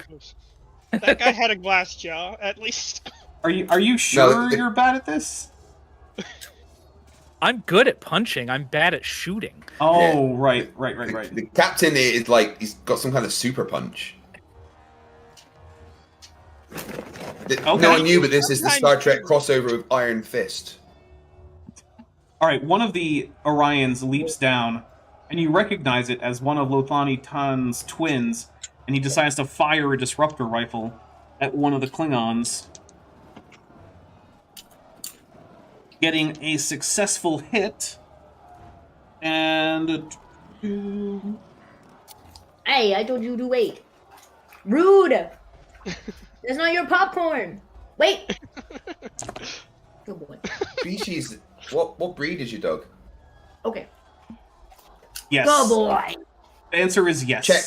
That guy had a glass jaw, at least. Are you sure No, you're bad at this? I'm good at punching. I'm bad at shooting. Oh, right. The captain is like, he's got some kind of super punch. No one knew, but this is the Star Trek crossover with Iron Fist. All right, one of the Orions leaps down, and you recognize it as one of Lothani Tan's twins, and he decides to fire a disruptor rifle at one of the Klingons, getting a successful hit, and... Hey, I told you to wait. Rude! That's not your popcorn! Wait! Good boy. Species. What breed is your dog? Okay. Yes. Good boy! The answer is yes. Check.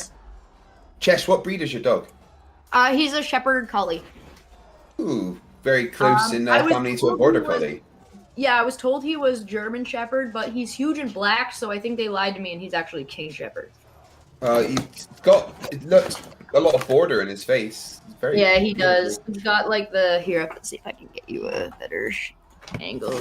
Chess, what breed is your dog? He's a shepherd collie. Ooh, very close in I was family to a border told he collie. Yeah, I was told he was German Shepherd, but he's huge and black, so I think they lied to me, and he's actually King Shepherd. He's got, it looks a lot of border in his face. It's very Yeah, he beautiful. does. He's got like the here. Let's see if I can get you a better angle.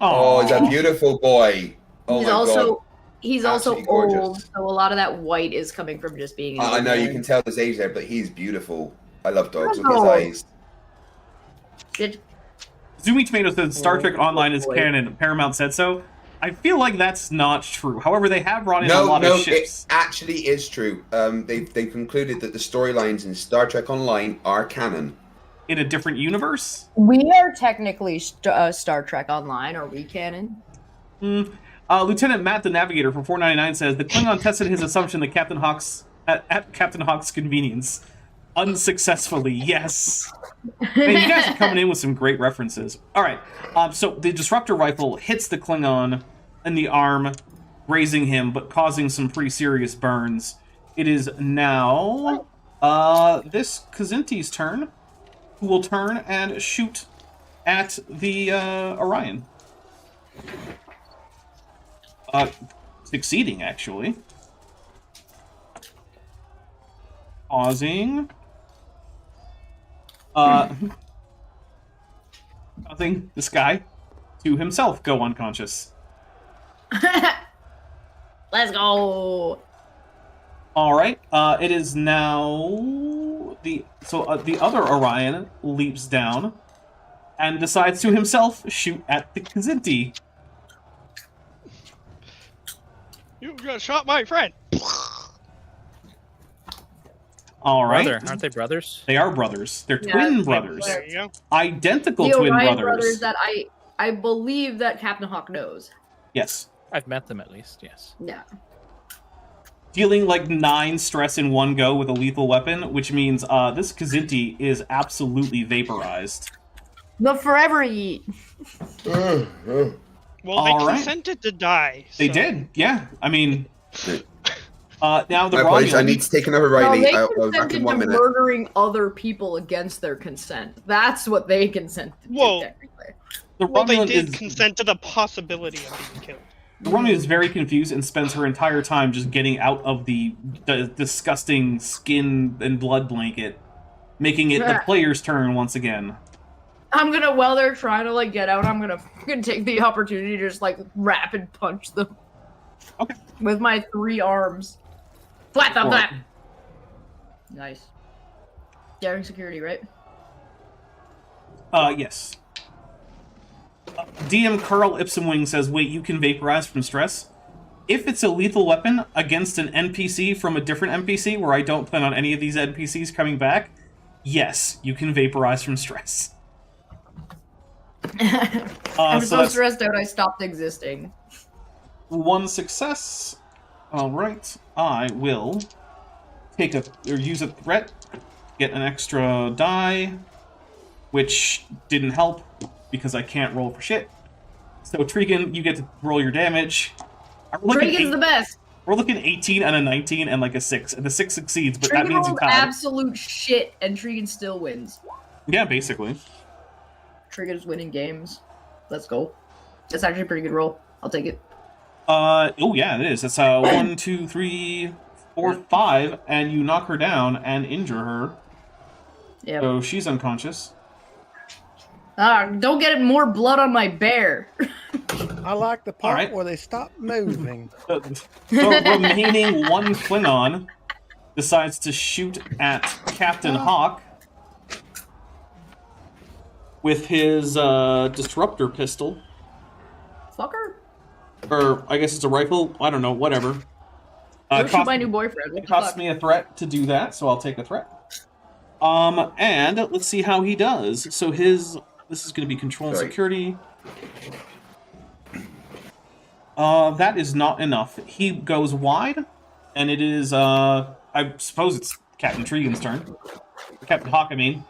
Oh, he's a beautiful boy. Oh he's my also god. he's also Absolutely gorgeous. old, so a lot of that white is coming from just being. an I old know you man. can tell his age there, but he's beautiful. I love dogs. Look Oh. at his eyes. Did- Zoomy Tomato says Star Trek Online is boy. canon. Paramount said so. I feel like that's not true. However, they have brought in a lot No, of ships. it actually is true. They've concluded that the storylines in Star Trek Online are canon. In a different universe? We are technically Star Trek Online. Are we canon? Lieutenant Matt the Navigator from 499 says the Klingon tested his assumption that Captain Hawk's at Captain Hawk's convenience. Unsuccessfully, yes. Man, you guys are coming in with some great references. All right, so the disruptor rifle hits the Klingon in the arm, grazing him, but causing some pretty serious burns. It is now this Kazinti's turn, who will turn and shoot at the Orion. Succeeding, actually. Pausing. Causing this guy to himself go unconscious. Let's go. All right. It is now the other Orion leaps down and decides to himself shoot at the Kazinti. You just shot my friend. All right. Brother, aren't they brothers? They are brothers. They're Yeah, twin they- brothers. There you go. Identical The twin Orion brothers. that I believe that Captain Hawk knows. Yes. I've met them at least, yes. Yeah. Dealing like 9 stress in one go with a lethal weapon, which means this Kazinti is absolutely vaporized. The Forever Eat. Well, they All right. consented to die. They so- did, yeah. I mean, now the My apologies, I Romulan- need to take another No, Riley. they I'll be back in consented 1 to minute. murdering other people against their consent. That's what they consented to, Whoa. technically. the Well, they Romulan did is consent to the possibility of being killed. the Romulan is very confused and spends her entire time just getting out of the disgusting skin and blood blanket, making it the player's turn once again. I'm gonna, while they're trying to like get out, I'm gonna fucking take the opportunity to just like rapid punch them. Okay. With my 3 arms. Flap, flap, flap. Nice. Daring security, right? Yes. DM Carl Ipsumwing says, wait, you can vaporize from stress? If it's a lethal weapon against an NPC from a different NPC where I don't plan on any of these NPCs coming back, yes, you can vaporize from stress. I'm so so that's stressed out I stopped existing. 1 success. All right, I will use a threat, get an extra die, which didn't help because I can't roll for shit. So Tregan, you get to roll your damage. Tregan's the best. We're looking at 18 and a 19 and like a 6, and the 6 succeeds, but that Tregan means you rolls tied. absolute shit, and Tregan still wins. Yeah, basically. Tregan's winning games. Let's go. That's actually a pretty good roll. I'll take it. Oh yeah, it is. That's 1, 2, 3, 4, 5, and you knock her down and injure her. Yeah. So she's unconscious. Don't get more blood on my bear. I like the part Alright. where they stop moving. The remaining 1 Klingon decides to shoot at Captain Hawk with his disruptor pistol. Fucker. Or I guess it's a rifle. I don't know. Whatever. Don't shoot my new boyfriend. What It the costs fuck? me a threat to do that, so I'll take a threat. And let's see how he does. So this is going to be control and Sorry. security. That is not enough. He goes wide, and it is I suppose it's Captain Tregan's turn. Captain Hawk, I mean.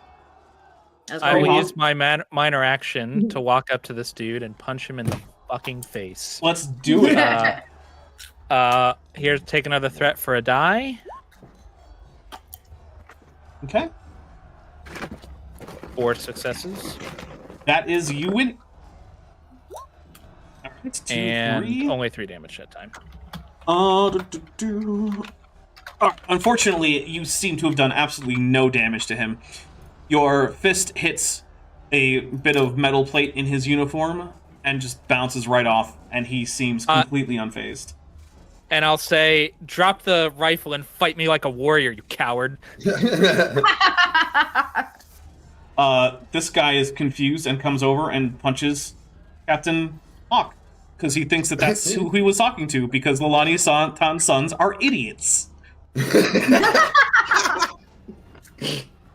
That's I very will Hawk. use my minor action to walk up to this dude and punch him in the fucking face. Let's do it. Here, take another threat for a die. Okay. 4 successes. That is you win. All right, 2, And 3. only 3 damage that time. Unfortunately, you seem to have done absolutely no damage to him. Your fist hits a bit of metal plate in his uniform and just bounces right off, and he seems completely unfazed. And I'll say, drop the rifle and fight me like a warrior, you coward. This guy is confused and comes over and punches Captain Hawk because he thinks that that's who he was talking to, because Lelani-san's sons are idiots.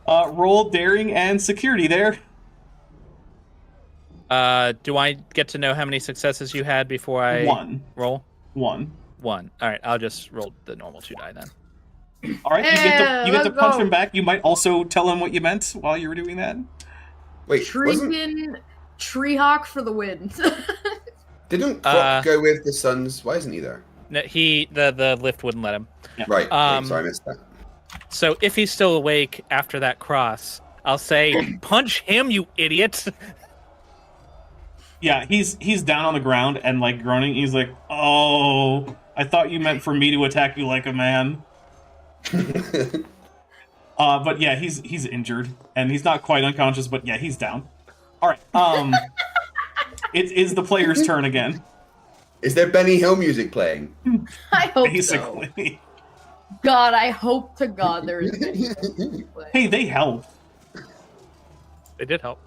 Roll daring and security there. Do I get to know how many successes you had before I 1. roll? 1. 1. All right, I'll just roll the normal 2 die then. All right, you get to punch him back. You might also tell him what you meant while you were doing that. Wait, Treekin Treehawk for the win. Didn't Croc go with the sons? Why isn't he there? No, the lift wouldn't let him. Yeah. Right. Okay, sorry, I missed that. So if he's still awake after that cross, I'll say, punch him, you idiot. Yeah, he's down on the ground and like groaning. He's like, "Oh, I thought you meant for me to attack you like a man." But yeah, he's injured and he's not quite unconscious, but yeah, he's down. All right. It is the player's turn again. Is there Benny Hill music playing? I hope Basically. so. God, I hope to God there is Benny Hill music playing. Hey, they helped. They did help.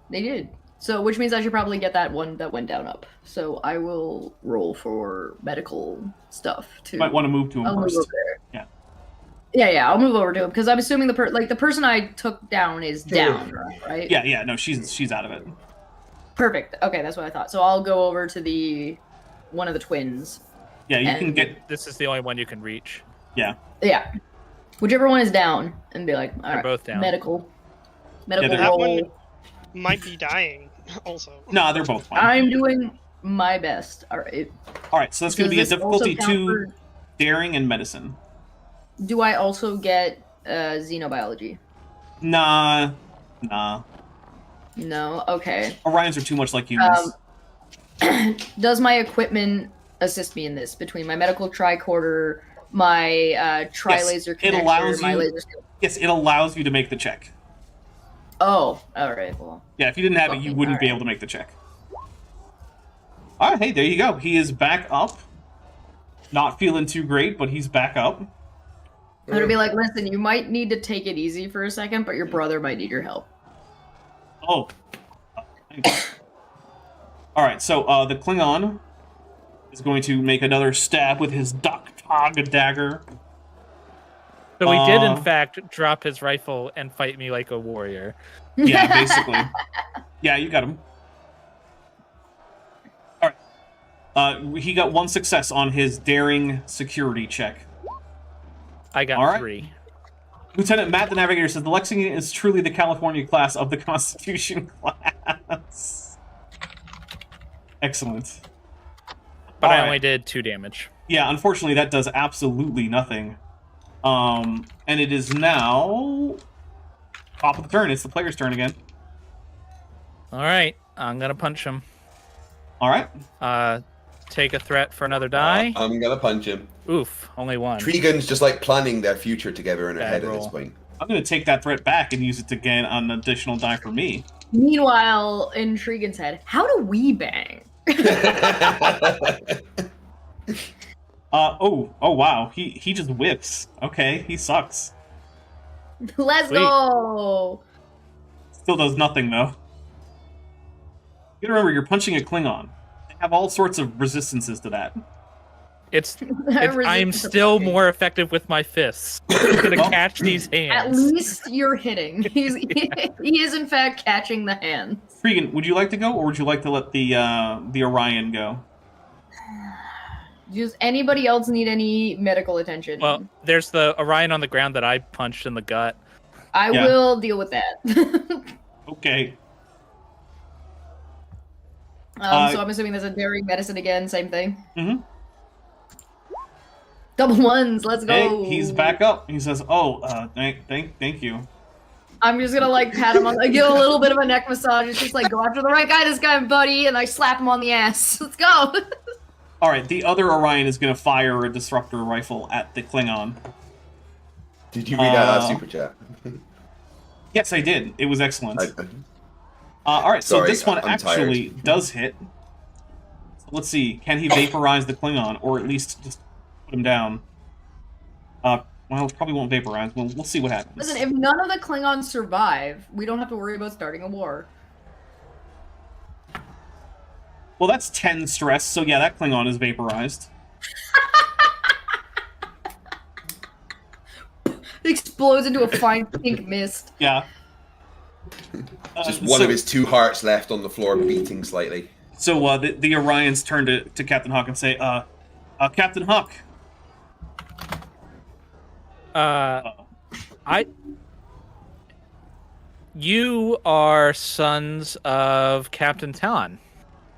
They did. So, which means I should probably get that one that went down up. So I will roll for medical stuff too. Might want to move to him I'll first. move over there. Yeah. I'll move over to him because I'm assuming the person I took down is down, right? Yeah. No, she's out of it. Perfect. Okay, that's what I thought. So I'll go over to one of the twins. Yeah, you can get. This is the only one you can reach. Yeah. Yeah. Whichever one is down, and be like, all They're right, both down. Medical they're- That roll. one might be dying, also. No, they're both fine. I'm doing my best. All right. All right, so that's going to be a Does this also difficulty count 2, for- daring and medicine. Do I also get xenobiology? Nah. No. Okay. Orions are too much like humans. Does my equipment assist me in this? Between my medical tricorder, my tri-laser it connector, allows my you- laser skill. Yes, it allows you to make the check. Oh, all right. Well, Yeah, if you didn't have it, you Okay, wouldn't be alright. able to make the check. All right, hey, there you go. He is back up. Not feeling too great, but he's back up. I'm gonna be like, listen, you might need to take it easy for a second, but your brother might need your help. Oh. Thanks. All right, so the Klingon is going to make another stab with his Doktog dagger. So he did, in fact, drop his rifle and fight me like a warrior. Yeah, basically. Yeah, you got him. All right. He got 1 success on his daring security check. I got All right. 3. Lieutenant Matt, the Navigator, says the Lexington is truly the California class of the Constitution class. Excellent. But All I right. only did 2 damage. Yeah, unfortunately, that does absolutely nothing. And it is now top of the turn. It's the player's turn again. All right, I'm going to punch him. All right. Take a threat for another die. I'm gonna punch him. Oof, only 1. Tregan's just like planning their future together in her Bad head at roll. this point. I'm going to take that threat back and use it to gain an additional die for me. Meanwhile, in Tregan's head, how do we bang? Oh wow. He just whips. Okay, he sucks. Let's Sweet. go. Still does nothing though. You gotta remember, you're punching a Klingon. They have all sorts of resistances to that. I'm still more effective with my fists. I'm gonna Well, catch these At hands. least you're hitting. He is in fact catching the hand. Regan, would you like to go, or would you like to let the Orion go? Does anybody else need any medical attention? Well, there's the Orion on the ground that I punched in the gut. I yeah. will deal with that. Okay. So I'm assuming there's a daring medicine again, same thing. Mhm. Double 1s, let's go. Hey, he's back up. He says, "Oh, thank you." I'm just gonna like pat him on, give a little bit of a neck massage. It's just like go after the right guy, this guy, buddy, and I slap him on the ass. Let's go. All right, the other Orion is going to fire a disruptor rifle at the Klingon. Did you read out that super chat? Yes, I did. It was excellent. All right, Sorry, so this one I'm actually tired. does hit. So let's see. Can he vaporize the Klingon, or at least just put him down? Well, it probably won't vaporize. We'll see what happens. Listen, if none of the Klingons survive, we don't have to worry about starting a war. Well, that's 10 stress, so yeah, that Klingon is vaporized. It explodes into a fine pink mist. Yeah. Just one of his 2 hearts left on the floor, beating slightly. So the Orions turn to Captain Hawk and say, Captain Hawk. You are sons of Captain Tan.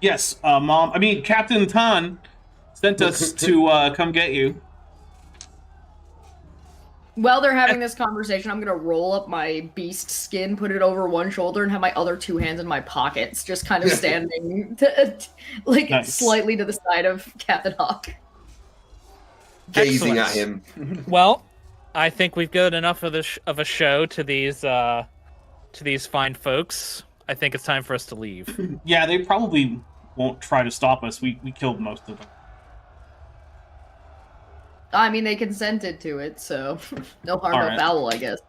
Yes, Captain Tan sent us to come get you. While they're having this conversation, I'm gonna roll up my beast skin, put it over one shoulder, and have my other 2 hands in my pockets, just kind of standing Nice. slightly to the side of Captain Hawk. Gazing Excellent. at him. Well, I think we've got enough of a show to these fine folks. I think it's time for us to leave. Yeah, they probably won't try to stop us. We killed most of them. I mean, they consented to it, so no harm, All no right. foul, I guess.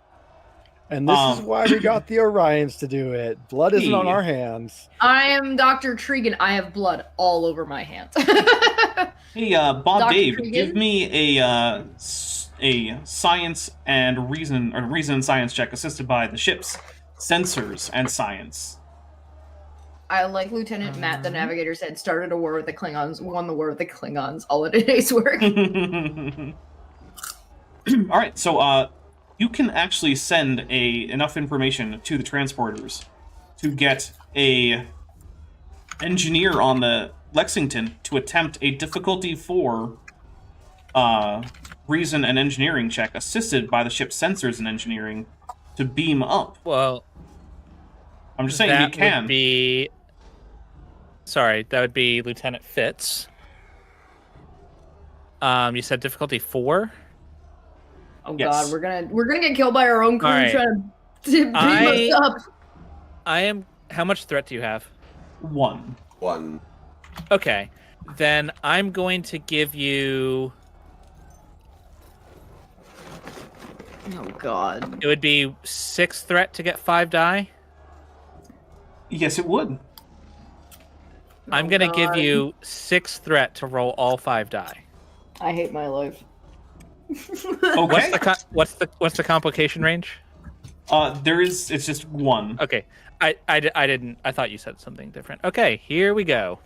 And this is why we got the Orions to do it. Blood isn't on our hands. I am Dr. Tregan. I have blood all over my hands. Hey, Bob Dr. Dave, Tregan? give me a science and reason and science check assisted by the ship's sensors and science. I, like Lieutenant Matt, the navigator, said, started a war with the Klingons, won the war with the Klingons. All in a day's work. All right, so you can actually send enough information to the transporters to get a engineer on the Lexington to attempt a difficulty 4 reason and engineering check assisted by the ship's sensors and engineering to beam up. Well, I'm just saying you can. That would be Lieutenant Fitz. You said difficulty 4? Oh Yes. God, we're gonna get killed by our own crew All right. trying to beam us up. How much threat do you have? 1. 1. Okay, then I'm going to give you. Oh God. It would be 6 threat to get 5 die. Yes, it would. I'm gonna give you 6 threat to roll all 5 die. I hate my life. Okay. What's the complication range? It's just 1. Okay, I didn't. I thought you said something different. Okay, here we go.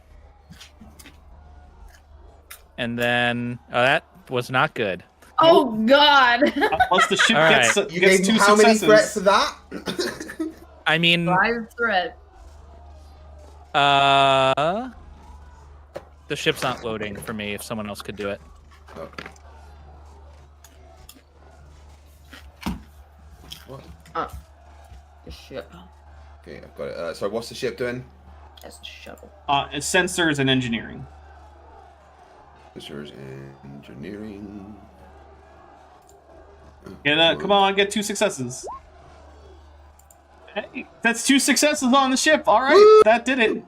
And then that was not good. Oh God. Unless the ship All gets, right. You gets gave 2 him how many successes. threats for that? I mean, 5 threat. the ship's not loading for me. If someone else could do it. Oh. What? Shit. Okay, I've got it. So what's the ship doing? That's the shovel. It's sensors and engineering. Research engineering. Come on, get 2 successes. Hey, that's 2 successes on the ship. All right, Woo! that did it.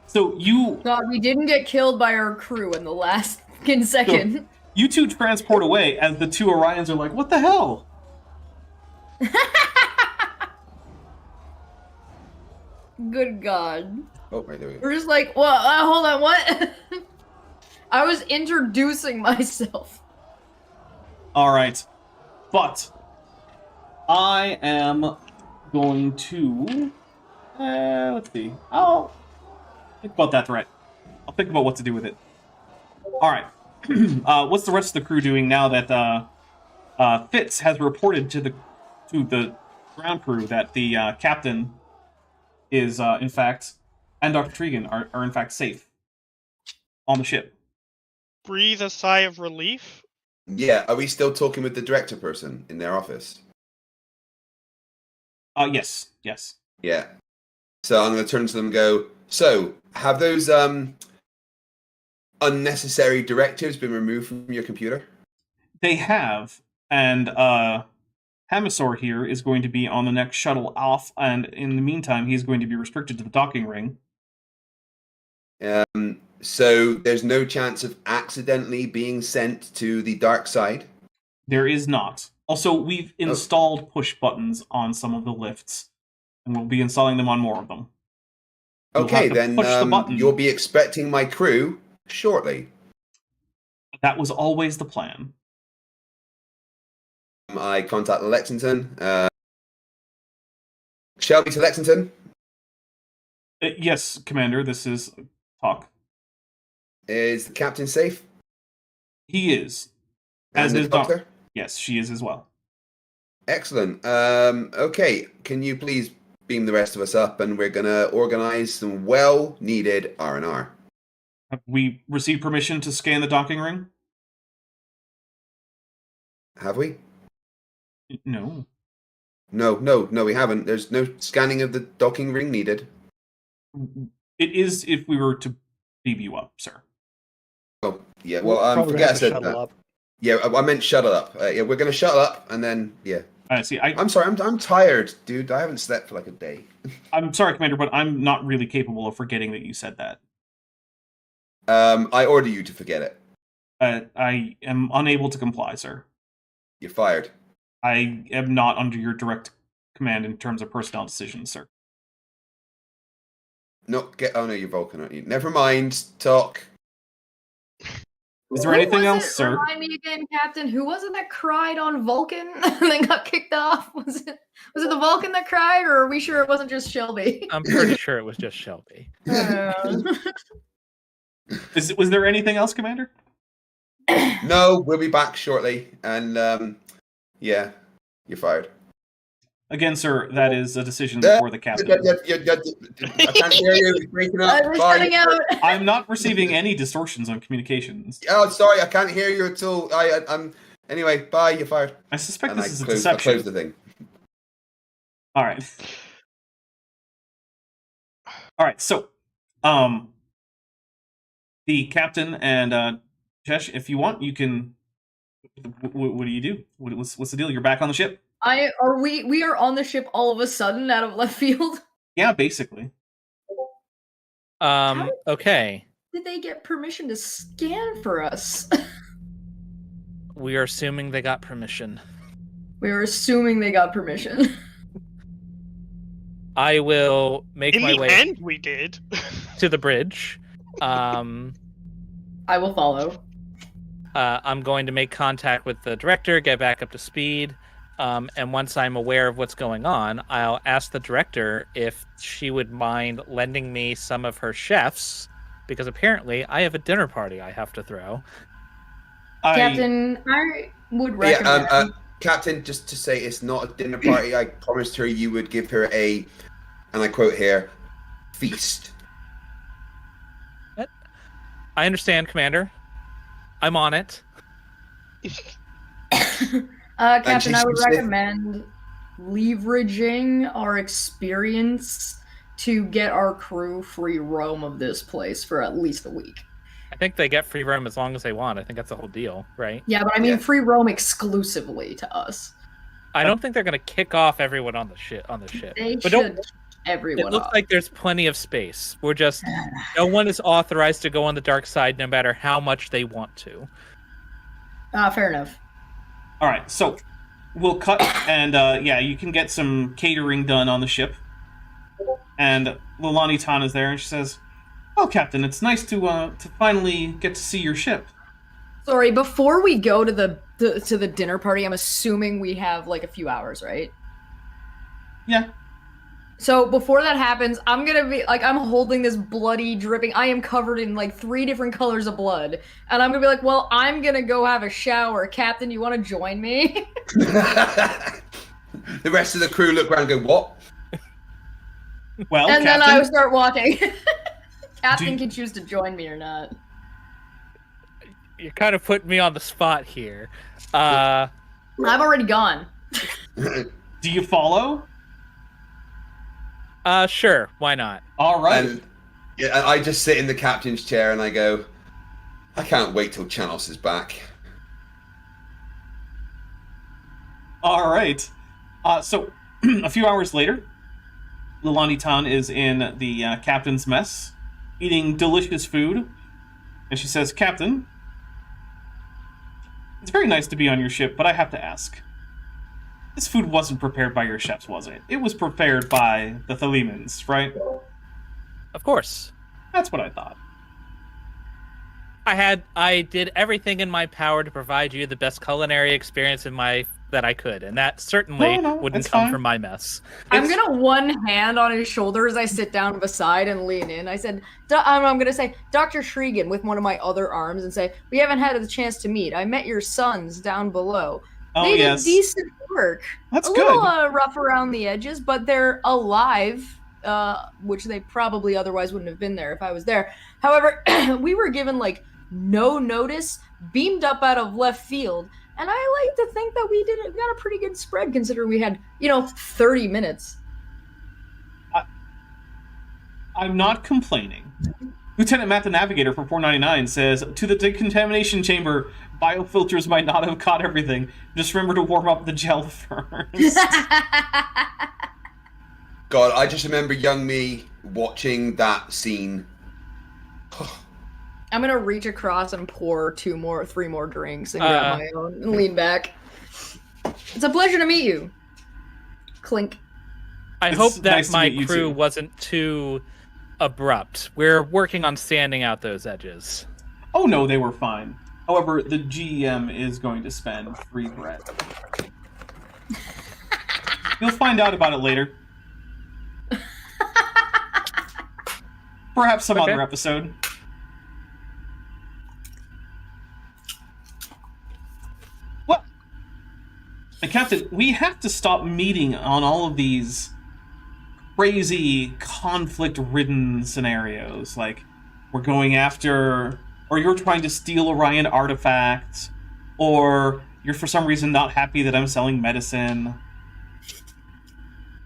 So God, we didn't get killed by our crew in the last second. you 2 transport away as the 2 Orions are like, what the hell? Good God. Oh, right, there we go. We're just like, well, hold on, what? I was introducing myself. All right, but I am going to let's see. I'll think about that threat. I'll think about what to do with it. All right. What's the rest of the crew doing now that Fitz has reported to the ground crew that the captain is in fact and Dr. Tregan are in fact safe on the ship? Breathe a sigh of relief. Yeah, are we still talking with the director person in their office? Yes. Yeah. So I'm going to turn to them and go, so, have those unnecessary directives been removed from your computer? They have, and Hamasaur here is going to be on the next shuttle off, and in the meantime, he's going to be restricted to the docking ring. So there's no chance of accidentally being sent to the dark side? There is not. Also, we've installed push buttons on some of the lifts, and we'll be installing them on more of them. Okay, then you'll be expecting my crew shortly. That was always the plan. I contact Lexington. Shelby to Lexington? Yes, Commander, this is Talk. Is the captain safe? He is. And As the is doctor? Yes, she is as well. Excellent. Okay, can you please beam the rest of us up, and we're going to organize some well-needed R&R. Have we received permission to scan the docking ring? Have we? No. No, we haven't. There's no scanning of the docking ring needed. It is if we were to beam you up, sir. Oh, yeah, well, forget I said that. Up. Yeah, I meant shuttle up. Yeah, we're going to shuttle up, and then, yeah. I see. I'm sorry, I'm tired, dude. I haven't slept for like a day. I'm sorry, Commander, but I'm not really capable of forgetting that you said that. I order you to forget it. I am unable to comply, sir. You're fired. I am not under your direct command in terms of personnel decisions, sir. Oh no, you're Vulcan, aren't you? Never mind. Talk. Is there anything else, sir? Remind me again, Captain. Who was it that cried on Vulcan and then got kicked off? Was it the Vulcan that cried, or are we sure it wasn't just Shelby? I'm pretty sure it was just Shelby. Was there anything else, Commander? No, we'll be back shortly, and yeah, you're fired. Again, sir, that is a decision for the captain. I can't hear you. You're breaking up. I'm not receiving any distortions on communications. Oh, sorry, I can't hear you at all. I'm anyway. Bye. You're fired. I suspect this is a deception. I close the thing. All right. So, the captain and Jesh, if you want, you can. What do you do? What's the deal? You're back on the ship. We are on the ship all of a sudden out of left field. Yeah, basically. Okay. Did they get permission to scan for us? We are assuming they got permission. I will make my way. In the end, we did. To the bridge. I will follow. I'm going to make contact with the director, get back up to speed. And once I'm aware of what's going on, I'll ask the director if she would mind lending me some of her chefs, because apparently I have a dinner party I have to throw. Captain, I would recommend... Yeah, Captain, just to say it's not a dinner party. I promised her you would give her a, and I quote here, feast. I understand, Commander. I'm on it. Captain, I would recommend leveraging our experience to get our crew free roam of this place for at least a week. I think they get free roam as long as they want. I think that's the whole deal, right? Yeah, but I mean free roam exclusively to us. I don't think they're going to kick off everyone on the ship. They should everyone. It looks like there's plenty of space. We're just no one is authorized to go on the dark side, no matter how much they want to. Fair enough. All right, so we'll cut, and yeah, you can get some catering done on the ship. And Lilani Tan is there, and she says, "Oh, Captain, it's nice to finally get to see your ship." Sorry, before we go to the dinner party, I'm assuming we have like a few hours, right? Yeah. So before that happens, I'm gonna be like, I'm holding this bloody, dripping. I am covered in like 3 different colors of blood, and I'm gonna be like, "Well, I'm gonna go have a shower, Captain. You want to join me?" The rest of the crew look around and go, "What?" Well, and Captain, then I would start walking. Captain can choose to join me or not. You're kind of putting me on the spot here. I've already gone. Do you follow? Sure, why not? All right. And I just sit in the captain's chair and I go, I can't wait till Chanos is back. All right. So a few hours later, Lilani Tan is in the captain's mess, eating delicious food, and she says, "Captain, it's very nice to be on your ship, but I have to ask. This food wasn't prepared by your chefs, was it? It was prepared by the Thalemans, right?" Of course. That's what I thought. I did everything in my power to provide you the best culinary experience that I could, and that certainly wouldn't come from my mess. I'm gonna one hand on his shoulder as I sit down beside and lean in. I said, I'm gonna say, Dr. Shrigan, with one of my other arms, and say, we haven't had the chance to meet. I met your sons down below. They did decent work. That's good. A little rough around the edges, but they're alive, which they probably otherwise wouldn't have been there if I was there. However, we were given no notice, beamed up out of left field, and I like to think that we got a pretty good spread considering we had 30 minutes. I'm not complaining. Lieutenant Matt the Navigator for 499 says, to the decontamination chamber, biofilters might not have caught everything. Just remember to warm up the gel first. God, I just remember young me watching that scene. I'm gonna reach across and pour 3 more drinks and grab my own and lean back. It's a pleasure to meet you. Clink. I hope that my crew wasn't too abrupt. We're working on sanding out those edges. Oh no, they were fine. However, the GM is going to spend free bread. You'll find out about it later. Perhaps some other episode. Well, Captain, we have to stop meeting on all of these crazy, conflict-ridden scenarios. Like, we're going after, or you're trying to steal Orion artifacts, or you're for some reason not happy that I'm selling medicine.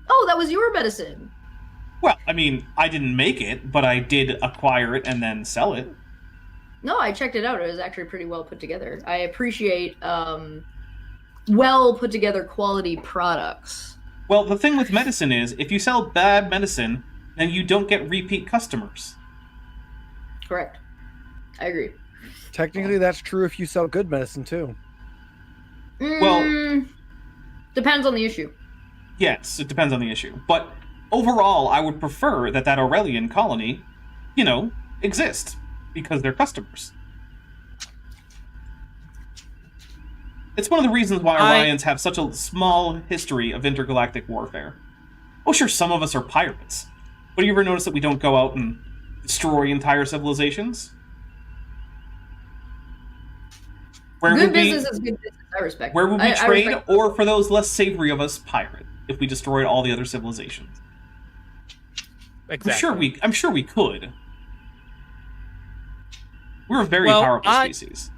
Oh, that was your medicine. Well, I mean, I didn't make it, but I did acquire it and then sell it. No, I checked it out. It was actually pretty well put together. I appreciate well put together quality products. Well, the thing with medicine is, if you sell bad medicine, then you don't get repeat customers. Correct. I agree. Technically, that's true if you sell good medicine, too. Well, depends on the issue. Yes, it depends on the issue. But overall, I would prefer that Aurelian colony, exist, because they're customers. It's one of the reasons why Orions have such a small history of intergalactic warfare. Oh, sure, some of us are pirates. But do you ever notice that we don't go out and destroy entire civilizations? Good business is good business. I respect. Where would we trade, or for those less savory of us, pirate, if we destroyed all the other civilizations? Exactly. I'm sure we could. We're a very powerful species.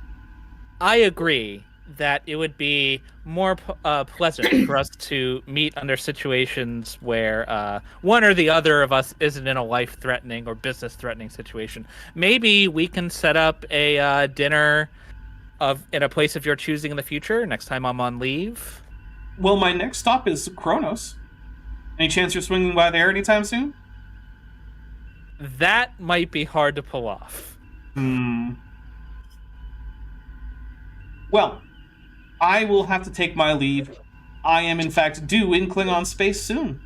I agree that it would be more pleasant for us to meet under situations where one or the other of us isn't in a life-threatening or business-threatening situation. Maybe we can set up a dinner in a place of your choosing in the future next time I'm on leave. Well, my next stop is Kronos. Any chance you're swinging by there anytime soon? That might be hard to pull off. Well, I will have to take my leave. I am, in fact, due in Klingon space soon.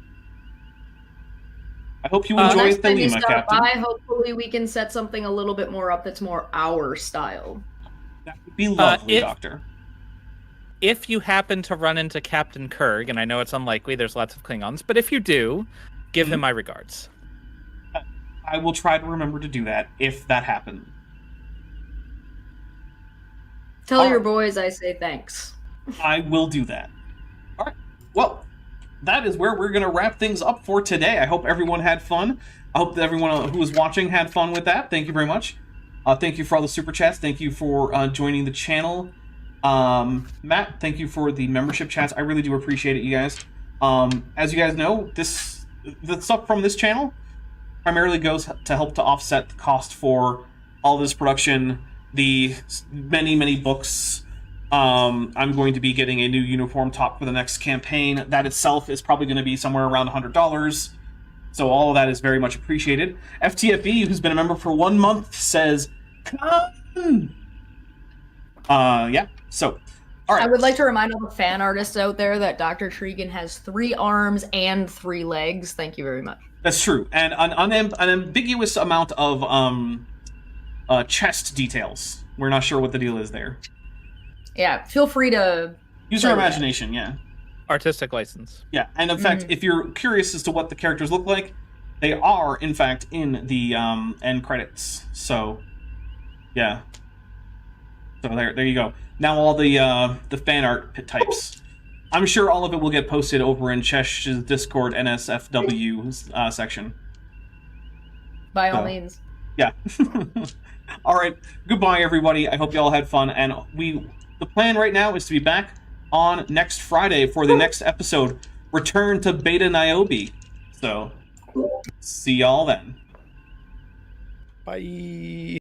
I hope you enjoy Thelema, Captain. Hopefully we can set something a little bit more up that's more our style. That would be lovely, Doctor. If you happen to run into Captain Kurg, and I know it's unlikely, there's lots of Klingons, but if you do, give him my regards. I will try to remember to do that, if that happens. Tell your boys I say thanks. I will do that. All right. Well, that is where we're going to wrap things up for today. I hope everyone had fun. I hope that everyone who was watching had fun with that. Thank you very much. Thank you for all the super chats. Thank you for joining the channel. Matt, thank you for the membership chats. I really do appreciate it, you guys. As you guys know, this the stuff from this channel primarily goes to help to offset the cost for all this production, the many books. I'm going to be getting a new uniform top for the next campaign. That itself is probably going to be somewhere around $100. So all of that is very much appreciated. FTFE, who's been a member for 1 month, says, "Come." Yeah. So, all right. I would like to remind all the fan artists out there that Dr. Tregan has 3 arms and 3 legs. Thank you very much. That's true, and an ambiguous amount of chest details. We're not sure what the deal is there. Yeah, feel free to use your imagination. Yeah. Artistic license. Yeah, and in fact, if you're curious as to what the characters look like, they are, in fact, in the end credits. So, yeah. So there you go. Now all the fan art types. I'm sure all of it will get posted over in Chesh's Discord NSFW section. By all means. Yeah. All right. Goodbye, everybody. I hope you all had fun, and the plan right now is to be back on next Friday for the next episode, Return to Beta Niobe. So, see y'all then. Bye.